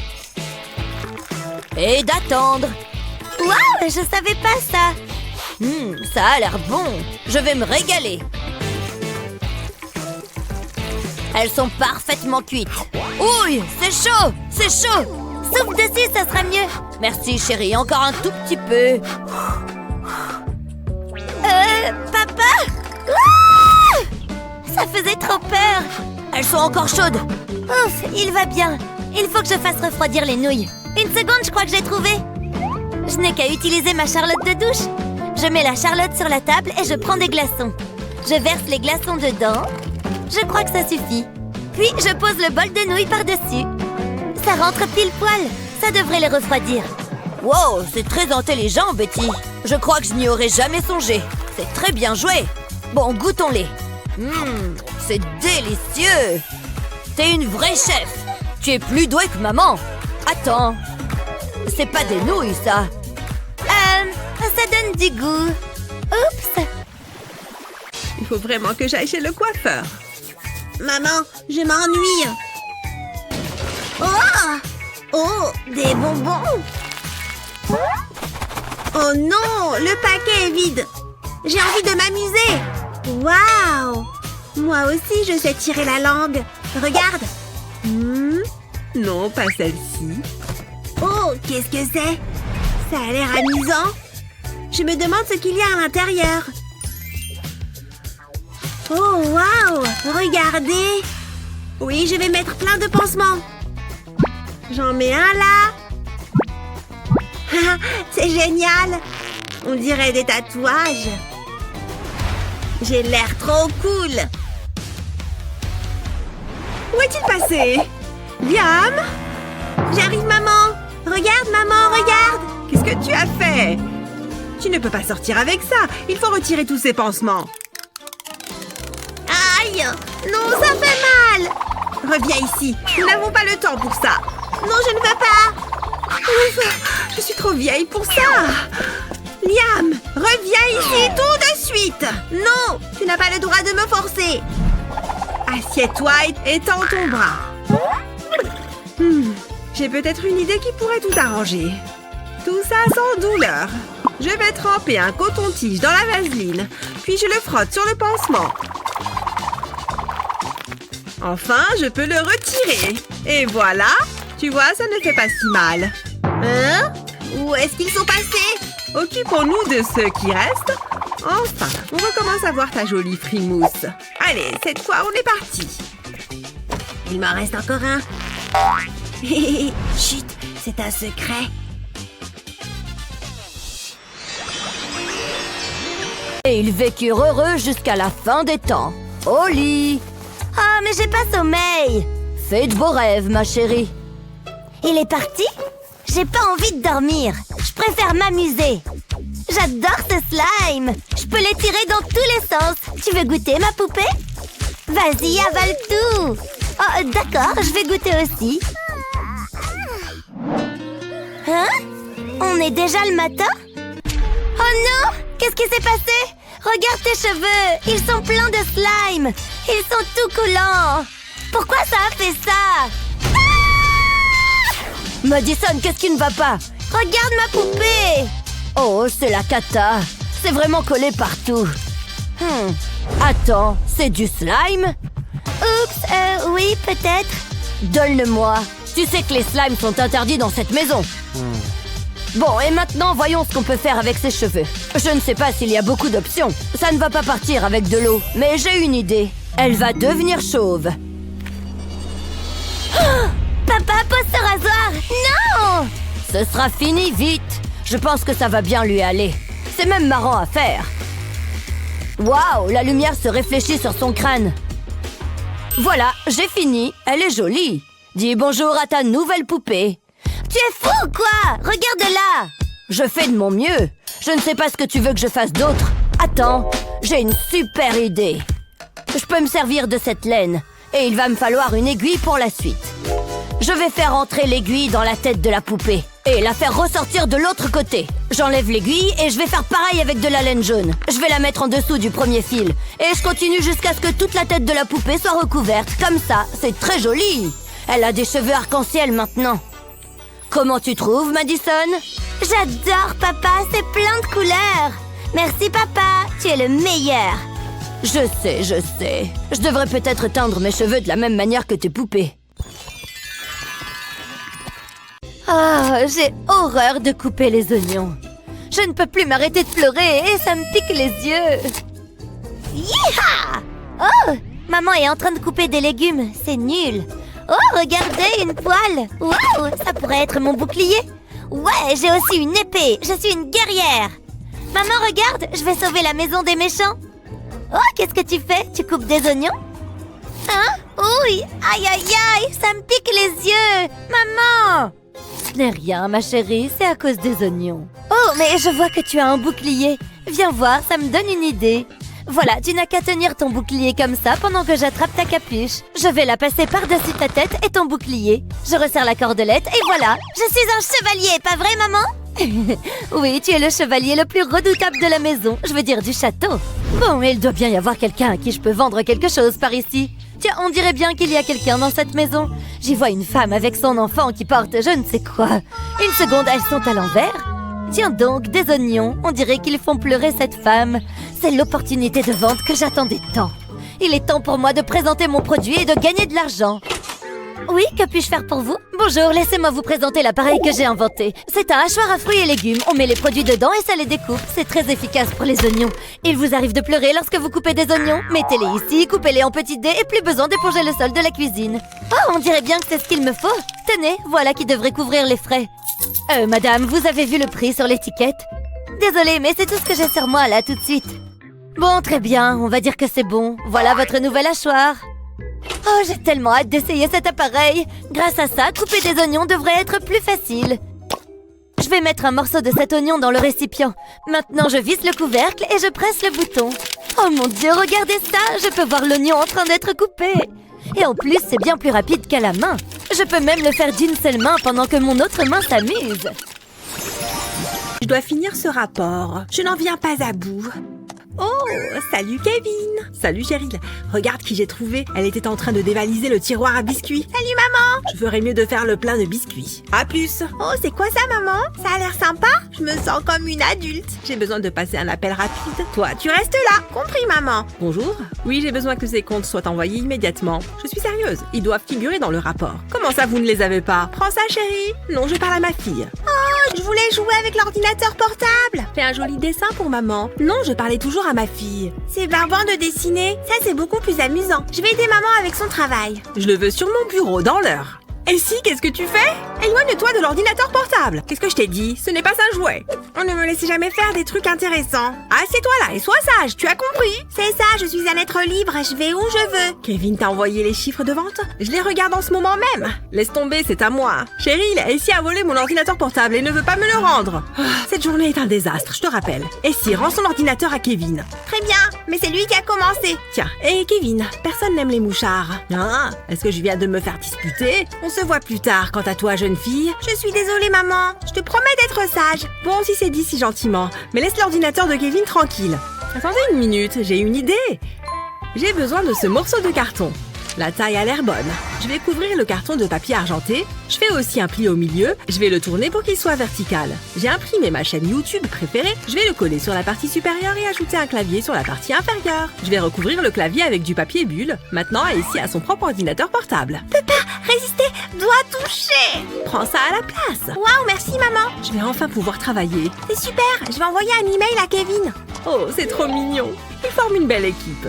Et d'attendre. Waouh, je savais pas ça. Ça a l'air bon. Je vais me régaler. Elles sont parfaitement cuites. Ouille, c'est chaud, c'est chaud. Souffle dessus, ça sera mieux. Merci, chérie, encore un tout petit peu. Papa? Ah! Ça faisait trop peur. Elles sont encore chaudes. Ouf, il va bien. Il faut que je fasse refroidir les nouilles. Une seconde, je crois que j'ai trouvé. Je n'ai qu'à utiliser ma charlotte de douche. Je mets la charlotte sur la table et je prends des glaçons. Je verse les glaçons dedans. Je crois que ça suffit. Puis, je pose le bol de nouilles par-dessus. Ça rentre pile poil. Ça devrait les refroidir. Wow, c'est très intelligent, Betty. Je crois que je n'y aurais jamais songé. C'est très bien joué. Bon, goûtons-les. C'est délicieux. T'es une vraie chef. Tu es plus douée que maman. Attends. C'est pas des nouilles, ça. Ça donne du goût. Oups. Il faut vraiment que j'aille chez le coiffeur. Maman, je m'ennuie. Oh, des bonbons. Oh non, le paquet est vide. J'ai envie de m'amuser. Waouh! Moi aussi, je sais tirer la langue. Regarde. Non, pas celle-ci. Oh, qu'est-ce que c'est? Ça a l'air amusant. Je me demande ce qu'il y a à l'intérieur. Oh, waouh! Regardez. Oui, je vais mettre plein de pansements. J'en mets un là. C'est génial. On dirait des tatouages. J'ai l'air trop cool. Où est-il passé? Liam? J'arrive, maman. Regarde, maman, regarde. Qu'est-ce que tu as fait? Tu ne peux pas sortir avec ça. Il faut retirer tous ces pansements. Aïe! Non, ça fait mal. Reviens ici. Nous n'avons pas le temps pour ça. Non, je ne veux pas. Ouf, je suis trop vieille pour ça. Liam, reviens ici tout de suite. Non, tu n'as pas le droit de me forcer. Assieds-toi et tends ton bras. J'ai peut-être une idée qui pourrait tout arranger. Tout ça sans douleur. Je vais tremper un coton-tige dans la vaseline, puis je le frotte sur le pansement. Enfin, je peux le retirer. Et voilà, tu vois, ça ne fait pas si mal. Hein? Où est-ce qu'ils sont passés? Occupons-nous de ceux qui restent. Enfin, on recommence à voir ta jolie frimousse. Allez, cette fois, on est parti. Il m'en reste encore un. Chut, c'est un secret. Et ils vécurent heureux jusqu'à la fin des temps. Au lit. Oh, mais j'ai pas sommeil. Fais de beaux rêves, ma chérie. Il est parti? J'ai pas envie de dormir. Je préfère m'amuser. J'adore ce slime. Je peux l'étirer dans tous les sens. Tu veux goûter, ma poupée? Vas-y, avale tout. Oh, d'accord, je vais goûter aussi. Hein? On est déjà le matin? Oh non! Qu'est-ce qui s'est passé? Regarde tes cheveux. Ils sont pleins de slime. Ils sont tout collants. Pourquoi ça a fait ça? Madison, qu'est-ce qui ne va pas? Regarde ma poupée. Oh, c'est la cata. C'est vraiment collé partout. Attends, c'est du slime? Oups, oui, peut-être. Donne-le-moi. Tu sais que les slimes sont interdits dans cette maison. Bon, et maintenant, voyons ce qu'on peut faire avec ses cheveux. Je ne sais pas s'il y a beaucoup d'options. Ça ne va pas partir avec de l'eau, mais j'ai une idée. Elle va devenir chauve. Oh, papa, pose ce rasoir. Non! Ce sera fini vite. Je pense que ça va bien lui aller. C'est même marrant à faire. Waouh, la lumière se réfléchit sur son crâne. Voilà, j'ai fini. Elle est jolie. Dis bonjour à ta nouvelle poupée. Tu es fou ou quoi? Regarde-la. Je fais de mon mieux. Je ne sais pas ce que tu veux que je fasse d'autre. Attends, j'ai une super idée. Je peux me servir de cette laine. Et il va me falloir une aiguille pour la suite. Je vais faire entrer l'aiguille dans la tête de la poupée. Et la faire ressortir de l'autre côté. J'enlève l'aiguille et je vais faire pareil avec de la laine jaune. Je vais la mettre en dessous du premier fil. Et je continue jusqu'à ce que toute la tête de la poupée soit recouverte. Comme ça, c'est très joli. Elle a des cheveux arc-en-ciel maintenant. Comment tu trouves, Madison? J'adore, papa. C'est plein de couleurs. Merci, papa. Tu es le meilleur. Je sais, je sais. Je devrais peut-être teindre mes cheveux de la même manière que tes poupées. Ah, j'ai horreur de couper les oignons. Je ne peux plus m'arrêter de pleurer et ça me pique les yeux. Yeeha! Oh, maman est en train de couper des légumes. C'est nul. Oh, regardez, une poêle. Waouh, ça pourrait être mon bouclier. Ouais, j'ai aussi une épée. Je suis une guerrière. Maman, regarde, je vais sauver la maison des méchants. Oh, qu'est-ce que tu fais? Tu coupes des oignons? Hein? Oui, aïe, aïe, aïe, ça me pique les yeux. Maman! Ce n'est rien, ma chérie, c'est à cause des oignons. Oh, mais je vois que tu as un bouclier. Viens voir, ça me donne une idée. Voilà, tu n'as qu'à tenir ton bouclier comme ça pendant que j'attrape ta capuche. Je vais la passer par-dessus ta tête et ton bouclier. Je resserre la cordelette et voilà. Je suis un chevalier, pas vrai, maman? Oui, tu es le chevalier le plus redoutable de la maison. Je veux dire du château. Bon, il doit bien y avoir quelqu'un à qui je peux vendre quelque chose par ici. Tiens, on dirait bien qu'il y a quelqu'un dans cette maison. J'y vois une femme avec son enfant qui porte je ne sais quoi. Une seconde, elles sont à l'envers. Tiens donc, des oignons. On dirait qu'ils font pleurer cette femme. C'est l'opportunité de vente que j'attendais tant. Il est temps pour moi de présenter mon produit et de gagner de l'argent. Oui, que puis-je faire pour vous? Bonjour, laissez-moi vous présenter l'appareil que j'ai inventé. C'est un hachoir à fruits et légumes. On met les produits dedans et ça les découpe. C'est très efficace pour les oignons. Il vous arrive de pleurer lorsque vous coupez des oignons? Mettez-les ici, coupez-les en petits dés et plus besoin d'éponger le sol de la cuisine. Oh, on dirait bien que c'est ce qu'il me faut. Tenez, voilà qui devrait couvrir les frais. Madame, vous avez vu le prix sur l'étiquette? Désolée, mais c'est tout ce que j'ai sur moi là tout de suite. Bon, très bien, on va dire que c'est bon. Voilà votre nouvel hachoir. Oh, j'ai tellement hâte d'essayer cet appareil. Grâce à ça, couper des oignons devrait être plus facile. Je vais mettre un morceau de cet oignon dans le récipient. Maintenant, je visse le couvercle et je presse le bouton. Oh mon Dieu, regardez ça! Je peux voir l'oignon en train d'être coupé. Et en plus, c'est bien plus rapide qu'à la main. Je peux même le faire d'une seule main pendant que mon autre main s'amuse. Je dois finir ce rapport. Je n'en viens pas à bout. Oh, salut Kevin. Salut Cheryl, regarde qui j'ai trouvé. Elle était en train de dévaliser le tiroir à biscuits. Salut maman. Je ferais mieux de faire le plein de biscuits. À plus. Oh, c'est quoi ça maman? Ça a l'air sympa. Je me sens comme une adulte. J'ai besoin de passer un appel rapide. Toi, tu restes là. Compris maman. Bonjour. Oui, j'ai besoin que ces comptes soient envoyés immédiatement. Je suis sérieuse, ils doivent figurer dans le rapport. Comment ça, vous ne les avez pas? Prends ça, chérie. Non, je parle à ma fille. Oh, je voulais jouer avec l'ordinateur portable. Fais un joli dessin pour maman. Non, je parlais toujours à ma fille. C'est barbant de dessiner. Ça, c'est beaucoup plus amusant. Je vais aider maman avec son travail. Je le veux sur mon bureau, dans l'heure. Et si, qu'est-ce que tu fais? Éloigne-toi de l'ordinateur portable. Qu'est-ce que je t'ai dit? Ce n'est pas un jouet. On ne me laisse jamais faire des trucs intéressants. Assieds-toi là et sois sage, tu as compris? C'est ça, je suis un être libre, je vais où je veux. Kevin t'a envoyé les chiffres de vente? Je les regarde en ce moment même. Laisse tomber, c'est à moi. Chérie, Essie a volé mon ordinateur portable et ne veut pas me le rendre. Cette journée est un désastre, je te rappelle. Essie rend son ordinateur à Kevin. Très bien, mais c'est lui qui a commencé. Tiens, et Kevin, personne n'aime les mouchards. Ah, est-ce que je viens de me faire disputer? On se voit plus tard. Quant à toi, jeune fille. Je suis désolée, maman. Je te promets d'être sage. Bon, si c'est dit si gentiment. Mais laisse l'ordinateur de Kevin tranquille. Attendez une minute, j'ai une idée. J'ai besoin de ce morceau de carton. La taille a l'air bonne. Je vais couvrir le carton de papier argenté. Je fais aussi un pli au milieu. Je vais le tourner pour qu'il soit vertical. J'ai imprimé ma chaîne YouTube préférée. Je vais le coller sur la partie supérieure et ajouter un clavier sur la partie inférieure. Je vais recouvrir le clavier avec du papier bulle. Maintenant, Essie a son propre ordinateur portable. Papa, résister, doigt toucher. Prends ça à la place. Waouh, merci maman. Je vais enfin pouvoir travailler. C'est super, je vais envoyer un email à Kevin. Oh, c'est trop mignon. Ils forment une belle équipe.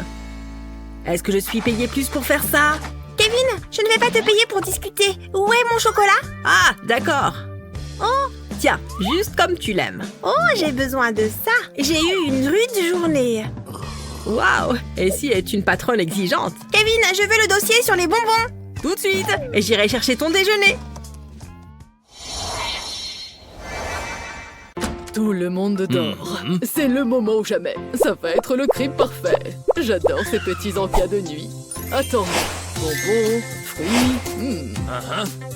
Est-ce que je suis payée plus pour faire ça? Kevin, je ne vais pas te payer pour discuter. Où est mon chocolat? Ah, d'accord. Oh, tiens, juste comme tu l'aimes. Oh, j'ai besoin de ça. J'ai eu une rude journée. Waouh, Essie est une patronne exigeante. Kevin, je veux le dossier sur les bonbons. Tout de suite, et j'irai chercher ton déjeuner. Tout le monde dort. C'est le moment ou jamais. Ça va être le crime parfait. J'adore ces petits encas de nuit. Attends. Bonbons, fruits.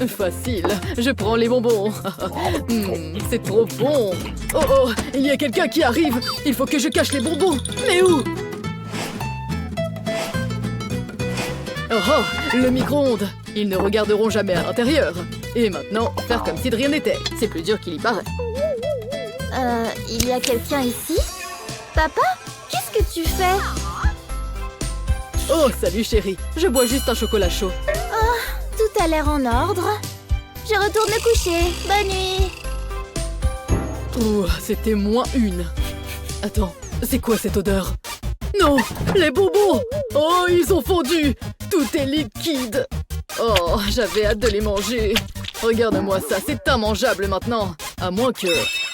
Facile. Je prends les bonbons. C'est trop bon. Oh oh, il y a quelqu'un qui arrive. Il faut que je cache les bonbons. Mais où? Oh oh, le micro-ondes. Ils ne regarderont jamais à l'intérieur. Et maintenant, faire comme si de rien n'était. C'est plus dur qu'il y paraît. Il y a quelqu'un ici? Papa, qu'est-ce que tu fais? Oh, salut chérie. Je bois juste un chocolat chaud. Tout a l'air en ordre. Je retourne me coucher. Bonne nuit. Ouh, c'était -1. Attends, c'est quoi cette odeur? Non, les bonbons! Oh, ils ont fondu! Tout est liquide! Oh, j'avais hâte de les manger. Regarde-moi ça, c'est immangeable maintenant. À moins que...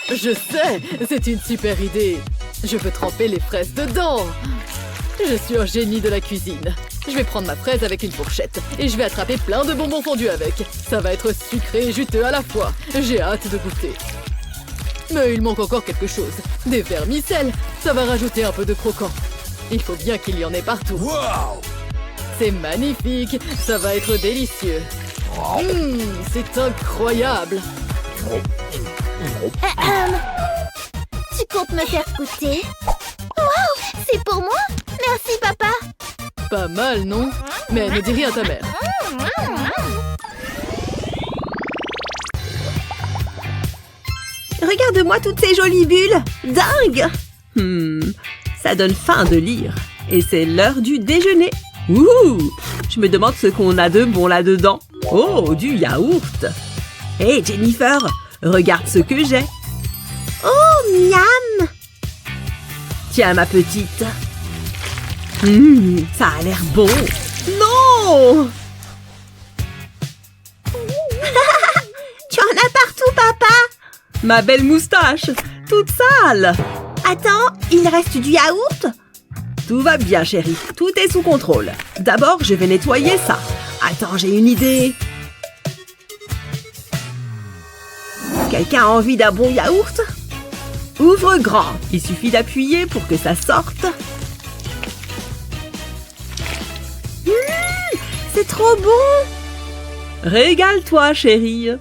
Je sais, c'est une super idée. Je peux tremper les fraises dedans. Je suis un génie de la cuisine. Je vais prendre ma fraise avec une fourchette et je vais attraper plein de bonbons fondus avec. Ça va être sucré et juteux à la fois. J'ai hâte de goûter. Mais il manque encore quelque chose. Des vermicelles. Ça va rajouter un peu de croquant. Il faut bien qu'il y en ait partout. Wow! C'est magnifique. Ça va être délicieux. C'est incroyable. Tu comptes me faire goûter? Wow, c'est pour moi? Merci, papa. Pas mal, non? Mais ne dis rien à ta mère. Regarde-moi toutes ces jolies bulles. Dingue. Ça donne faim de lire. Et c'est l'heure du déjeuner. Ouh! Je me demande ce qu'on a de bon là-dedans. Oh, du yaourt. Hé, Jennifer, regarde ce que j'ai. Oh, miam. Tiens, ma petite. Ça a l'air bon. Non! Tu en as partout, papa. Ma belle moustache, toute sale. Attends, il reste du yaourt? Tout va bien, chérie. Tout est sous contrôle. D'abord, je vais nettoyer ça. Attends, j'ai une idée. Quelqu'un a envie d'un bon yaourt? Ouvre grand. Il suffit d'appuyer pour que ça sorte. C'est trop bon. Régale-toi, chérie.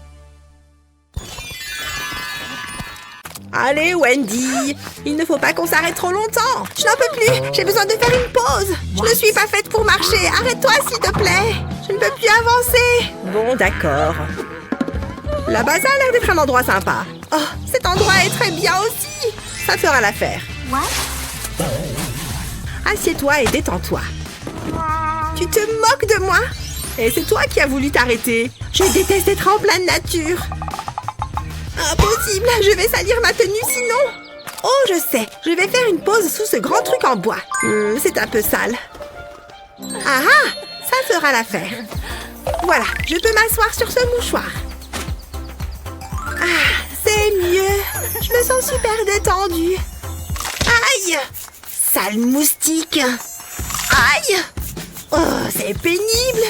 Allez, Wendy, il ne faut pas qu'on s'arrête trop longtemps. Je n'en peux plus, j'ai besoin de faire une pause. Je ne suis pas faite pour marcher. Arrête-toi, s'il te plaît. Je ne peux plus avancer. Bon, d'accord. Là-bas, ça a l'air d'être un endroit sympa. Oh, cet endroit est très bien aussi. Ça fera l'affaire. Assieds-toi et détends-toi. Tu te moques de moi? Et c'est toi qui as voulu t'arrêter. Je déteste être en pleine nature. Impossible, je vais salir ma tenue sinon. Oh, je sais, je vais faire une pause sous ce grand truc en bois. C'est un peu sale. Ah ah, ça fera l'affaire. Voilà, je peux m'asseoir sur ce mouchoir. Ah, c'est mieux. Je me sens super détendue. Aïe! Sale moustique. Aïe! Oh, c'est pénible.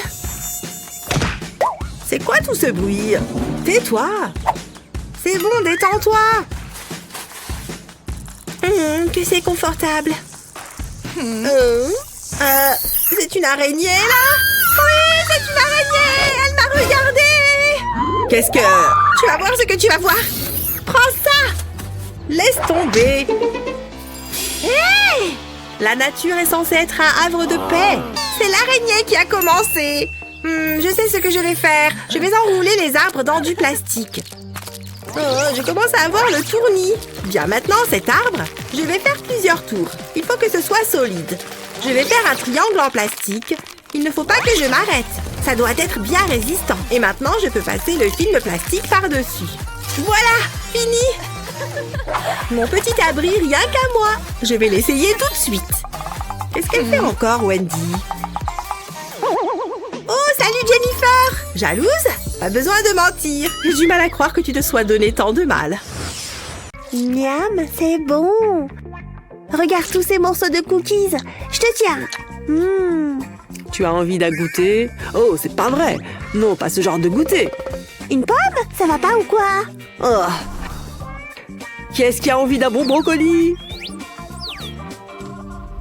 C'est quoi tout ce bruit? Tais-toi. C'est bon, détends-toi. Que c'est confortable. C'est une araignée, là? Oui, c'est une araignée. Elle m'a regardée. Qu'est-ce que... Tu vas voir ce que tu vas voir. Prends ça. Laisse tomber. Hey! La nature est censée être un havre de paix. C'est l'araignée qui a commencé. Je sais ce que je vais faire. Je vais enrouler les arbres dans du plastique. Oh, je commence à avoir le tournis. Bien, maintenant, cet arbre, je vais faire plusieurs tours. Il faut que ce soit solide. Je vais faire un triangle en plastique. Il ne faut pas que je m'arrête. Ça doit être bien résistant. Et maintenant, je peux passer le film plastique par-dessus. Voilà, fini. Mon petit abri, rien qu'à moi. Je vais l'essayer tout de suite. Qu'est-ce qu'elle fait encore, Wendy? Oh, salut Jennifer! Jalouse? Pas besoin de mentir. J'ai du mal à croire que tu te sois donné tant de mal. Miam, c'est bon. Regarde tous ces morceaux de cookies. Je te tiens. Tu as envie d'un goûter? Oh, c'est pas vrai. Non, pas ce genre de goûter. Une pomme? Ça va pas ou quoi? Oh. Qui est-ce qui a envie d'un bon brocoli?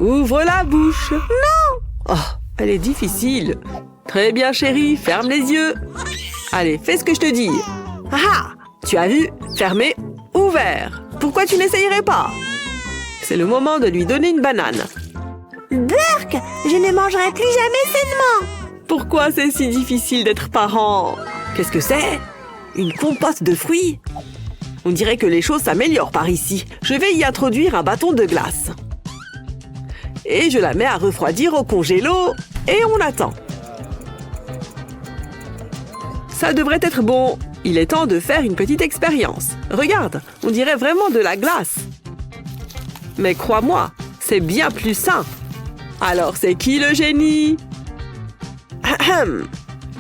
Ouvre la bouche. Non! Oh, elle est difficile. Très bien, chérie, ferme les yeux. Allez, fais ce que je te dis. Ah, tu as vu? Fermé, ouvert. Pourquoi tu n'essayerais pas? C'est le moment de lui donner une banane. Burk! Je ne mangerai plus jamais sainement. Pourquoi c'est si difficile d'être parent? Qu'est-ce que c'est? Une compote de fruits? On dirait que les choses s'améliorent par ici. Je vais y introduire un bâton de glace. Et je la mets à refroidir au congélo. Et on attend. Ça devrait être bon. Il est temps de faire une petite expérience. Regarde, on dirait vraiment de la glace. Mais crois-moi, c'est bien plus sain. Alors c'est qui le génie?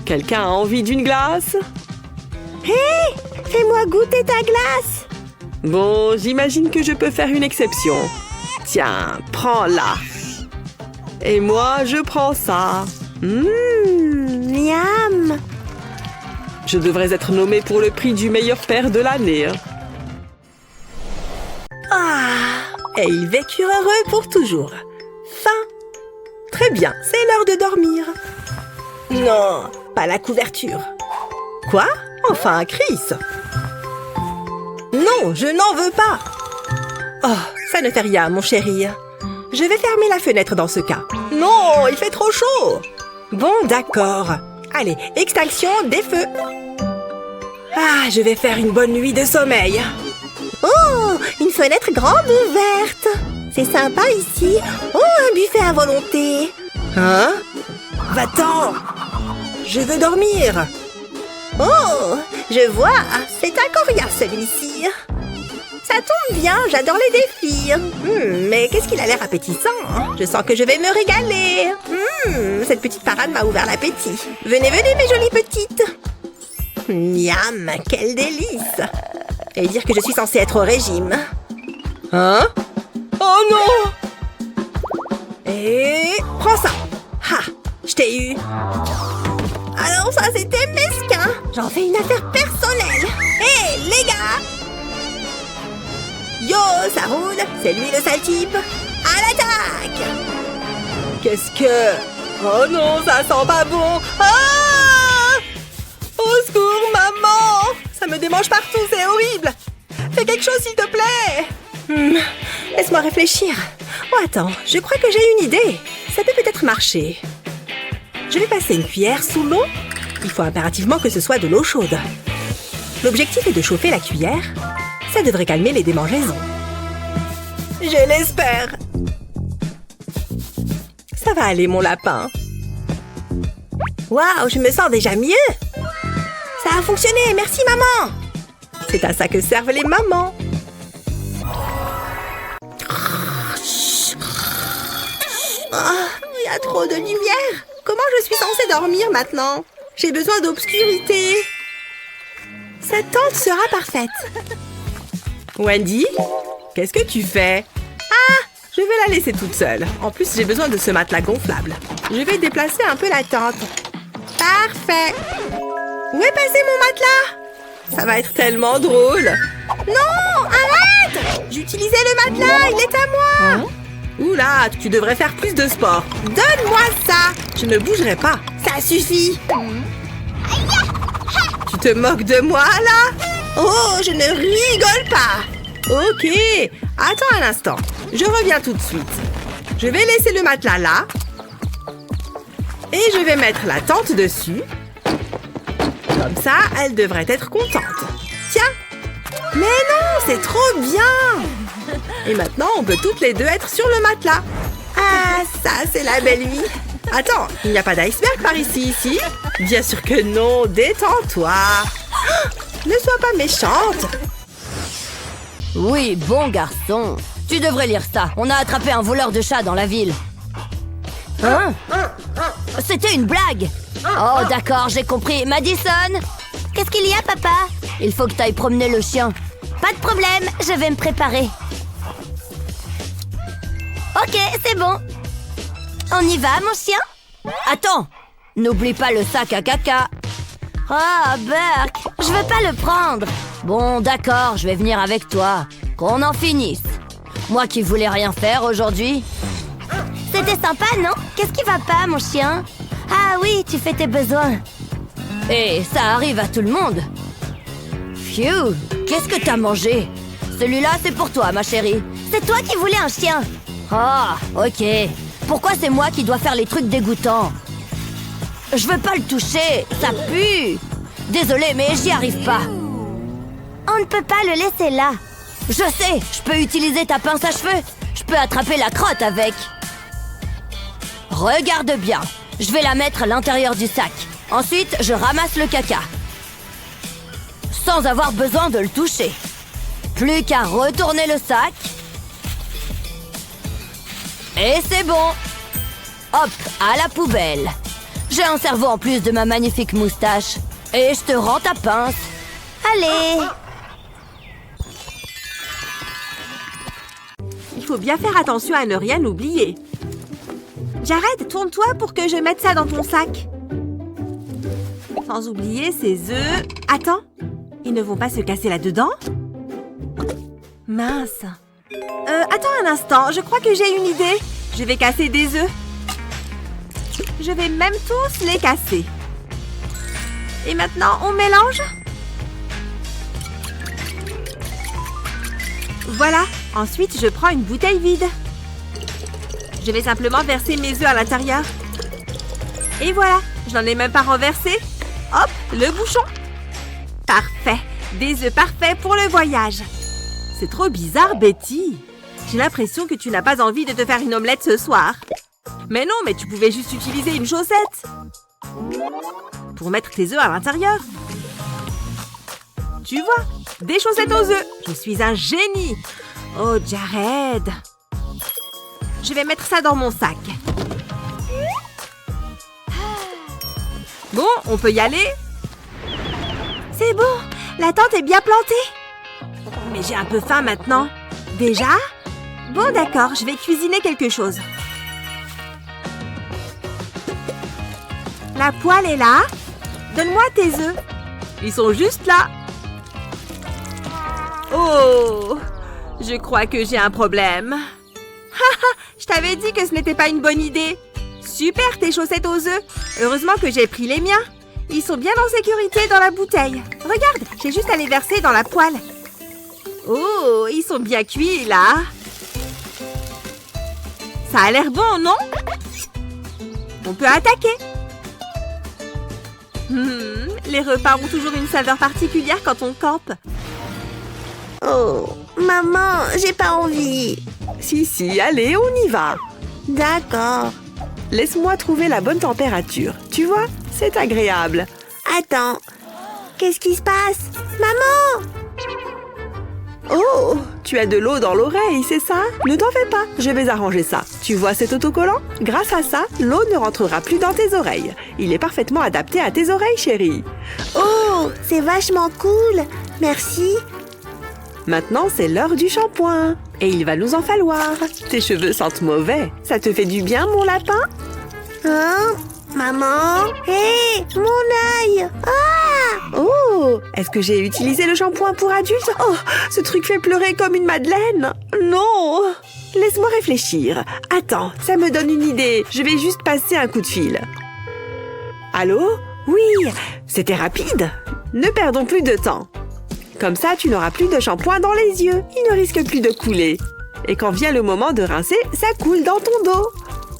Quelqu'un a envie d'une glace? Hé! Fais-moi goûter ta glace. Bon, j'imagine que je peux faire une exception. Tiens, prends-la. Et moi, je prends ça. Miam. Je devrais être nommé pour le prix du meilleur père de l'année. Ah! Et ils vécurent heureux pour toujours. Fin. Très bien, c'est l'heure de dormir. Non, pas la couverture. Quoi? Enfin, Chris. Non, je n'en veux pas. Oh, ça ne fait rien, mon chéri. Je vais fermer la fenêtre dans ce cas. Non, il fait trop chaud. Bon, d'accord. Allez, extinction des feux. Ah, je vais faire une bonne nuit de sommeil. Oh, une fenêtre grande ouverte. C'est sympa ici. Oh, un buffet à volonté. Hein? Va-t'en. Je veux dormir. Oh, je vois. C'est un coria celui-ci. Ça tombe bien, j'adore les défis. Mais qu'est-ce qu'il a l'air appétissant, hein? Je sens que je vais me régaler. Cette petite parade m'a ouvert l'appétit. Venez, venez, mes jolies petites. Miam, quel délice. Et dire que je suis censée être au régime. Hein? Oh non! Et prends ça. Ha! Je t'ai eu. Alors ça, c'était mesquin. J'en fais une affaire personnelle. Hé, les gars! Yo, ça roule. C'est lui le sale type. À l'attaque! Qu'est-ce que... Oh non, ça sent pas bon. Ah! Au secours, maman! Ça me démange partout, c'est horrible. Fais quelque chose, s'il te plaît. Laisse-moi réfléchir. Oh, attends, je crois que j'ai une idée. Ça peut peut-être marcher. Je vais passer une cuillère sous l'eau. Il faut impérativement que ce soit de l'eau chaude. L'objectif est de chauffer la cuillère. Ça devrait calmer les démangeaisons. Je l'espère. Ça va aller, mon lapin. Waouh, je me sens déjà mieux. Ça a fonctionné, merci maman. C'est à ça que servent les mamans. Oh, il y a trop de lumière. Comment je suis censée dormir maintenant? J'ai besoin d'obscurité. Cette tente sera parfaite. Wendy, qu'est-ce que tu fais? Ah, je vais la laisser toute seule. En plus, j'ai besoin de ce matelas gonflable. Je vais déplacer un peu la tente. Parfait. Où est passé mon matelas? Ça va être tellement drôle. Non, arrête! J'utilisais le matelas, il est à moi. Oula, tu devrais faire plus de sport. Donne-moi ça. Je ne bougerai pas. Ça suffit. Tu te moques de moi, là? Oh, je ne rigole pas. Ok, attends un instant. Je reviens tout de suite. Je vais laisser le matelas là. Et je vais mettre la tente dessus. Comme ça, elle devrait être contente. Tiens. Mais non, c'est trop bien. Et maintenant, on peut toutes les deux être sur le matelas. Ah, ça, c'est la belle vie. Attends, il n'y a pas d'iceberg par ici? Bien sûr que non, détends-toi. Ne sois pas méchante. Oui, bon garçon. Tu devrais lire ça. On a attrapé un voleur de chat dans la ville. Hein? C'était une blague. Oh, d'accord, j'ai compris. Madison? Qu'est-ce qu'il y a, papa? Il faut que tu ailles promener le chien. Pas de problème, je vais me préparer. Ok, c'est bon. On y va, mon chien? Attends! N'oublie pas le sac à caca. Oh, Burke, je veux pas le prendre. Bon, d'accord, je vais venir avec toi. Qu'on en finisse. Moi qui voulais rien faire aujourd'hui. C'était sympa, non? Qu'est-ce qui va pas, mon chien? Ah oui, tu fais tes besoins. Et ça arrive à tout le monde. Phew, qu'est-ce que t'as mangé? Celui-là, c'est pour toi, ma chérie. C'est toi qui voulais un chien. Ah, ok. Pourquoi c'est moi qui dois faire les trucs dégoûtants? Je veux pas le toucher, ça pue. Désolée, mais j'y arrive pas. On ne peut pas le laisser là. Je sais, je peux utiliser ta pince à cheveux. Je peux attraper la crotte avec. Regarde bien. Je vais la mettre à l'intérieur du sac. Ensuite, je ramasse le caca. Sans avoir besoin de le toucher. Plus qu'à retourner le sac. Et c'est bon. Hop, à la poubelle. J'ai un cerveau en plus de ma magnifique moustache. Et je te rends ta pince. Allez. Il faut bien faire attention à ne rien oublier. Jared, tourne-toi pour que je mette ça dans ton sac. Sans oublier ces œufs. Attends, ils ne vont pas se casser là-dedans? Mince. Attends un instant, je crois que j'ai une idée. Je vais casser des œufs. Je vais même tous les casser. Et maintenant, on mélange. Voilà. Ensuite, je prends une bouteille vide. Je vais simplement verser mes œufs à l'intérieur. Et voilà, je n'en ai même pas renversé. Hop, le bouchon. Parfait. Des œufs parfaits pour le voyage. C'est trop bizarre, Betty. J'ai l'impression que tu n'as pas envie de te faire une omelette ce soir. Mais non, mais tu pouvais juste utiliser une chaussette. Pour mettre tes œufs à l'intérieur. Tu vois, des chaussettes aux œufs. Je suis un génie. Oh, Jared. Je vais mettre ça dans mon sac. Bon, on peut y aller? C'est bon, la tente est bien plantée. Mais j'ai un peu faim maintenant. Déjà? Bon, d'accord, je vais cuisiner quelque chose. La poêle est là. Donne-moi tes œufs. Ils sont juste là. Oh, je crois que j'ai un problème. Haha, je t'avais dit que ce n'était pas une bonne idée. Super, tes chaussettes aux œufs. Heureusement que j'ai pris les miens. Ils sont bien en sécurité dans la bouteille. Regarde, j'ai juste à les verser dans la poêle. Oh, ils sont bien cuits, là. Ça a l'air bon, non? On peut attaquer. Les repas ont toujours une saveur particulière quand on campe. Oh, maman, j'ai pas envie. Si, allez, on y va. D'accord. Laisse-moi trouver la bonne température. Tu vois, c'est agréable. Attends, qu'est-ce qui se passe? Maman! Oh, tu as de l'eau dans l'oreille, c'est ça? Ne t'en fais pas, je vais arranger ça. Tu vois cet autocollant? Grâce à ça, l'eau ne rentrera plus dans tes oreilles. Il est parfaitement adapté à tes oreilles, chérie. Oh, c'est vachement cool. Merci. Maintenant, c'est l'heure du shampoing. Et il va nous en falloir. Tes cheveux sentent mauvais. Ça te fait du bien, mon lapin? Hein? Maman? Hé, mon œil! Ah! Oh, est-ce que j'ai utilisé le shampoing pour adultes? Oh, ce truc fait pleurer comme une madeleine. Non! Laisse-moi réfléchir. Attends, ça me donne une idée. Je vais juste passer un coup de fil. Allô? Oui, c'était rapide. Ne perdons plus de temps. Comme ça, tu n'auras plus de shampoing dans les yeux. Il ne risque plus de couler. Et quand vient le moment de rincer, ça coule dans ton dos.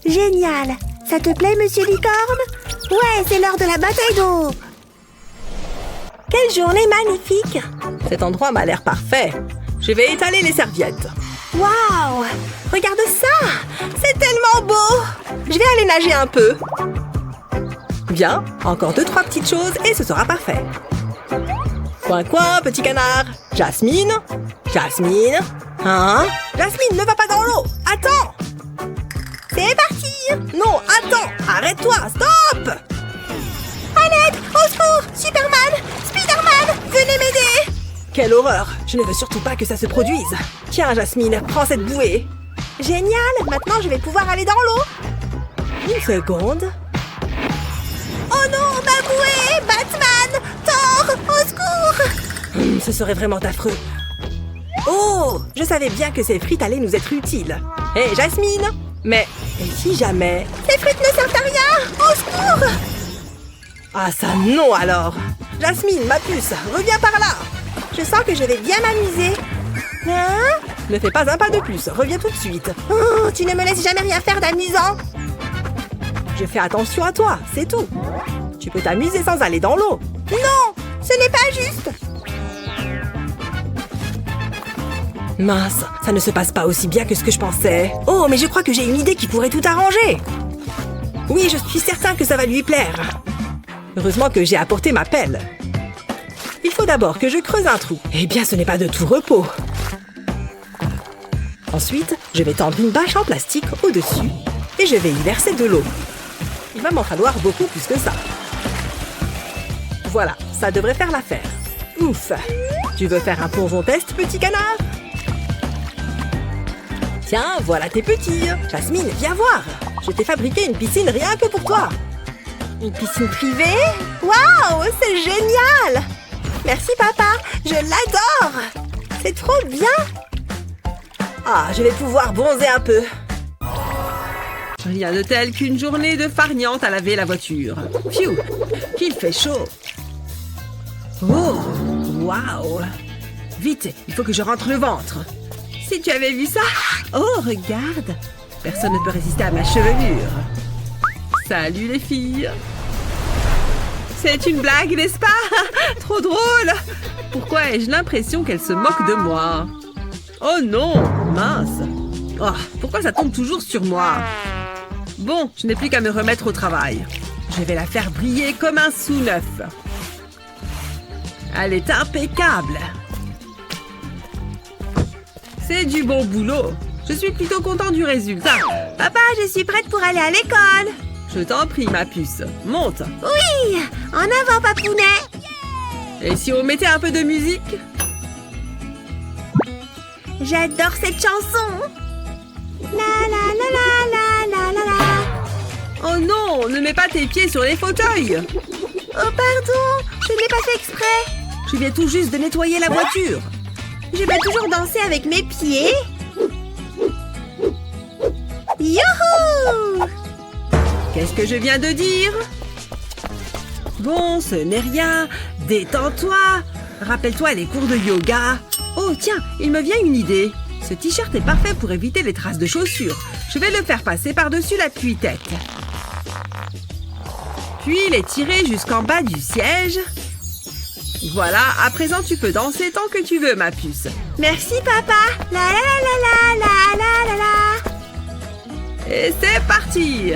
Génial! Ça te plaît, monsieur Licorne? Ouais, c'est l'heure de la bataille d'eau! Quelle journée magnifique! Cet endroit m'a l'air parfait. Je vais étaler les serviettes. Waouh! Regarde ça! C'est tellement beau! Je vais aller nager un peu. Bien, encore 2-3 petites choses et ce sera parfait. Coin, coin, petit canard. Jasmine? Jasmine? Hein? Jasmine, ne va pas dans l'eau! Attends! C'est parti! Non, attends! Arrête-toi! Stop! À l'aide! Au secours! Superman! Spiderman! Venez m'aider! Quelle horreur! Je ne veux surtout pas que ça se produise. Tiens, Jasmine, prends cette bouée. Génial! Maintenant, je vais pouvoir aller dans l'eau. Une seconde. Oh non, ma bouée! Batman! Thor! Au secours! Ce serait vraiment affreux. Oh! Je savais bien que ces frites allaient nous être utiles. Hé, Jasmine! Mais, et si jamais... Ces frites ne servent à rien! Au secours! Ah ça non alors! Jasmine, ma puce, reviens par là! Je sens que je vais bien m'amuser. Hein? Ne fais pas un pas de plus, reviens tout de suite. Oh, tu ne me laisses jamais rien faire d'amusant. Je fais attention à toi, c'est tout. Tu peux t'amuser sans aller dans l'eau. Non, ce n'est pas juste. Mince, ça ne se passe pas aussi bien que ce que je pensais. Oh, mais je crois que j'ai une idée qui pourrait tout arranger. Oui, je suis certain que ça va lui plaire. Heureusement que j'ai apporté ma pelle. Il faut d'abord que je creuse un trou. Eh bien, ce n'est pas de tout repos. Ensuite, je vais tendre une bâche en plastique au-dessus et je vais y verser de l'eau. Il va m'en falloir beaucoup plus que ça. Voilà, ça devrait faire l'affaire. Ouf! Tu veux faire un plongeon test, petit canard? Tiens, voilà tes petits. Jasmine, viens voir. Je t'ai fabriqué une piscine rien que pour toi. Une piscine privée? Waouh, c'est génial! Merci papa, je l'adore! C'est trop bien! Ah, je vais pouvoir bronzer un peu. Rien de tel qu'une journée de farniente à laver la voiture. Pfiou, qu'il fait chaud. Oh, waouh! Vite, il faut que je rentre le ventre. Si tu avais vu ça! Oh, regarde! Personne ne peut résister à ma chevelure. Salut les filles! C'est une blague, n'est-ce pas? Trop drôle! Pourquoi ai-je l'impression qu'elle se moque de moi? Oh non! Mince! Oh, pourquoi ça tombe toujours sur moi? Bon, je n'ai plus qu'à me remettre au travail. Je vais la faire briller comme un sou neuf. Elle est impeccable! C'est du bon boulot. Je suis plutôt content du résultat. Papa, je suis prête pour aller à l'école. Je t'en prie, ma puce. Monte. Oui! En avant, papounet! Et si on mettait un peu de musique? J'adore cette chanson. La la la la la la la la. Oh non, ne mets pas tes pieds sur les fauteuils. Oh pardon, je n'ai pas fait exprès. Je viens tout juste de nettoyer la voiture. Je vais toujours danser avec mes pieds. Youhou! Qu'est-ce que je viens de dire? Bon, ce n'est rien. Détends-toi. Rappelle-toi les cours de yoga. Oh tiens, il me vient une idée. Ce t-shirt est parfait pour éviter les traces de chaussures. Je vais le faire passer par-dessus la tue-tête. Puis les tirer jusqu'en bas du siège. Voilà, à présent tu peux danser tant que tu veux, ma puce. Merci, papa. La la la la la la la la la. Et c'est parti!